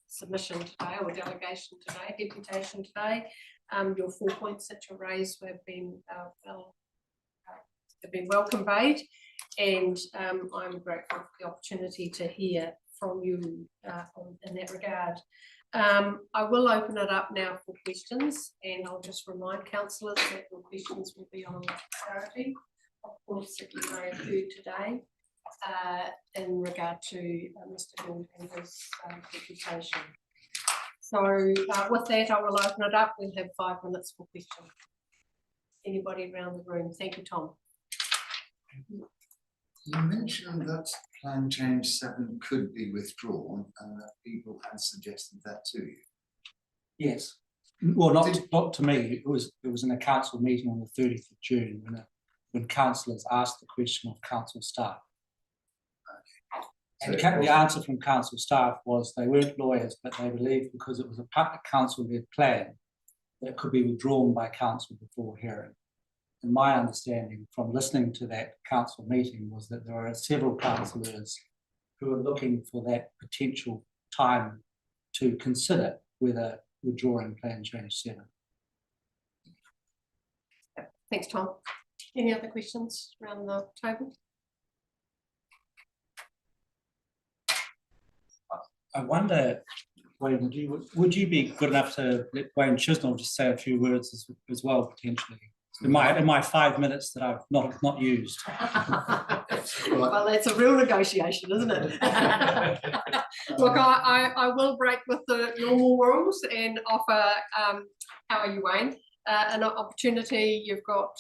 submission today, or delegation today, deputation today. Your 4 points that you raised have been well conveyed, and I'm grateful for the opportunity to hear from you in that regard. I will open it up now for questions, and I'll just remind councillors that your questions will be on priority, of course, that you may have heard today in regard to Mr. Gould and his deputation. So with that, I will open it up. We'll have 5 minutes for questions. Anybody around the room? Thank you, Tom. You mentioned that Plan Change 7 could be withdrawn, and that people had suggested that to you. Yes. Well, not to me. It was in a council meeting on the 30th of June when councillors asked the question of council staff. And the answer from council staff was they weren't lawyers, but they believed because it was a council-led plan that it could be withdrawn by council before hearing. And my understanding from listening to that council meeting was that there are several councillors who are looking for that potential time to consider whether withdrawing Plan Change 7. Thanks, Tom. Any other questions around the table? I wonder, Wayne, would you be good enough to let Wayne Chisnell just say a few words as well, potentially? In my 5 minutes that I've not used. Well, that's a real negotiation, isn't it? Look, I will break with the normal rules and offer, how are you, Wayne? An opportunity. You've got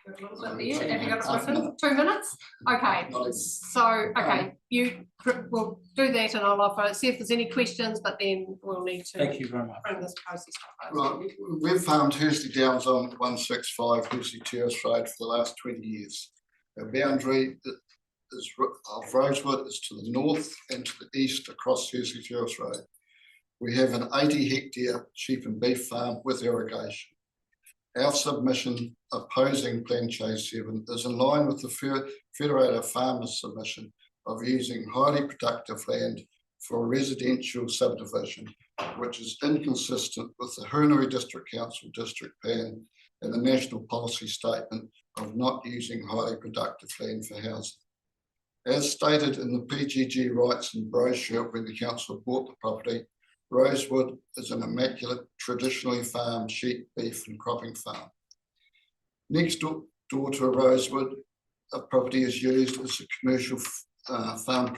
Have you got a question? 2 minutes? Okay, so, okay, we'll do that and I'll offer, see if there's any questions, but then we'll need to. Thank you very much. Bring this process to a close. Right, we've farmed Hursley Downs on 165 Hursley Terrace Road for the last 20 years. Our boundary of Rosewood is to the north and to the east across Hursley Terrace Road. We have an 80-hectare sheep and beef farm with irrigation. Our submission opposing Plan Change 7 is in line with the Federated Farmers submission of using highly productive land for a residential subdivision, which is inconsistent with the Huronui District Council District Plan and the National Policy Statement of not using highly productive land for housing. As stated in the PGG rights and brochure when the council bought the property, Rosewood is an immaculate, traditionally farmed sheep, beef and cropping farm. Next door to Rosewood, a property is used as a commercial farm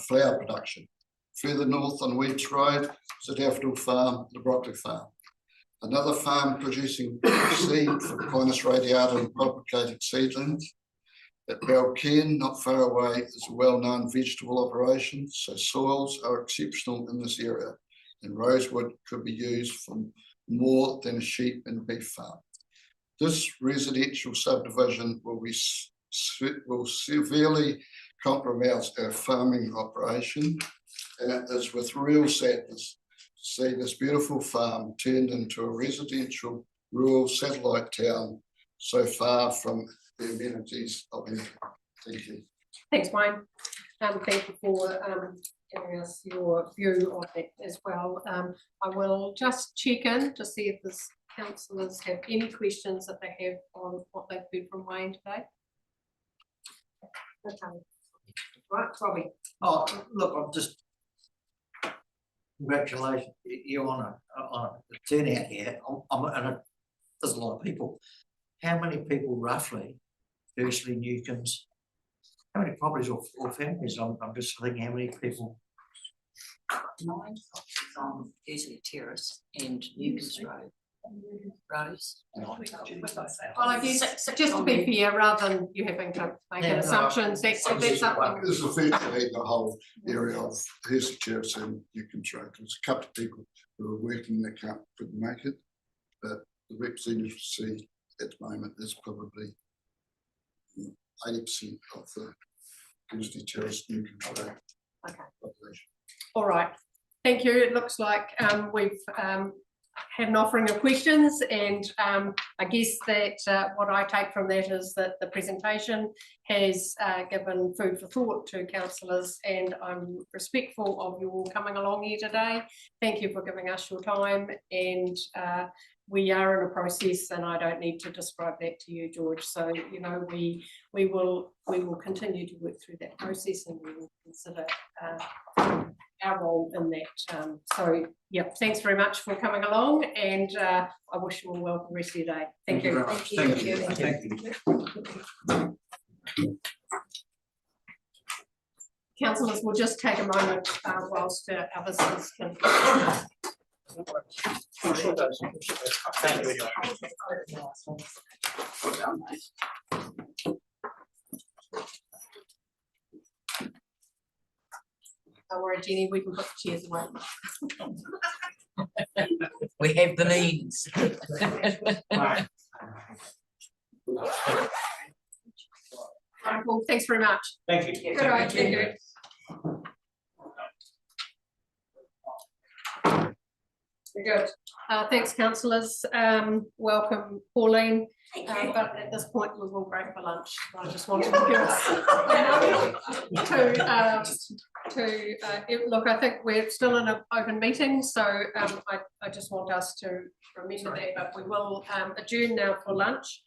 flower production. Further north on Weeds Road is a daffodil farm, the broccoli farm. Another farm producing seed for Pinus radiata and propagated seedlings. At Balcairn, not far away, is a well-known vegetable operation, so soils are exceptional in this area, and Rosewood could be used for more than a sheep and beef farm. This residential subdivision will severely compromise our farming operation, and it is with real sadness to see this beautiful farm turned into a residential rural satellite town so far from the amenities of it. Thank you. Thanks, Wayne. Thank you for giving us your view of it as well. I will just check in to see if the councillors have any questions that they have on what they've heard from Wayne today. Okay. Right, Robbie. Oh, look, I'm just congratulations you on a turnout here. And there's a lot of people. How many people roughly, firstly Newcombs, how many properties or families? I'm just thinking how many people. 9 properties on Hursley Terrace and Newcombs Road. Rose. Well, I guess just to be fair, rather than you having to make an assumptions, that's something. This is virtually the whole area of Hursley Terrace and Newcombs Road. There's a couple of people who are working that couldn't make it, but the representatives see at the moment is probably 80% of the Hursley Terrace Newcombs Road population. All right, thank you. It looks like we've had an offering of questions, and I guess that what I take from that is that the presentation has given food for thought to councillors, and I'm respectful of you all coming along here today. Thank you for giving us your time, and we are in a process, and I don't need to describe that to you, George. So, you know, we will continue to work through that process, and we will consider our role in that. So, yeah, thanks very much for coming along, and I wish you all well for the rest of your day. Thank you. Thank you. Thank you. Councillors, we'll just take a moment whilst our visitors can. Don't worry, Jenny, we can put the chairs away. We have the means. Well, thanks very much. Thank you. Good night. Thank you. Very good. Thanks, councillors. Welcome, Pauline. But at this point, we will break for lunch. I just wanted to give us look. I think we're still in an open meeting, so I just want us to remember that. But we will adjourn now for lunch.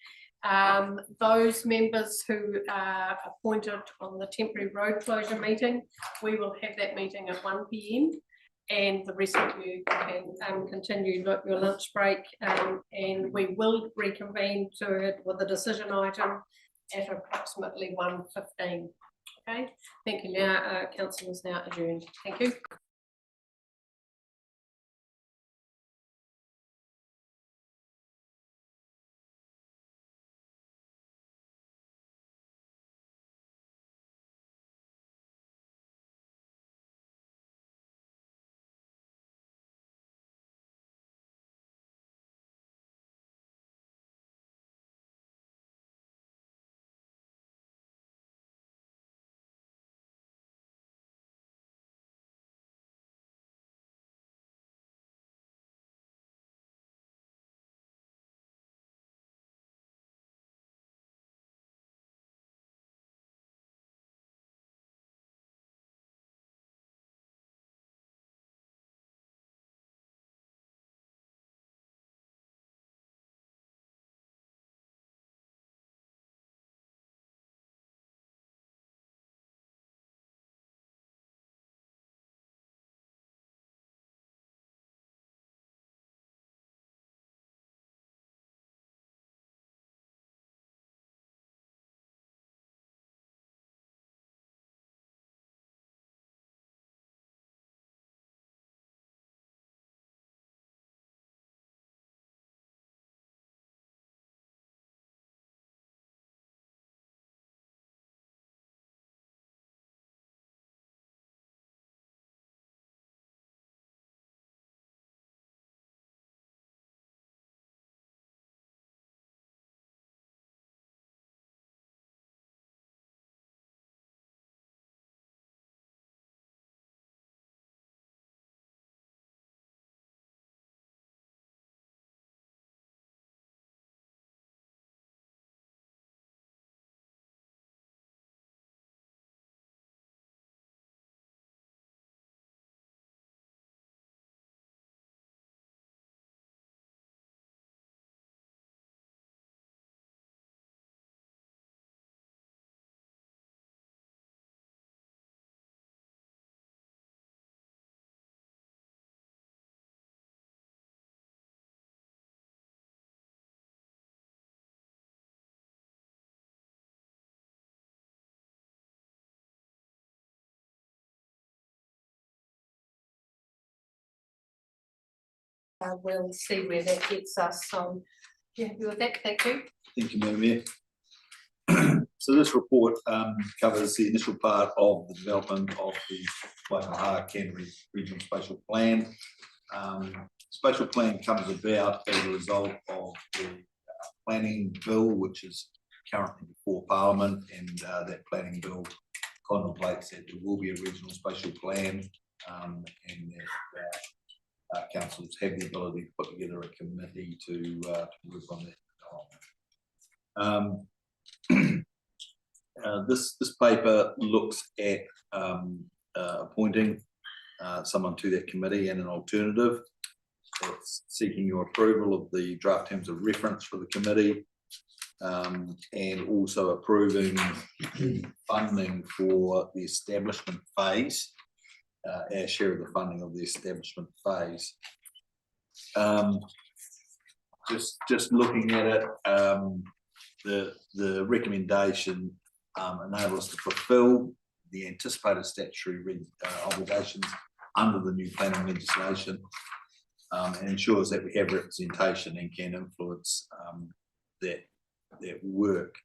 Those members who are appointed on the temporary road closure meeting, we will have that meeting at 1 p.m. and the rest of you can continue your lunch break, and we will reconvene to it with a decision item at approximately 1:15. Okay, thank you. Now, council is now adjourned. Thank you. we'll see where that gets us. So, yeah, with that, thank you. Thank you, Madam Mayor. So this report covers the initial part of the development of the Waipaha Canterbury Regional Spatial Plan. Spatial plan comes about as a result of the planning bill, which is currently before Parliament, and that planning bill contemplates that there will be a regional spatial plan, and that councils have the ability to put together a committee to work on that. This paper looks at appointing someone to that committee and an alternative. So it's seeking your approval of the draft terms of reference for the committee, and also approving funding for the establishment phase, our share of the funding of the establishment phase. Just looking at it, the recommendation enables us to fulfil the anticipated statutory obligations under the new planning legislation, and ensures that we have representation and can influence that work.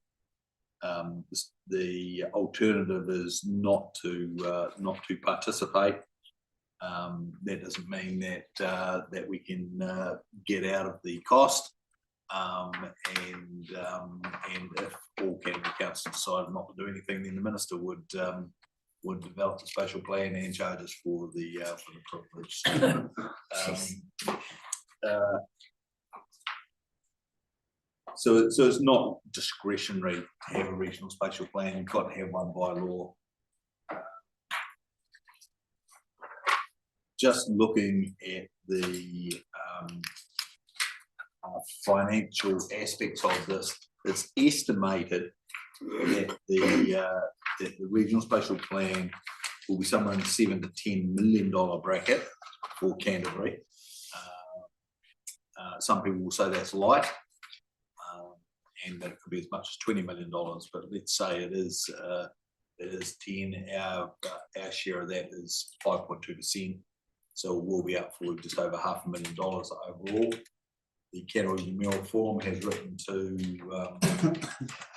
The alternative is not to participate. That doesn't mean that we can get out of the cost. And if all Canterbury Council decided not to do anything, then the minister would develop the spatial plan and charge us for the privilege. So it's not discretionary to have a regional spatial plan. You've got to have one by law. Just looking at the financial aspects of this, it's estimated that the regional spatial plan will be somewhere in the $7 to $10 million bracket for Canterbury. Some people will say that's light, and that it could be as much as $20 million. But let's say it is 10. Our share of that is 5.2%. So we'll be up for just over $500,000 overall. The Canterbury Mayoral Forum has written to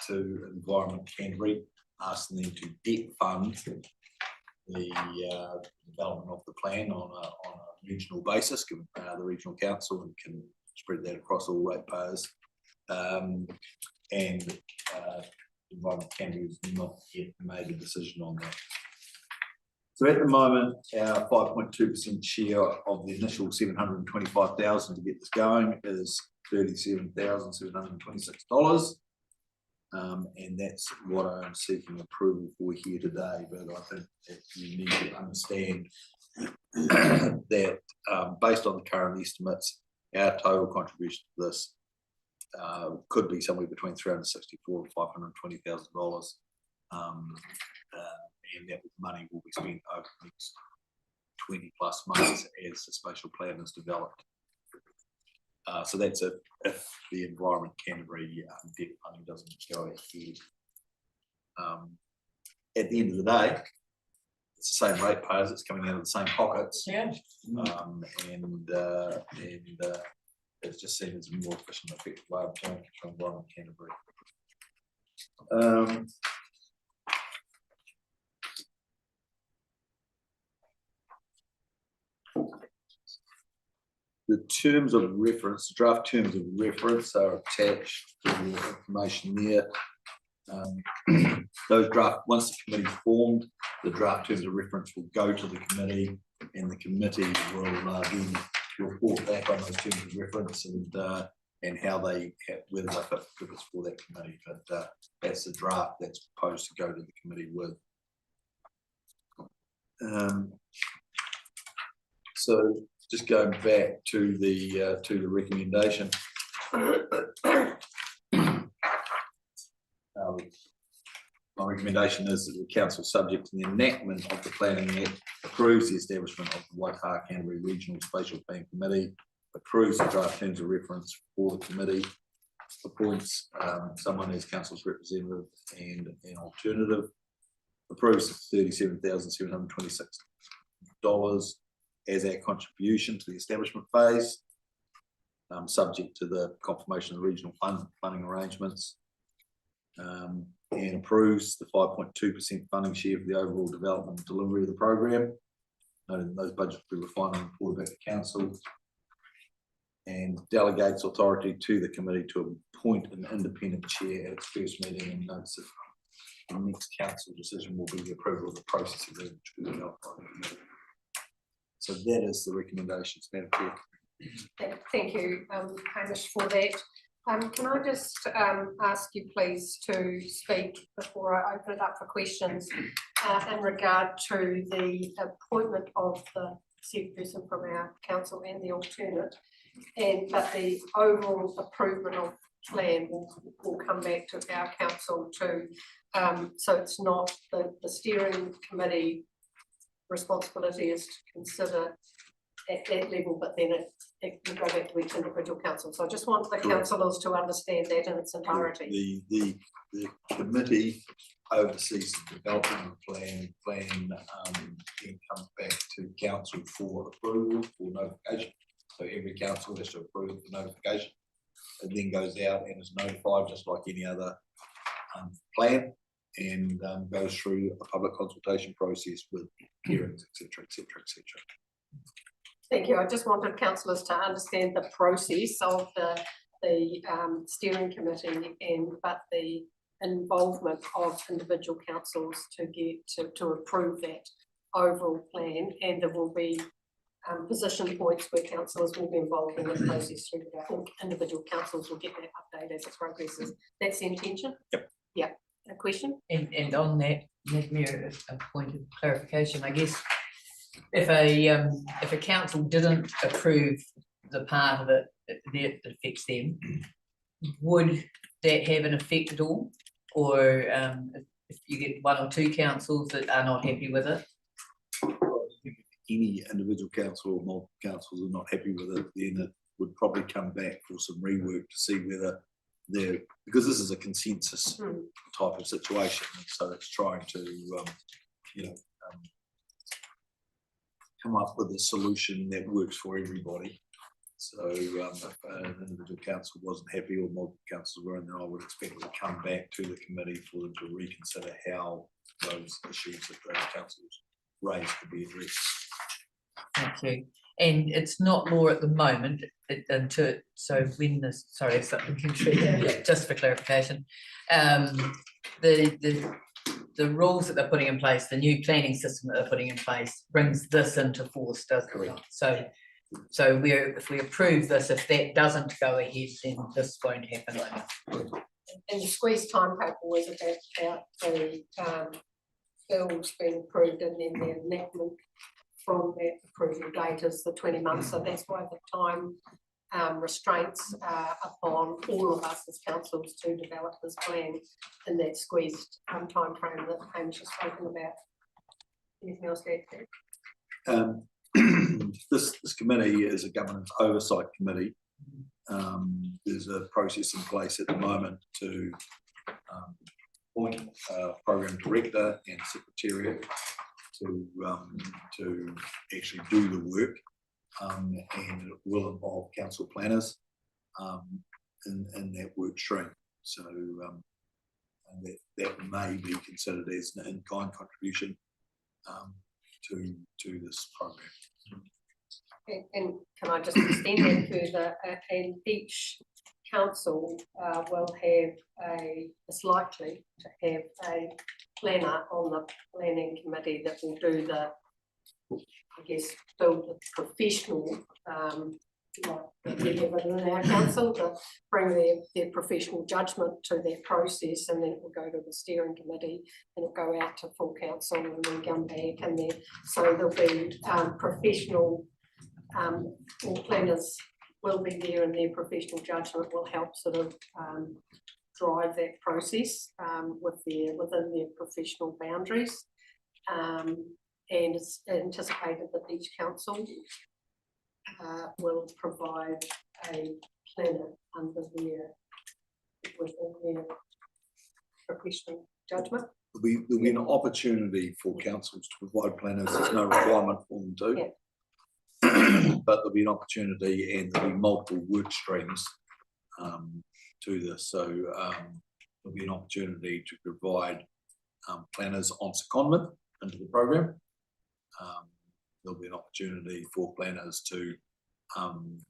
Environment Canterbury, asking them to debt fund the development of the plan on a regional basis, given the regional council and can spread that across all ratepayers. And Environment Canterbury has not yet made a decision on that. So at the moment, our 5.2% share of the initial $725,000 to get this going is $37,726. And that's what I'm seeking approval for here today. But I think that you need to understand that based on the current estimates, our total contribution to this could be somewhere between $364,000 and $520,000. And that money will be spent over the next 20 plus months as the spatial plan is developed. So that's if the Environment Canterbury debt funding doesn't go ahead. At the end of the day, it's the same ratepayers, it's coming out of the same pockets. Yeah. And it's just seen as a more efficient, effective way of doing it for Environment Canterbury. The terms of reference, draft terms of reference are attached to the information there. Those draft, once the committee is formed, the draft terms of reference will go to the committee, and the committee will then report back on those terms of reference and how they, whether they fit the purpose for that committee. But that's the draft that's proposed to go to the committee with. So just going back to the recommendation. My recommendation is that the council, subject to the enactment of the Planning Act, approves the establishment of the Waipaha Canterbury Regional Spatial Plan Committee, approves the draft terms of reference for the committee, appoints someone as council's representative and an alternative, approves $37,726 as our contribution to the establishment phase, subject to the confirmation of the regional funding arrangements. And approves the 5.2% funding share for the overall development and delivery of the program. Noting those budgets will be refined and reported back to council. And delegates authority to the committee to appoint an independent chair at its first meeting, and notes that the next council decision will be the approval of the process agreement which will be developed by the committee. So that is the recommendations, Madam Chair. Thank you, Hamish, for that. Can I just ask you please to speak before I open it up for questions in regard to the appointment of the chairperson from our council and the alternate, but the overall approval of plan will come back to our council too. So it's not the steering committee responsibility is to consider at that level, but then it can go back to each individual council. So I just want the councillors to understand that in its entirety. The committee oversees the development of the plan then comes back to council for approval, for notification. So every council has to approve the notification. It then goes out and is notified just like any other plan, and goes through a public consultation process with hearings, etc., etc., etc. Thank you. I just wanted councillors to understand the process of the steering committee but the involvement of individual councils to get to approve that overall plan, and there will be position points where councillors will be involved in the process through that. I think individual councils will get that update as it progresses. That's the intention? Yep. Yeah. A question? And on that, let me a point of clarification, I guess. If a council didn't approve the part of it that affects them, would that have an effect at all? Or if you get one or two councils that are not happy with it? Any individual council or multiple councils are not happy with it, then it would probably come back for some rework to see whether they're, because this is a consensus type of situation, so it's trying to come up with a solution that works for everybody. So if an individual council wasn't happy or multiple councils were in there, I would expect it to come back to the committee for them to reconsider how those issues that the councils raised could be addressed. Thank you. And it's not law at the moment, so when this, sorry, if something can trigger, just for clarification, the rules that they're putting in place, the new planning system that they're putting in place brings this into force, doesn't it? So if we approve this, if that doesn't go ahead, then this won't happen later. And the squeeze timetable was about the bills being approved and then the enactment from that approval date is the 20 months. So that's why the time restraints are upon all of us as councils to develop this plan in that squeezed time frame that Hamish has spoken about. Anything else to add? This committee is a governance oversight committee. There's a process in place at the moment to appoint a program director and secretariat to actually do the work, and it will involve council planners in that work stream. So that may be considered as an in-kind contribution to this program. And can I just extend that further? And each council will have is likely to have a planner on the planning committee that will do build the professional in our council to bring their professional judgment to that process, and then it will go to the steering committee and it'll go out to full council and then come back, and then so there'll be professional all planners will be there, and their professional judgment will help sort of drive that process within their professional boundaries. And it's anticipated that each council will provide a planner under with their professional judgment. There'll be an opportunity for councils to provide planners. There's no requirement for them to. Yeah. But there'll be an opportunity and there'll be multiple work streams to this. So there'll be an opportunity to provide planners on secondment into the program. There'll be an opportunity for planners to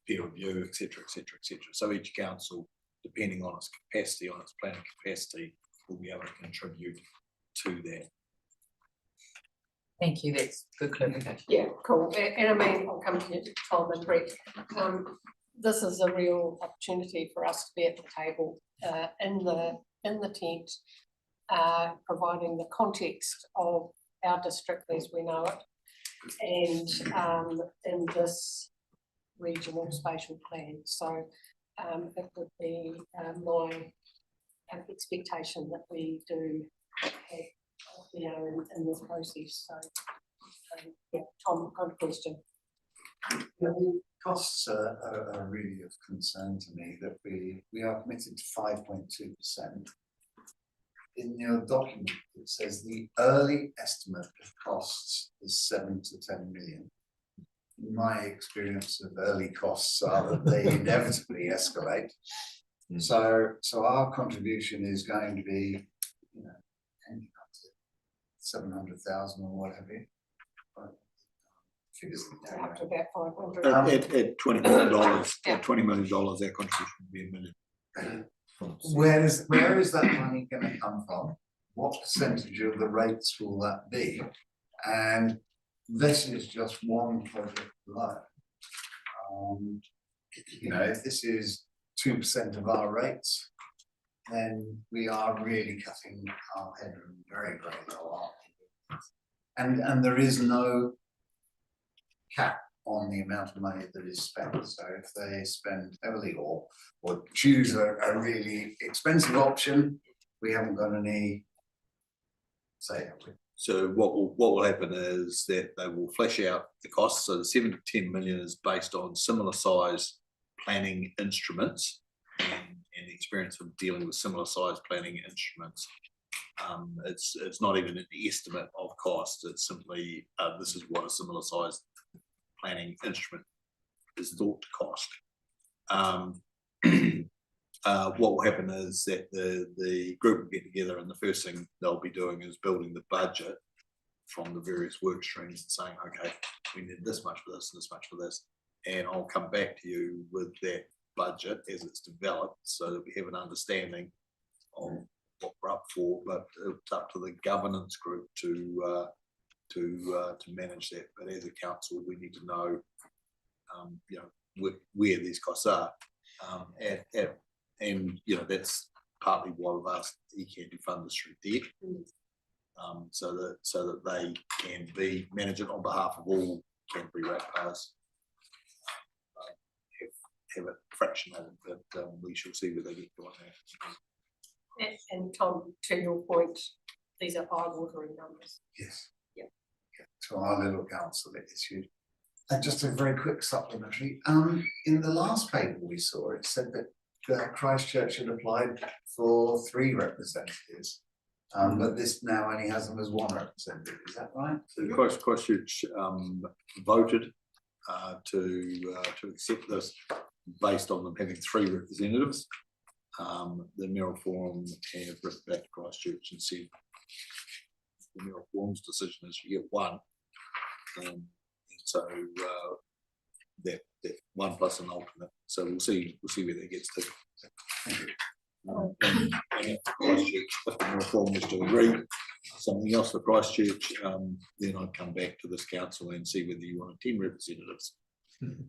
peer review, et cetera, et cetera, et cetera. So each council, depending on its capacity, on its planning capacity, will be able to contribute to that. Thank you, that's good clarification. Yeah, cool. And I mean, I'll come to you, Tom and Brett. This is a real opportunity for us to be at the table in the tent, providing the context of our district as we know it, and in this regional spatial plan. So it would be my expectation that we do have, in this process. So yeah, Tom, got a question. The costs are really of concern to me, that we are committed to 5.2%. In your document, it says the early estimate of costs is 7 to 10 million. My experience of early costs are that they inevitably escalate. So our contribution is going to be, you know, 700,000 or whatever. Figures Up to about 500. At $20 million, at $20 million, our contribution would be $1 million. Where is that money going to come from? What percentage of the rates will that be? And this is just one project alone. You know, if this is 2% of our rates, then we are really cutting our headroom very, very low. And there is no cap on the amount of money that is spent. So if they spend heavily or choose a really expensive option, we haven't got any say. So what will happen is that they will flesh out the costs. So the 7 to 10 million is based on similar size planning instruments and the experience of dealing with similar size planning instruments. It's not even an estimate of cost. It's simply this is what a similar size planning instrument is thought to cost. What will happen is that the group will get together, and the first thing they'll be doing is building the budget from the various work streams and saying, okay, we need this much for this and this much for this. And I'll come back to you with that budget as it's developed so that we have an understanding of what we're up for, but it's up to the governance group to manage that. But as a council, we need to know, you know, where these costs are, and you know that's partly why we've asked ECAN to fund this through debt, so that they can manage it on behalf of all Canterbury ratepayers. Have it fractionated, but we shall see where they get to on that. And Tom, to your point, these are eye-watering numbers. Yes. Yeah. To our little council it issued. And just a very quick supplementary. In the last paper we saw, it said that Christchurch had applied for 3 representatives. But this now only has them as 1 representative. Is that right? So Christchurch voted to accept this based on them having 3 representatives. The Mayoral Forum have written back to Christchurch and said the Mayoral Forum's decision is you get 1. And so that 1 plus an alternate. So we'll see where that gets to. And Christchurch, if the Mayoral Forum was to agree something else for Christchurch, then I'd come back to this council and see whether you want 10 representatives.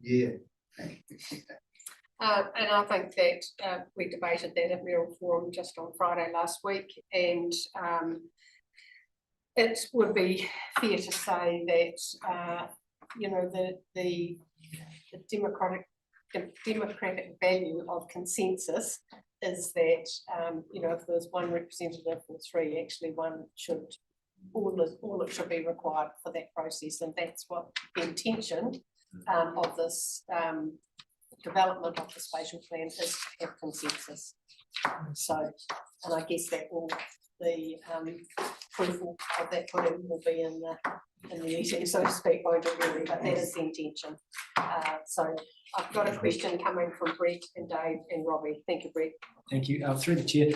Yeah. And I think that we debated that at Mayoral Forum just on Friday last week, and it would be fair to say that you know the democratic value of consensus is that you know if there's 1 representative or 3, actually all it should be required for that process, and that's what the intention of this development of the spatial plan is to have consensus. So, and I guess that will the approval of that plan will be in the meeting, so to speak, by February, but that is the intention. So I've got a question coming from Brett and Dave and Robbie. Thank you, Brett. Thank you. Through the chair,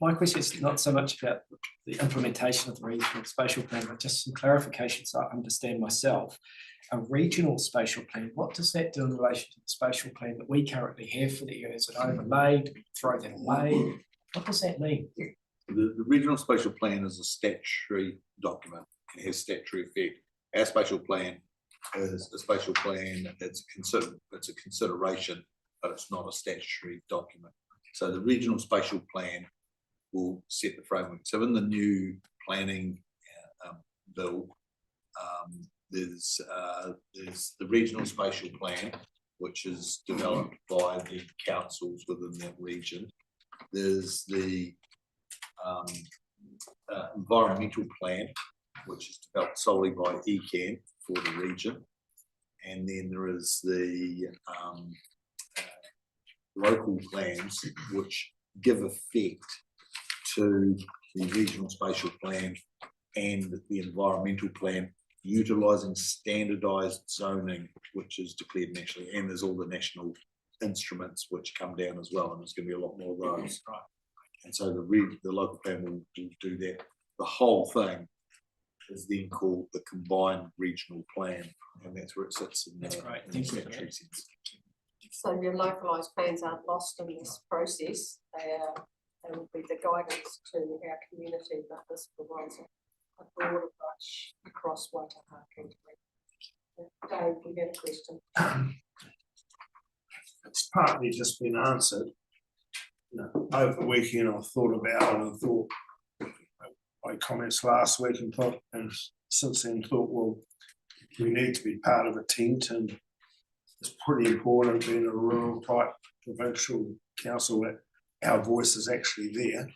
my question is not so much about the implementation of the regional spatial plan, but just some clarification so I understand myself. A regional spatial plan, what does that do in relation to the spatial plan that we currently have for the area? Is it overlaid? Do we throw that away? What does that mean? The regional spatial plan is a statutory document. It has statutory effect. Our spatial plan is a spatial plan. It's a consideration, but it's not a statutory document. So the regional spatial plan will set the framework. So in the new planning bill, there's the regional spatial plan, which is developed by the councils within that region. There's the environmental plan, which is developed solely by ECAN for the region. And then there is the local plans, which give effect to the regional spatial plan and the environmental plan, utilising standardised zoning, which is declared nationally, and there's all the national instruments which come down as well, and there's going to be a lot more of those. Right. And so the local plan will do that. The whole thing is then called the combined regional plan, and that's where it sits in the statutory sense. So your localised plans aren't lost in this process. They will be the guidance to our community, but this provides a broader brush across Waitaha Canterbury. Dave, you had a question. It's partly just been answered. Over the weekend I thought about it and thought my comments last week and since then thought, well, we need to be part of a tent, and it's pretty important being a rural type provincial council that our voice is actually there.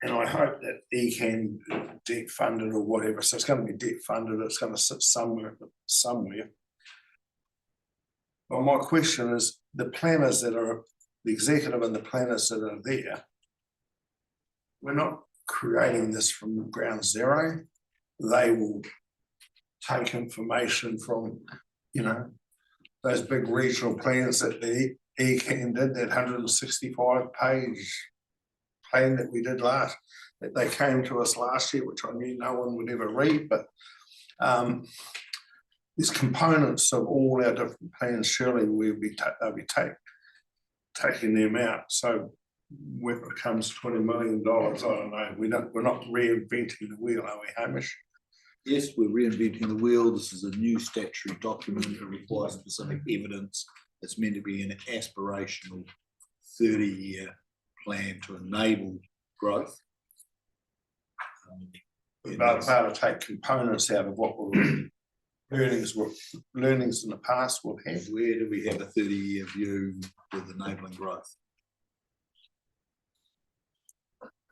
And I hope that ECAN debt funded or whatever, so it's going to be debt funded, it's going to sit somewhere. Well, my question is, the planners that are, the executive and the planners that are there, we're not creating this from ground zero. They will take information from, those big regional plans that the ECAN did, that 165-page plan that we did that they came to us last year, which I knew no one would ever read, but there's components of all our different plans. Surely they'll be taking them out. So when it comes $20 million, I don't know. We're not reinventing the wheel, are we, Hamish? Yes, we're reinventing the wheel. This is a new statutory document. It requires specific evidence. It's meant to be an aspirational 30-year plan to enable growth. But to take components out of what were learnings in the past we've had. Where do we have a 30-year view with enabling growth?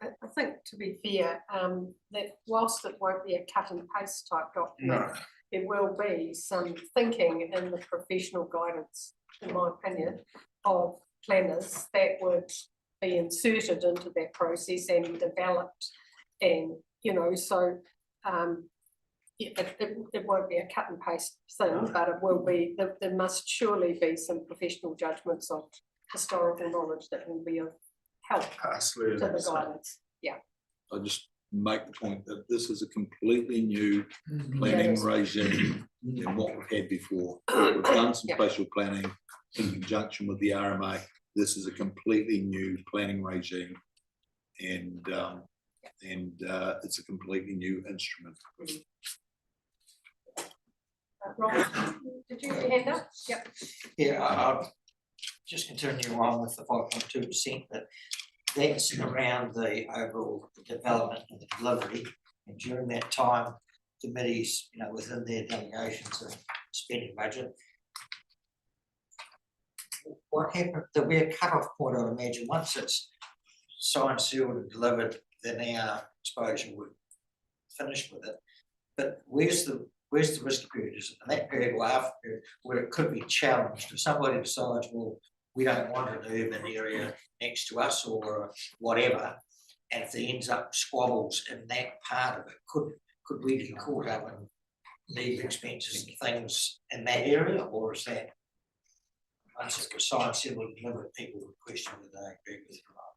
I think, to be fair, that whilst it won't be a cut and paste type document, there will be some thinking in the professional guidance, in my opinion, of planners that would be inserted into that process and developed, and so it won't be a cut and paste thing, but it will be. There must surely be some professional judgments of historical knowledge that will be of help to the guidance. Yeah. I just make the point that this is a completely new planning regime than what we've had before. We've done some spatial planning in conjunction with the RMA. This is a completely new planning regime, and it's a completely new instrument. Robert, did you hand up? Yep. Yeah, I'll just continue on with the 5.2%, but that's around the overall development and the delivery. And during that time, committees, within their delegations and spending budget. What happened? There'll be a cut-off point, I'd imagine. Once it's signed, sealed, and delivered, then our exposure would finish with it. But where's the risk period? Is it in that period or after period where it could be challenged? If somebody decides, well, we don't want an urban area next to us or whatever. And if there ends up squabbles in that part of it, could we be caught up in legal expenses and things in that area, or is that? Once it was signed, said we limit people would question whether they agree with it or not.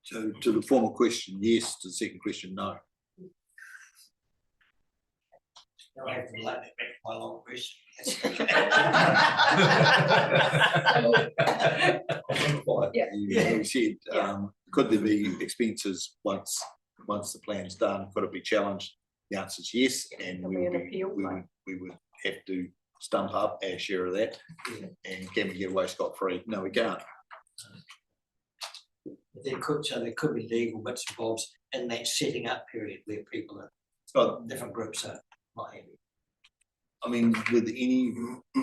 So to the former question, yes, to the second question, no. I have to relate that back to my long question. You said, could there be expenses once the plan's done? Could it be challenged? The answer is yes, and we would have to stump up our share of that. And can we get away scot-free? No, we can't. There could be legal bits involved in that setting up period where people are, different groups are not happy. I mean, with any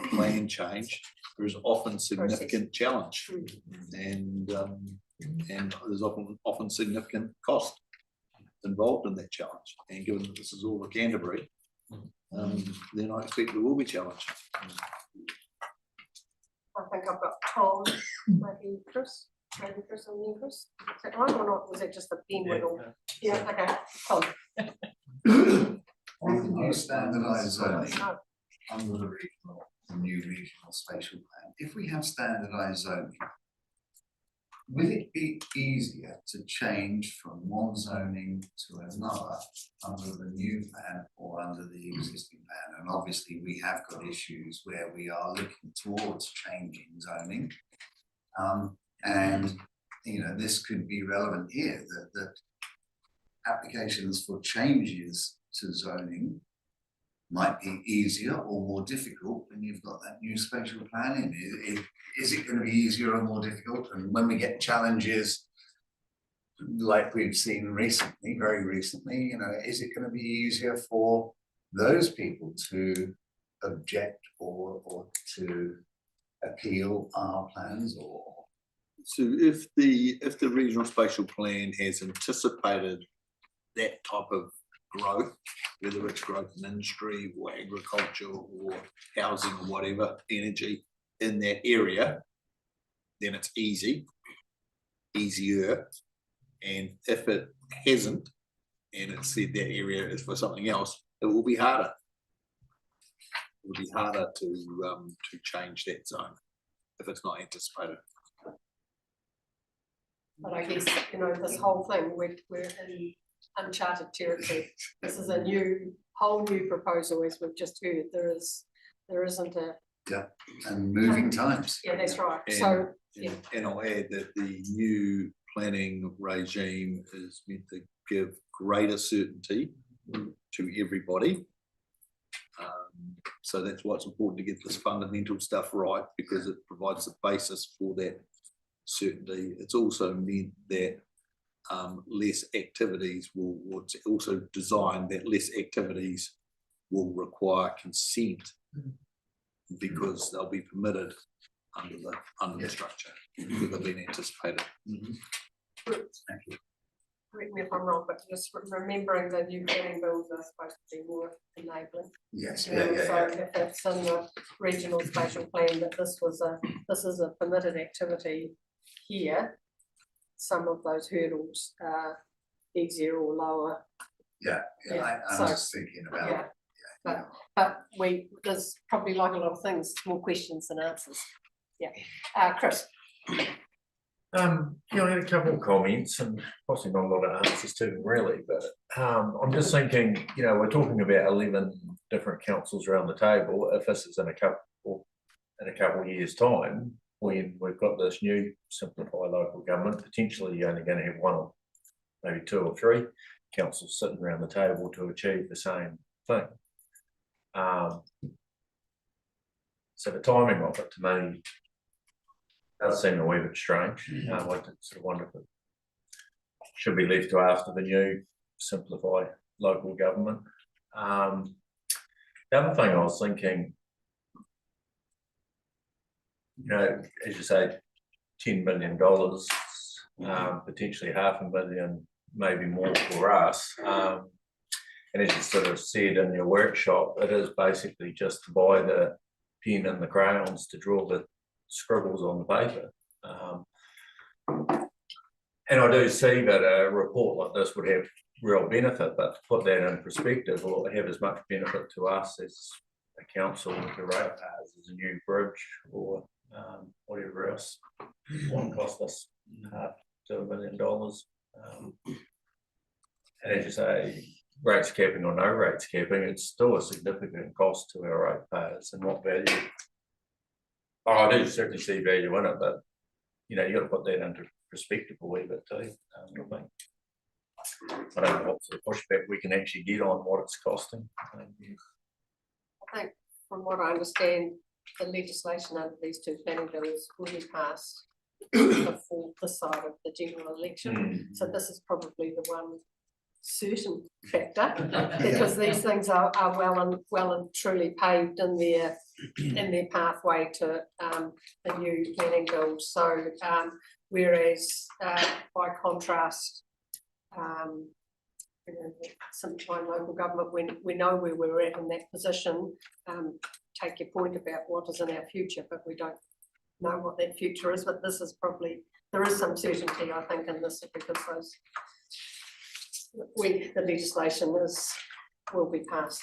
plan change, there is often significant challenge, and there's often significant cost involved in that challenge. And given that this is all of Canterbury, then I expect there will be challenge. I think I've got Tom, maybe Chris and Chris. Is that right or not? Was it just the pen wiggle? Yeah, okay, Tom. On the new standardised zoning, under the new regional spatial plan, if we have standardised zoning, will it be easier to change from one zoning to another under the new plan or under the existing plan? And obviously we have got issues where we are looking towards changing zoning. And you know, this could be relevant here, that applications for changes to zoning might be easier or more difficult when you've got that new spatial plan in. Is it going to be easier or more difficult? And when we get challenges like we've seen recently, very recently, you know, is it going to be easier for those people to object or to appeal our plans? Or so if the regional spatial plan has anticipated that type of growth, whether it's growth in industry or agriculture or housing or whatever, energy in that area, then it's easier. And if it hasn't, and it said that area is for something else, it will be harder. It will be harder to change that zone if it's not anticipated. But I guess, you know, this whole thing, we're in uncharted territory. This is a whole new proposal, as we've just heard. There isn't a and moving times. Yeah, that's right. And I'll add that the new planning regime is meant to give greater certainty to everybody. So that's why it's important to get this fundamental stuff right, because it provides the basis for that certainty. It's also meant that less activities it's also designed that less activities will require consent because they'll be permitted under the structure because they've been anticipated. Thank you. Correct me if I'm wrong, but just remembering that new planning bills are supposed to be more enabling. Yes, So if it's in the regional spatial plan that this is a permitted activity here, some of those hurdles are easier or lower. I was just thinking about But there's probably, like a lot of things, more questions than answers. Chris. I had a couple of comments and possibly not a lot of answers to them really, but I'm just thinking, we're talking about 11 different councils around the table. If this is in a couple of years' time, when we've got this new simplified local government, potentially you're only going to have one or maybe two or three councils sitting around the table to achieve the same thing. So the timing of it to me does seem a wee bit strange. I sort of wonder if it should be left to after the new simplified local government. The other thing I was thinking, as you say, $10 million, potentially $500,000, maybe more for us. And as you sort of said in your workshop, it is basically just to buy the pen and the crayons to draw the scribbles on the paper. And I do see that a report like this would have real benefit, but to put that in perspective, will have as much benefit to us as a council with the ratepayers as a new bridge or whatever else won't cost us half to $1 million. And as you say, rates capping or no rates capping, it's still a significant cost to our ratepayers and what value. Oh, I do certainly see value in it, but you know, you got to put that into perspective a wee bit too. I don't know what sort of pushback we can actually get on what it's costing. I think from what I understand, the legislation under these two planning bills will be passed before the side of the general election. So this is probably the one certain factor because these things are well and truly paved in their pathway to the new planning bill. So whereas by contrast, you know, sometime local government, when we know where we're at in that position, take your point about what is in our future, but we don't know what that future is. But this is probably, there is some certainty, I think, in this because those the legislation will be passed.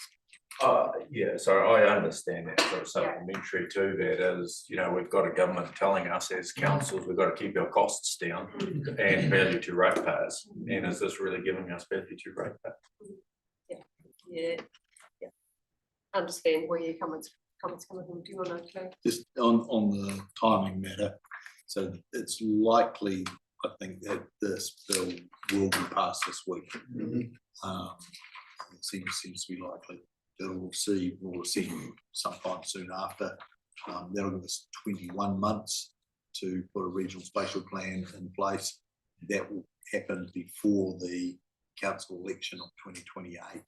Yeah, so I understand that sort of supplementary to that is, you know, we've got a government telling us as councils, we've got to keep our costs down and value to ratepayers. And is this really giving us value to ratepayers? Yeah. Understand where your comments coming from. Do you want to? Just on the timing matter, so it's likely, I think, that this bill will be passed this week. It seems to be likely. We'll see sometime soon after. That'll give us 21 months to put a regional spatial plan in place. That will happen before the council election of 2028.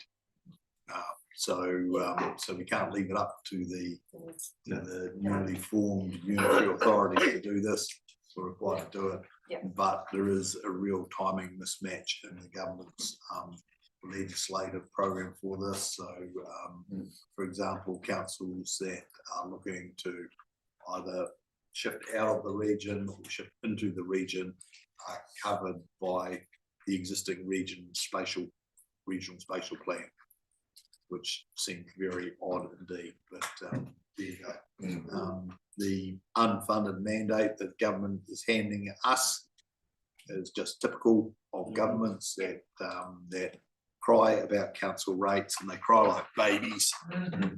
So we can't leave it up to the newly formed unitary authority to do this. We're required to do it. But there is a real timing mismatch in the government's legislative program for this. So, for example, councils that are looking to either shift out of the region or shift into the region are covered by the existing regional spatial plan, which seemed very odd indeed. But there you go. The unfunded mandate that government is handing us is just typical of governments that cry about council rates and they cry like babies,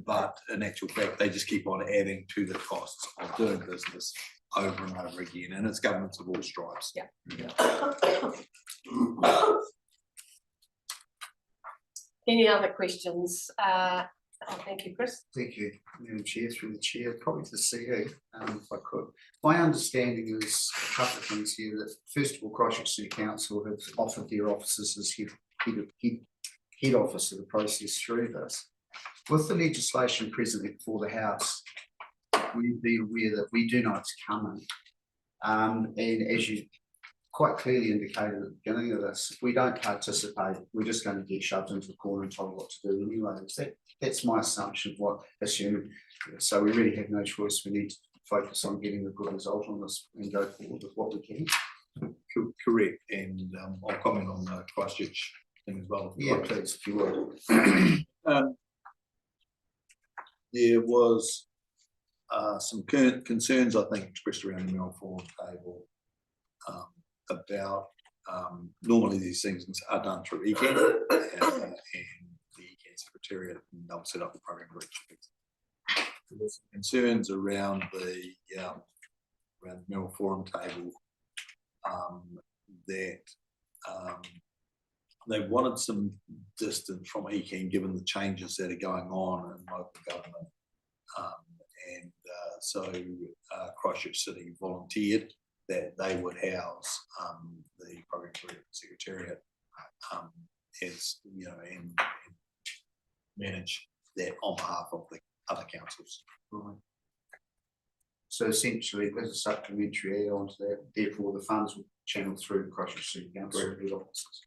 but in actual fact they just keep on adding to the costs of doing business over and over again, and it's governments of all stripes. Any other questions? Thank you, Chris. Thank you, Madam Chair, through the chair, probably to the CEO, if I could. My understanding is a couple of things here. That first of all, Christchurch City Council have offered their officers as head office of the process through this. With the legislation presently before the House, we'd be aware that we do know it's coming. And as you quite clearly indicated at the beginning of this, if we don't participate, we're just going to get shoved into the corner and told what to do anyway. That's my assumption of what, assuming. So we really have no choice. We need to focus on getting a good result on this and go forward with what we can. Correct, and I'll comment on the Christchurch thing as well. Yeah, please, if you would. There was some concerns, I think, expressed around the Mel Forum table about normally these things are done through ECAN and the ECAN Secretariat, and they'll set up the program group. There's some concerns around the Mel Forum table that they wanted some distance from ECAN given the changes that are going on in local government. So Christchurch City volunteered that they would house the program group secretariat as you know and manage that on behalf of the other councils. Right. So essentially, there's a supplementary add on to that. Therefore, the funds will channel through Christchurch City Council head offices.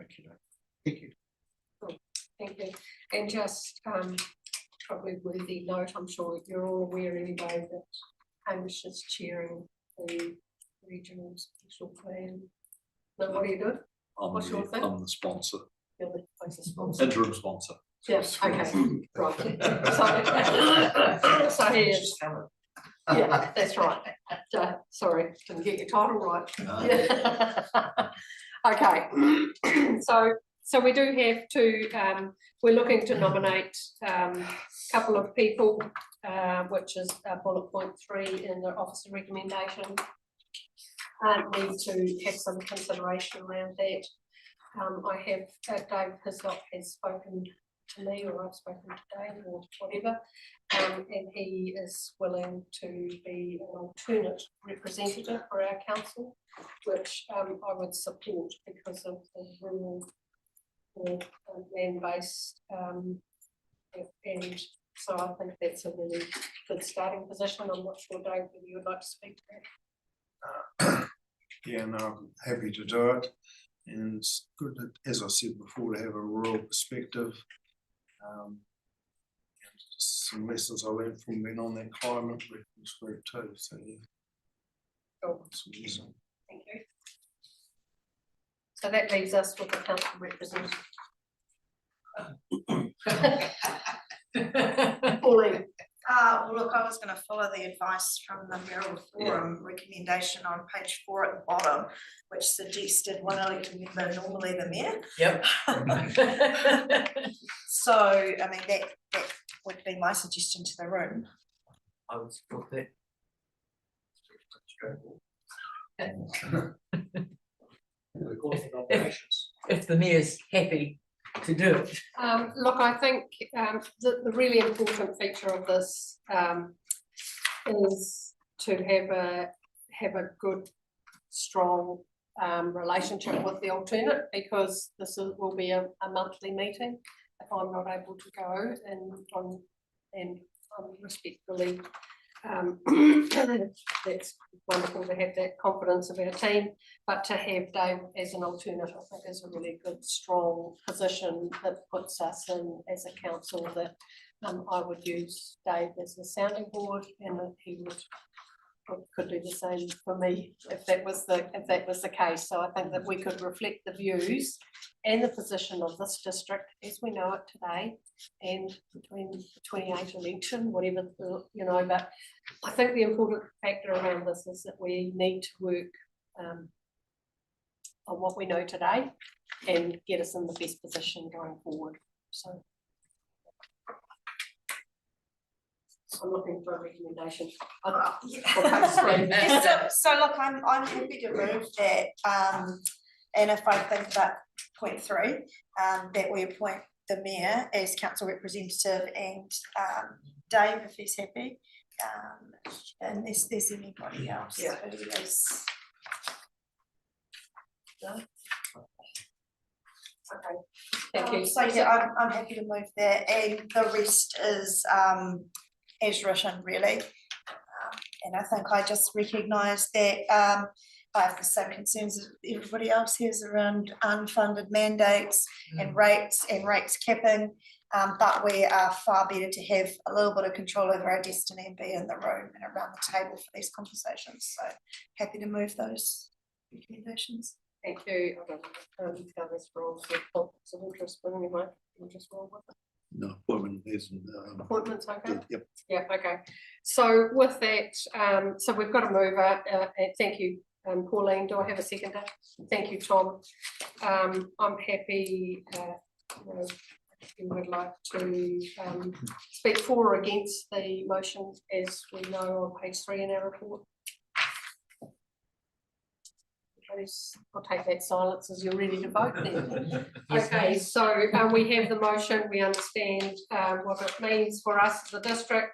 Okay, thank you. Cool. Thank you. And just probably worthy note, I'm sure you're all aware anyway that Hamish is chairing the regional special plan. Now, what are you doing? What's your thing? I'm the sponsor, You're the closest sponsor. interim sponsor. Yes, okay, right. So he is. Yeah, that's right. Sorry, didn't get your title right. Yeah. Okay, so we do have to, we're looking to nominate a couple of people, which is bullet point 3 in the officer recommendation. Need to have some consideration around that. I have, Dave Hislop has spoken to me, or I've spoken to Dave, or whatever, and he is willing to be an alternate representative for our council, which I would support because of the rural or land-based, and so I think that's a really good starting position. I'm not sure, Dave, whether you would like to speak to that. Yeah, no, I'm happy to do it. And it's good, as I said before, to have a rural perspective. And some lessons I learned from being on that climate reference group too, so yeah. Cool. Awesome. Thank you. So that leaves us with the council representative. Pauline. Well, look, I was going to follow the advice from the Mayoral Forum recommendation on page 4 at the bottom, which suggested one elected member, normally the mayor. Yep. So, I mean, that would be my suggestion to the room. I would support that. If the mayor's happy to do it. Look, I think the really important feature of this is to have a good, strong relationship with the alternate, because this will be a monthly meeting. If I'm not able to go, and respectfully, that's wonderful to have that confidence of our team, but to have Dave as an alternate, I think is a really good, strong position that puts us in as a council, that I would use Dave as the sounding board, and that he could do the same for me if that was the case. So I think that we could reflect the views and the position of this district as we know it today, and between the 28 election, whatever, but I think the important factor around this is that we need to work on what we know today and get us in the best position going forward. So I'm looking for a recommendation. So look, I'm happy to move that, and if I think about point 3, that we appoint the mayor as council representative, and Dave, if he's happy, unless there's anybody else who is. No? Okay, thank you. So yeah, I'm happy to move that, and the rest is as written, really. And I think I just recognise that I have the same concerns as everybody else has around unfunded mandates and rates capping, but we are far better to have a little bit of control over our destiny and be in the room and around the table for these conversations. So happy to move those recommendations. Thank you. I don't know how this rolls with conflicts of interest, but anyway, we'll just roll with it. No, appointment isn't. Appointments, okay? Yep. Yeah, okay. So with that, so we've got a mover, and thank you, Pauline. Do I have a seconder? Thank you, Tom. I'm happy, if you would like to speak for or against the motion as we know on page 3 in our report. I'll take that silence as you're ready to vote then. Okay, so we have the motion, we understand what it means for us as a district,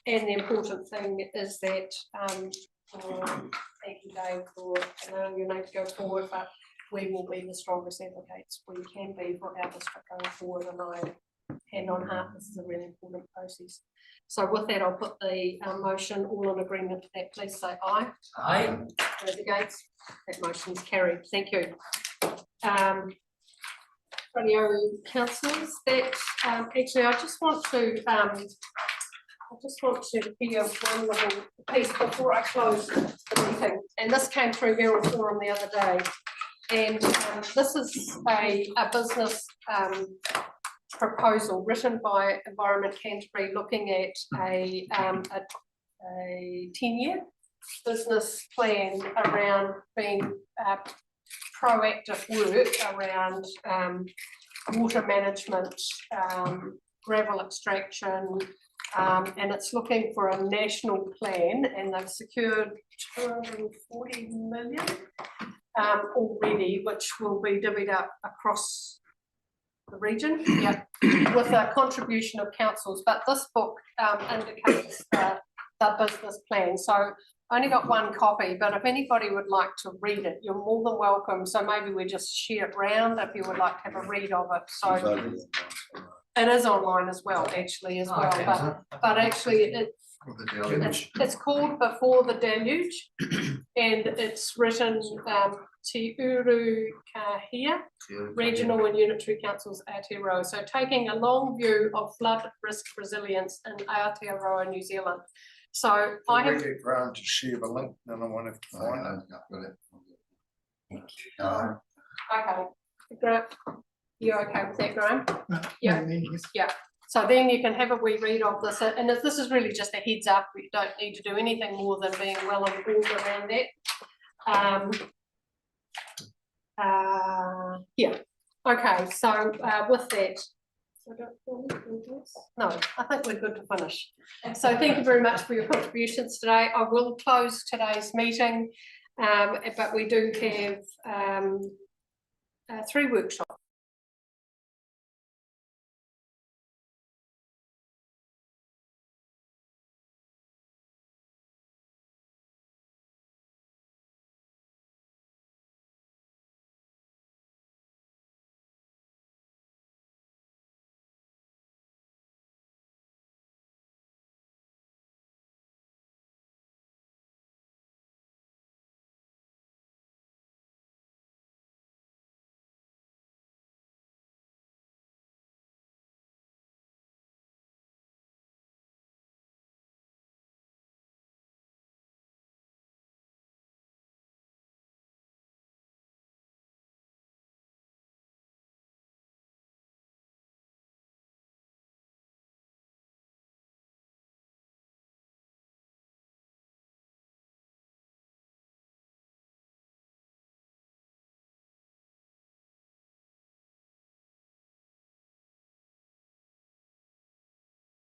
and the important thing is that, thank you, Dave, for allowing your name to go forward, but we will be the strongest advocates we can be for our district going forward, and I, hand on heart, this is a really important process. So with that, I'll put the motion, all in agreement to that, please say aye. Aye. Those against, that motion is carried. Thank you. Radio councillors, that actually I just want to I just want to hear one little piece before I close the meeting, and this came through Herald Forum the other day. And this is a business proposal written by Environment Canterbury, looking at a 10-year business plan around being proactive work around water management, gravel extraction, and it's looking for a national plan, and they've secured 240 million already, which will be divvied up across the region, yeah, with a contribution of councils. But this book indicates the business plan. So I only got one copy, but if anybody would like to read it, you're more than welcome. So maybe we just share it round if you would like to have a read of it. So it is online as well, actually, as well. Okay. But actually, it's called Before the Deluge, and it's written Te Uru Kahia, Regional and Unitary Councils Aotearoa. So taking a long view of flood risk resilience in Aotearoa, New Zealand. So I have. Get Graham to share the link, then I won't have to find it. Okay, Graham, you okay with that, Graham? Yeah, yeah. So then you can have a wee read of this, and this is really just a heads up. We don't need to do anything more than being well informed around that. Yeah, okay, so with that. No, I think we're good to finish. So thank you very much for your contributions today. I will close today's meeting, but we do have 3 workshops.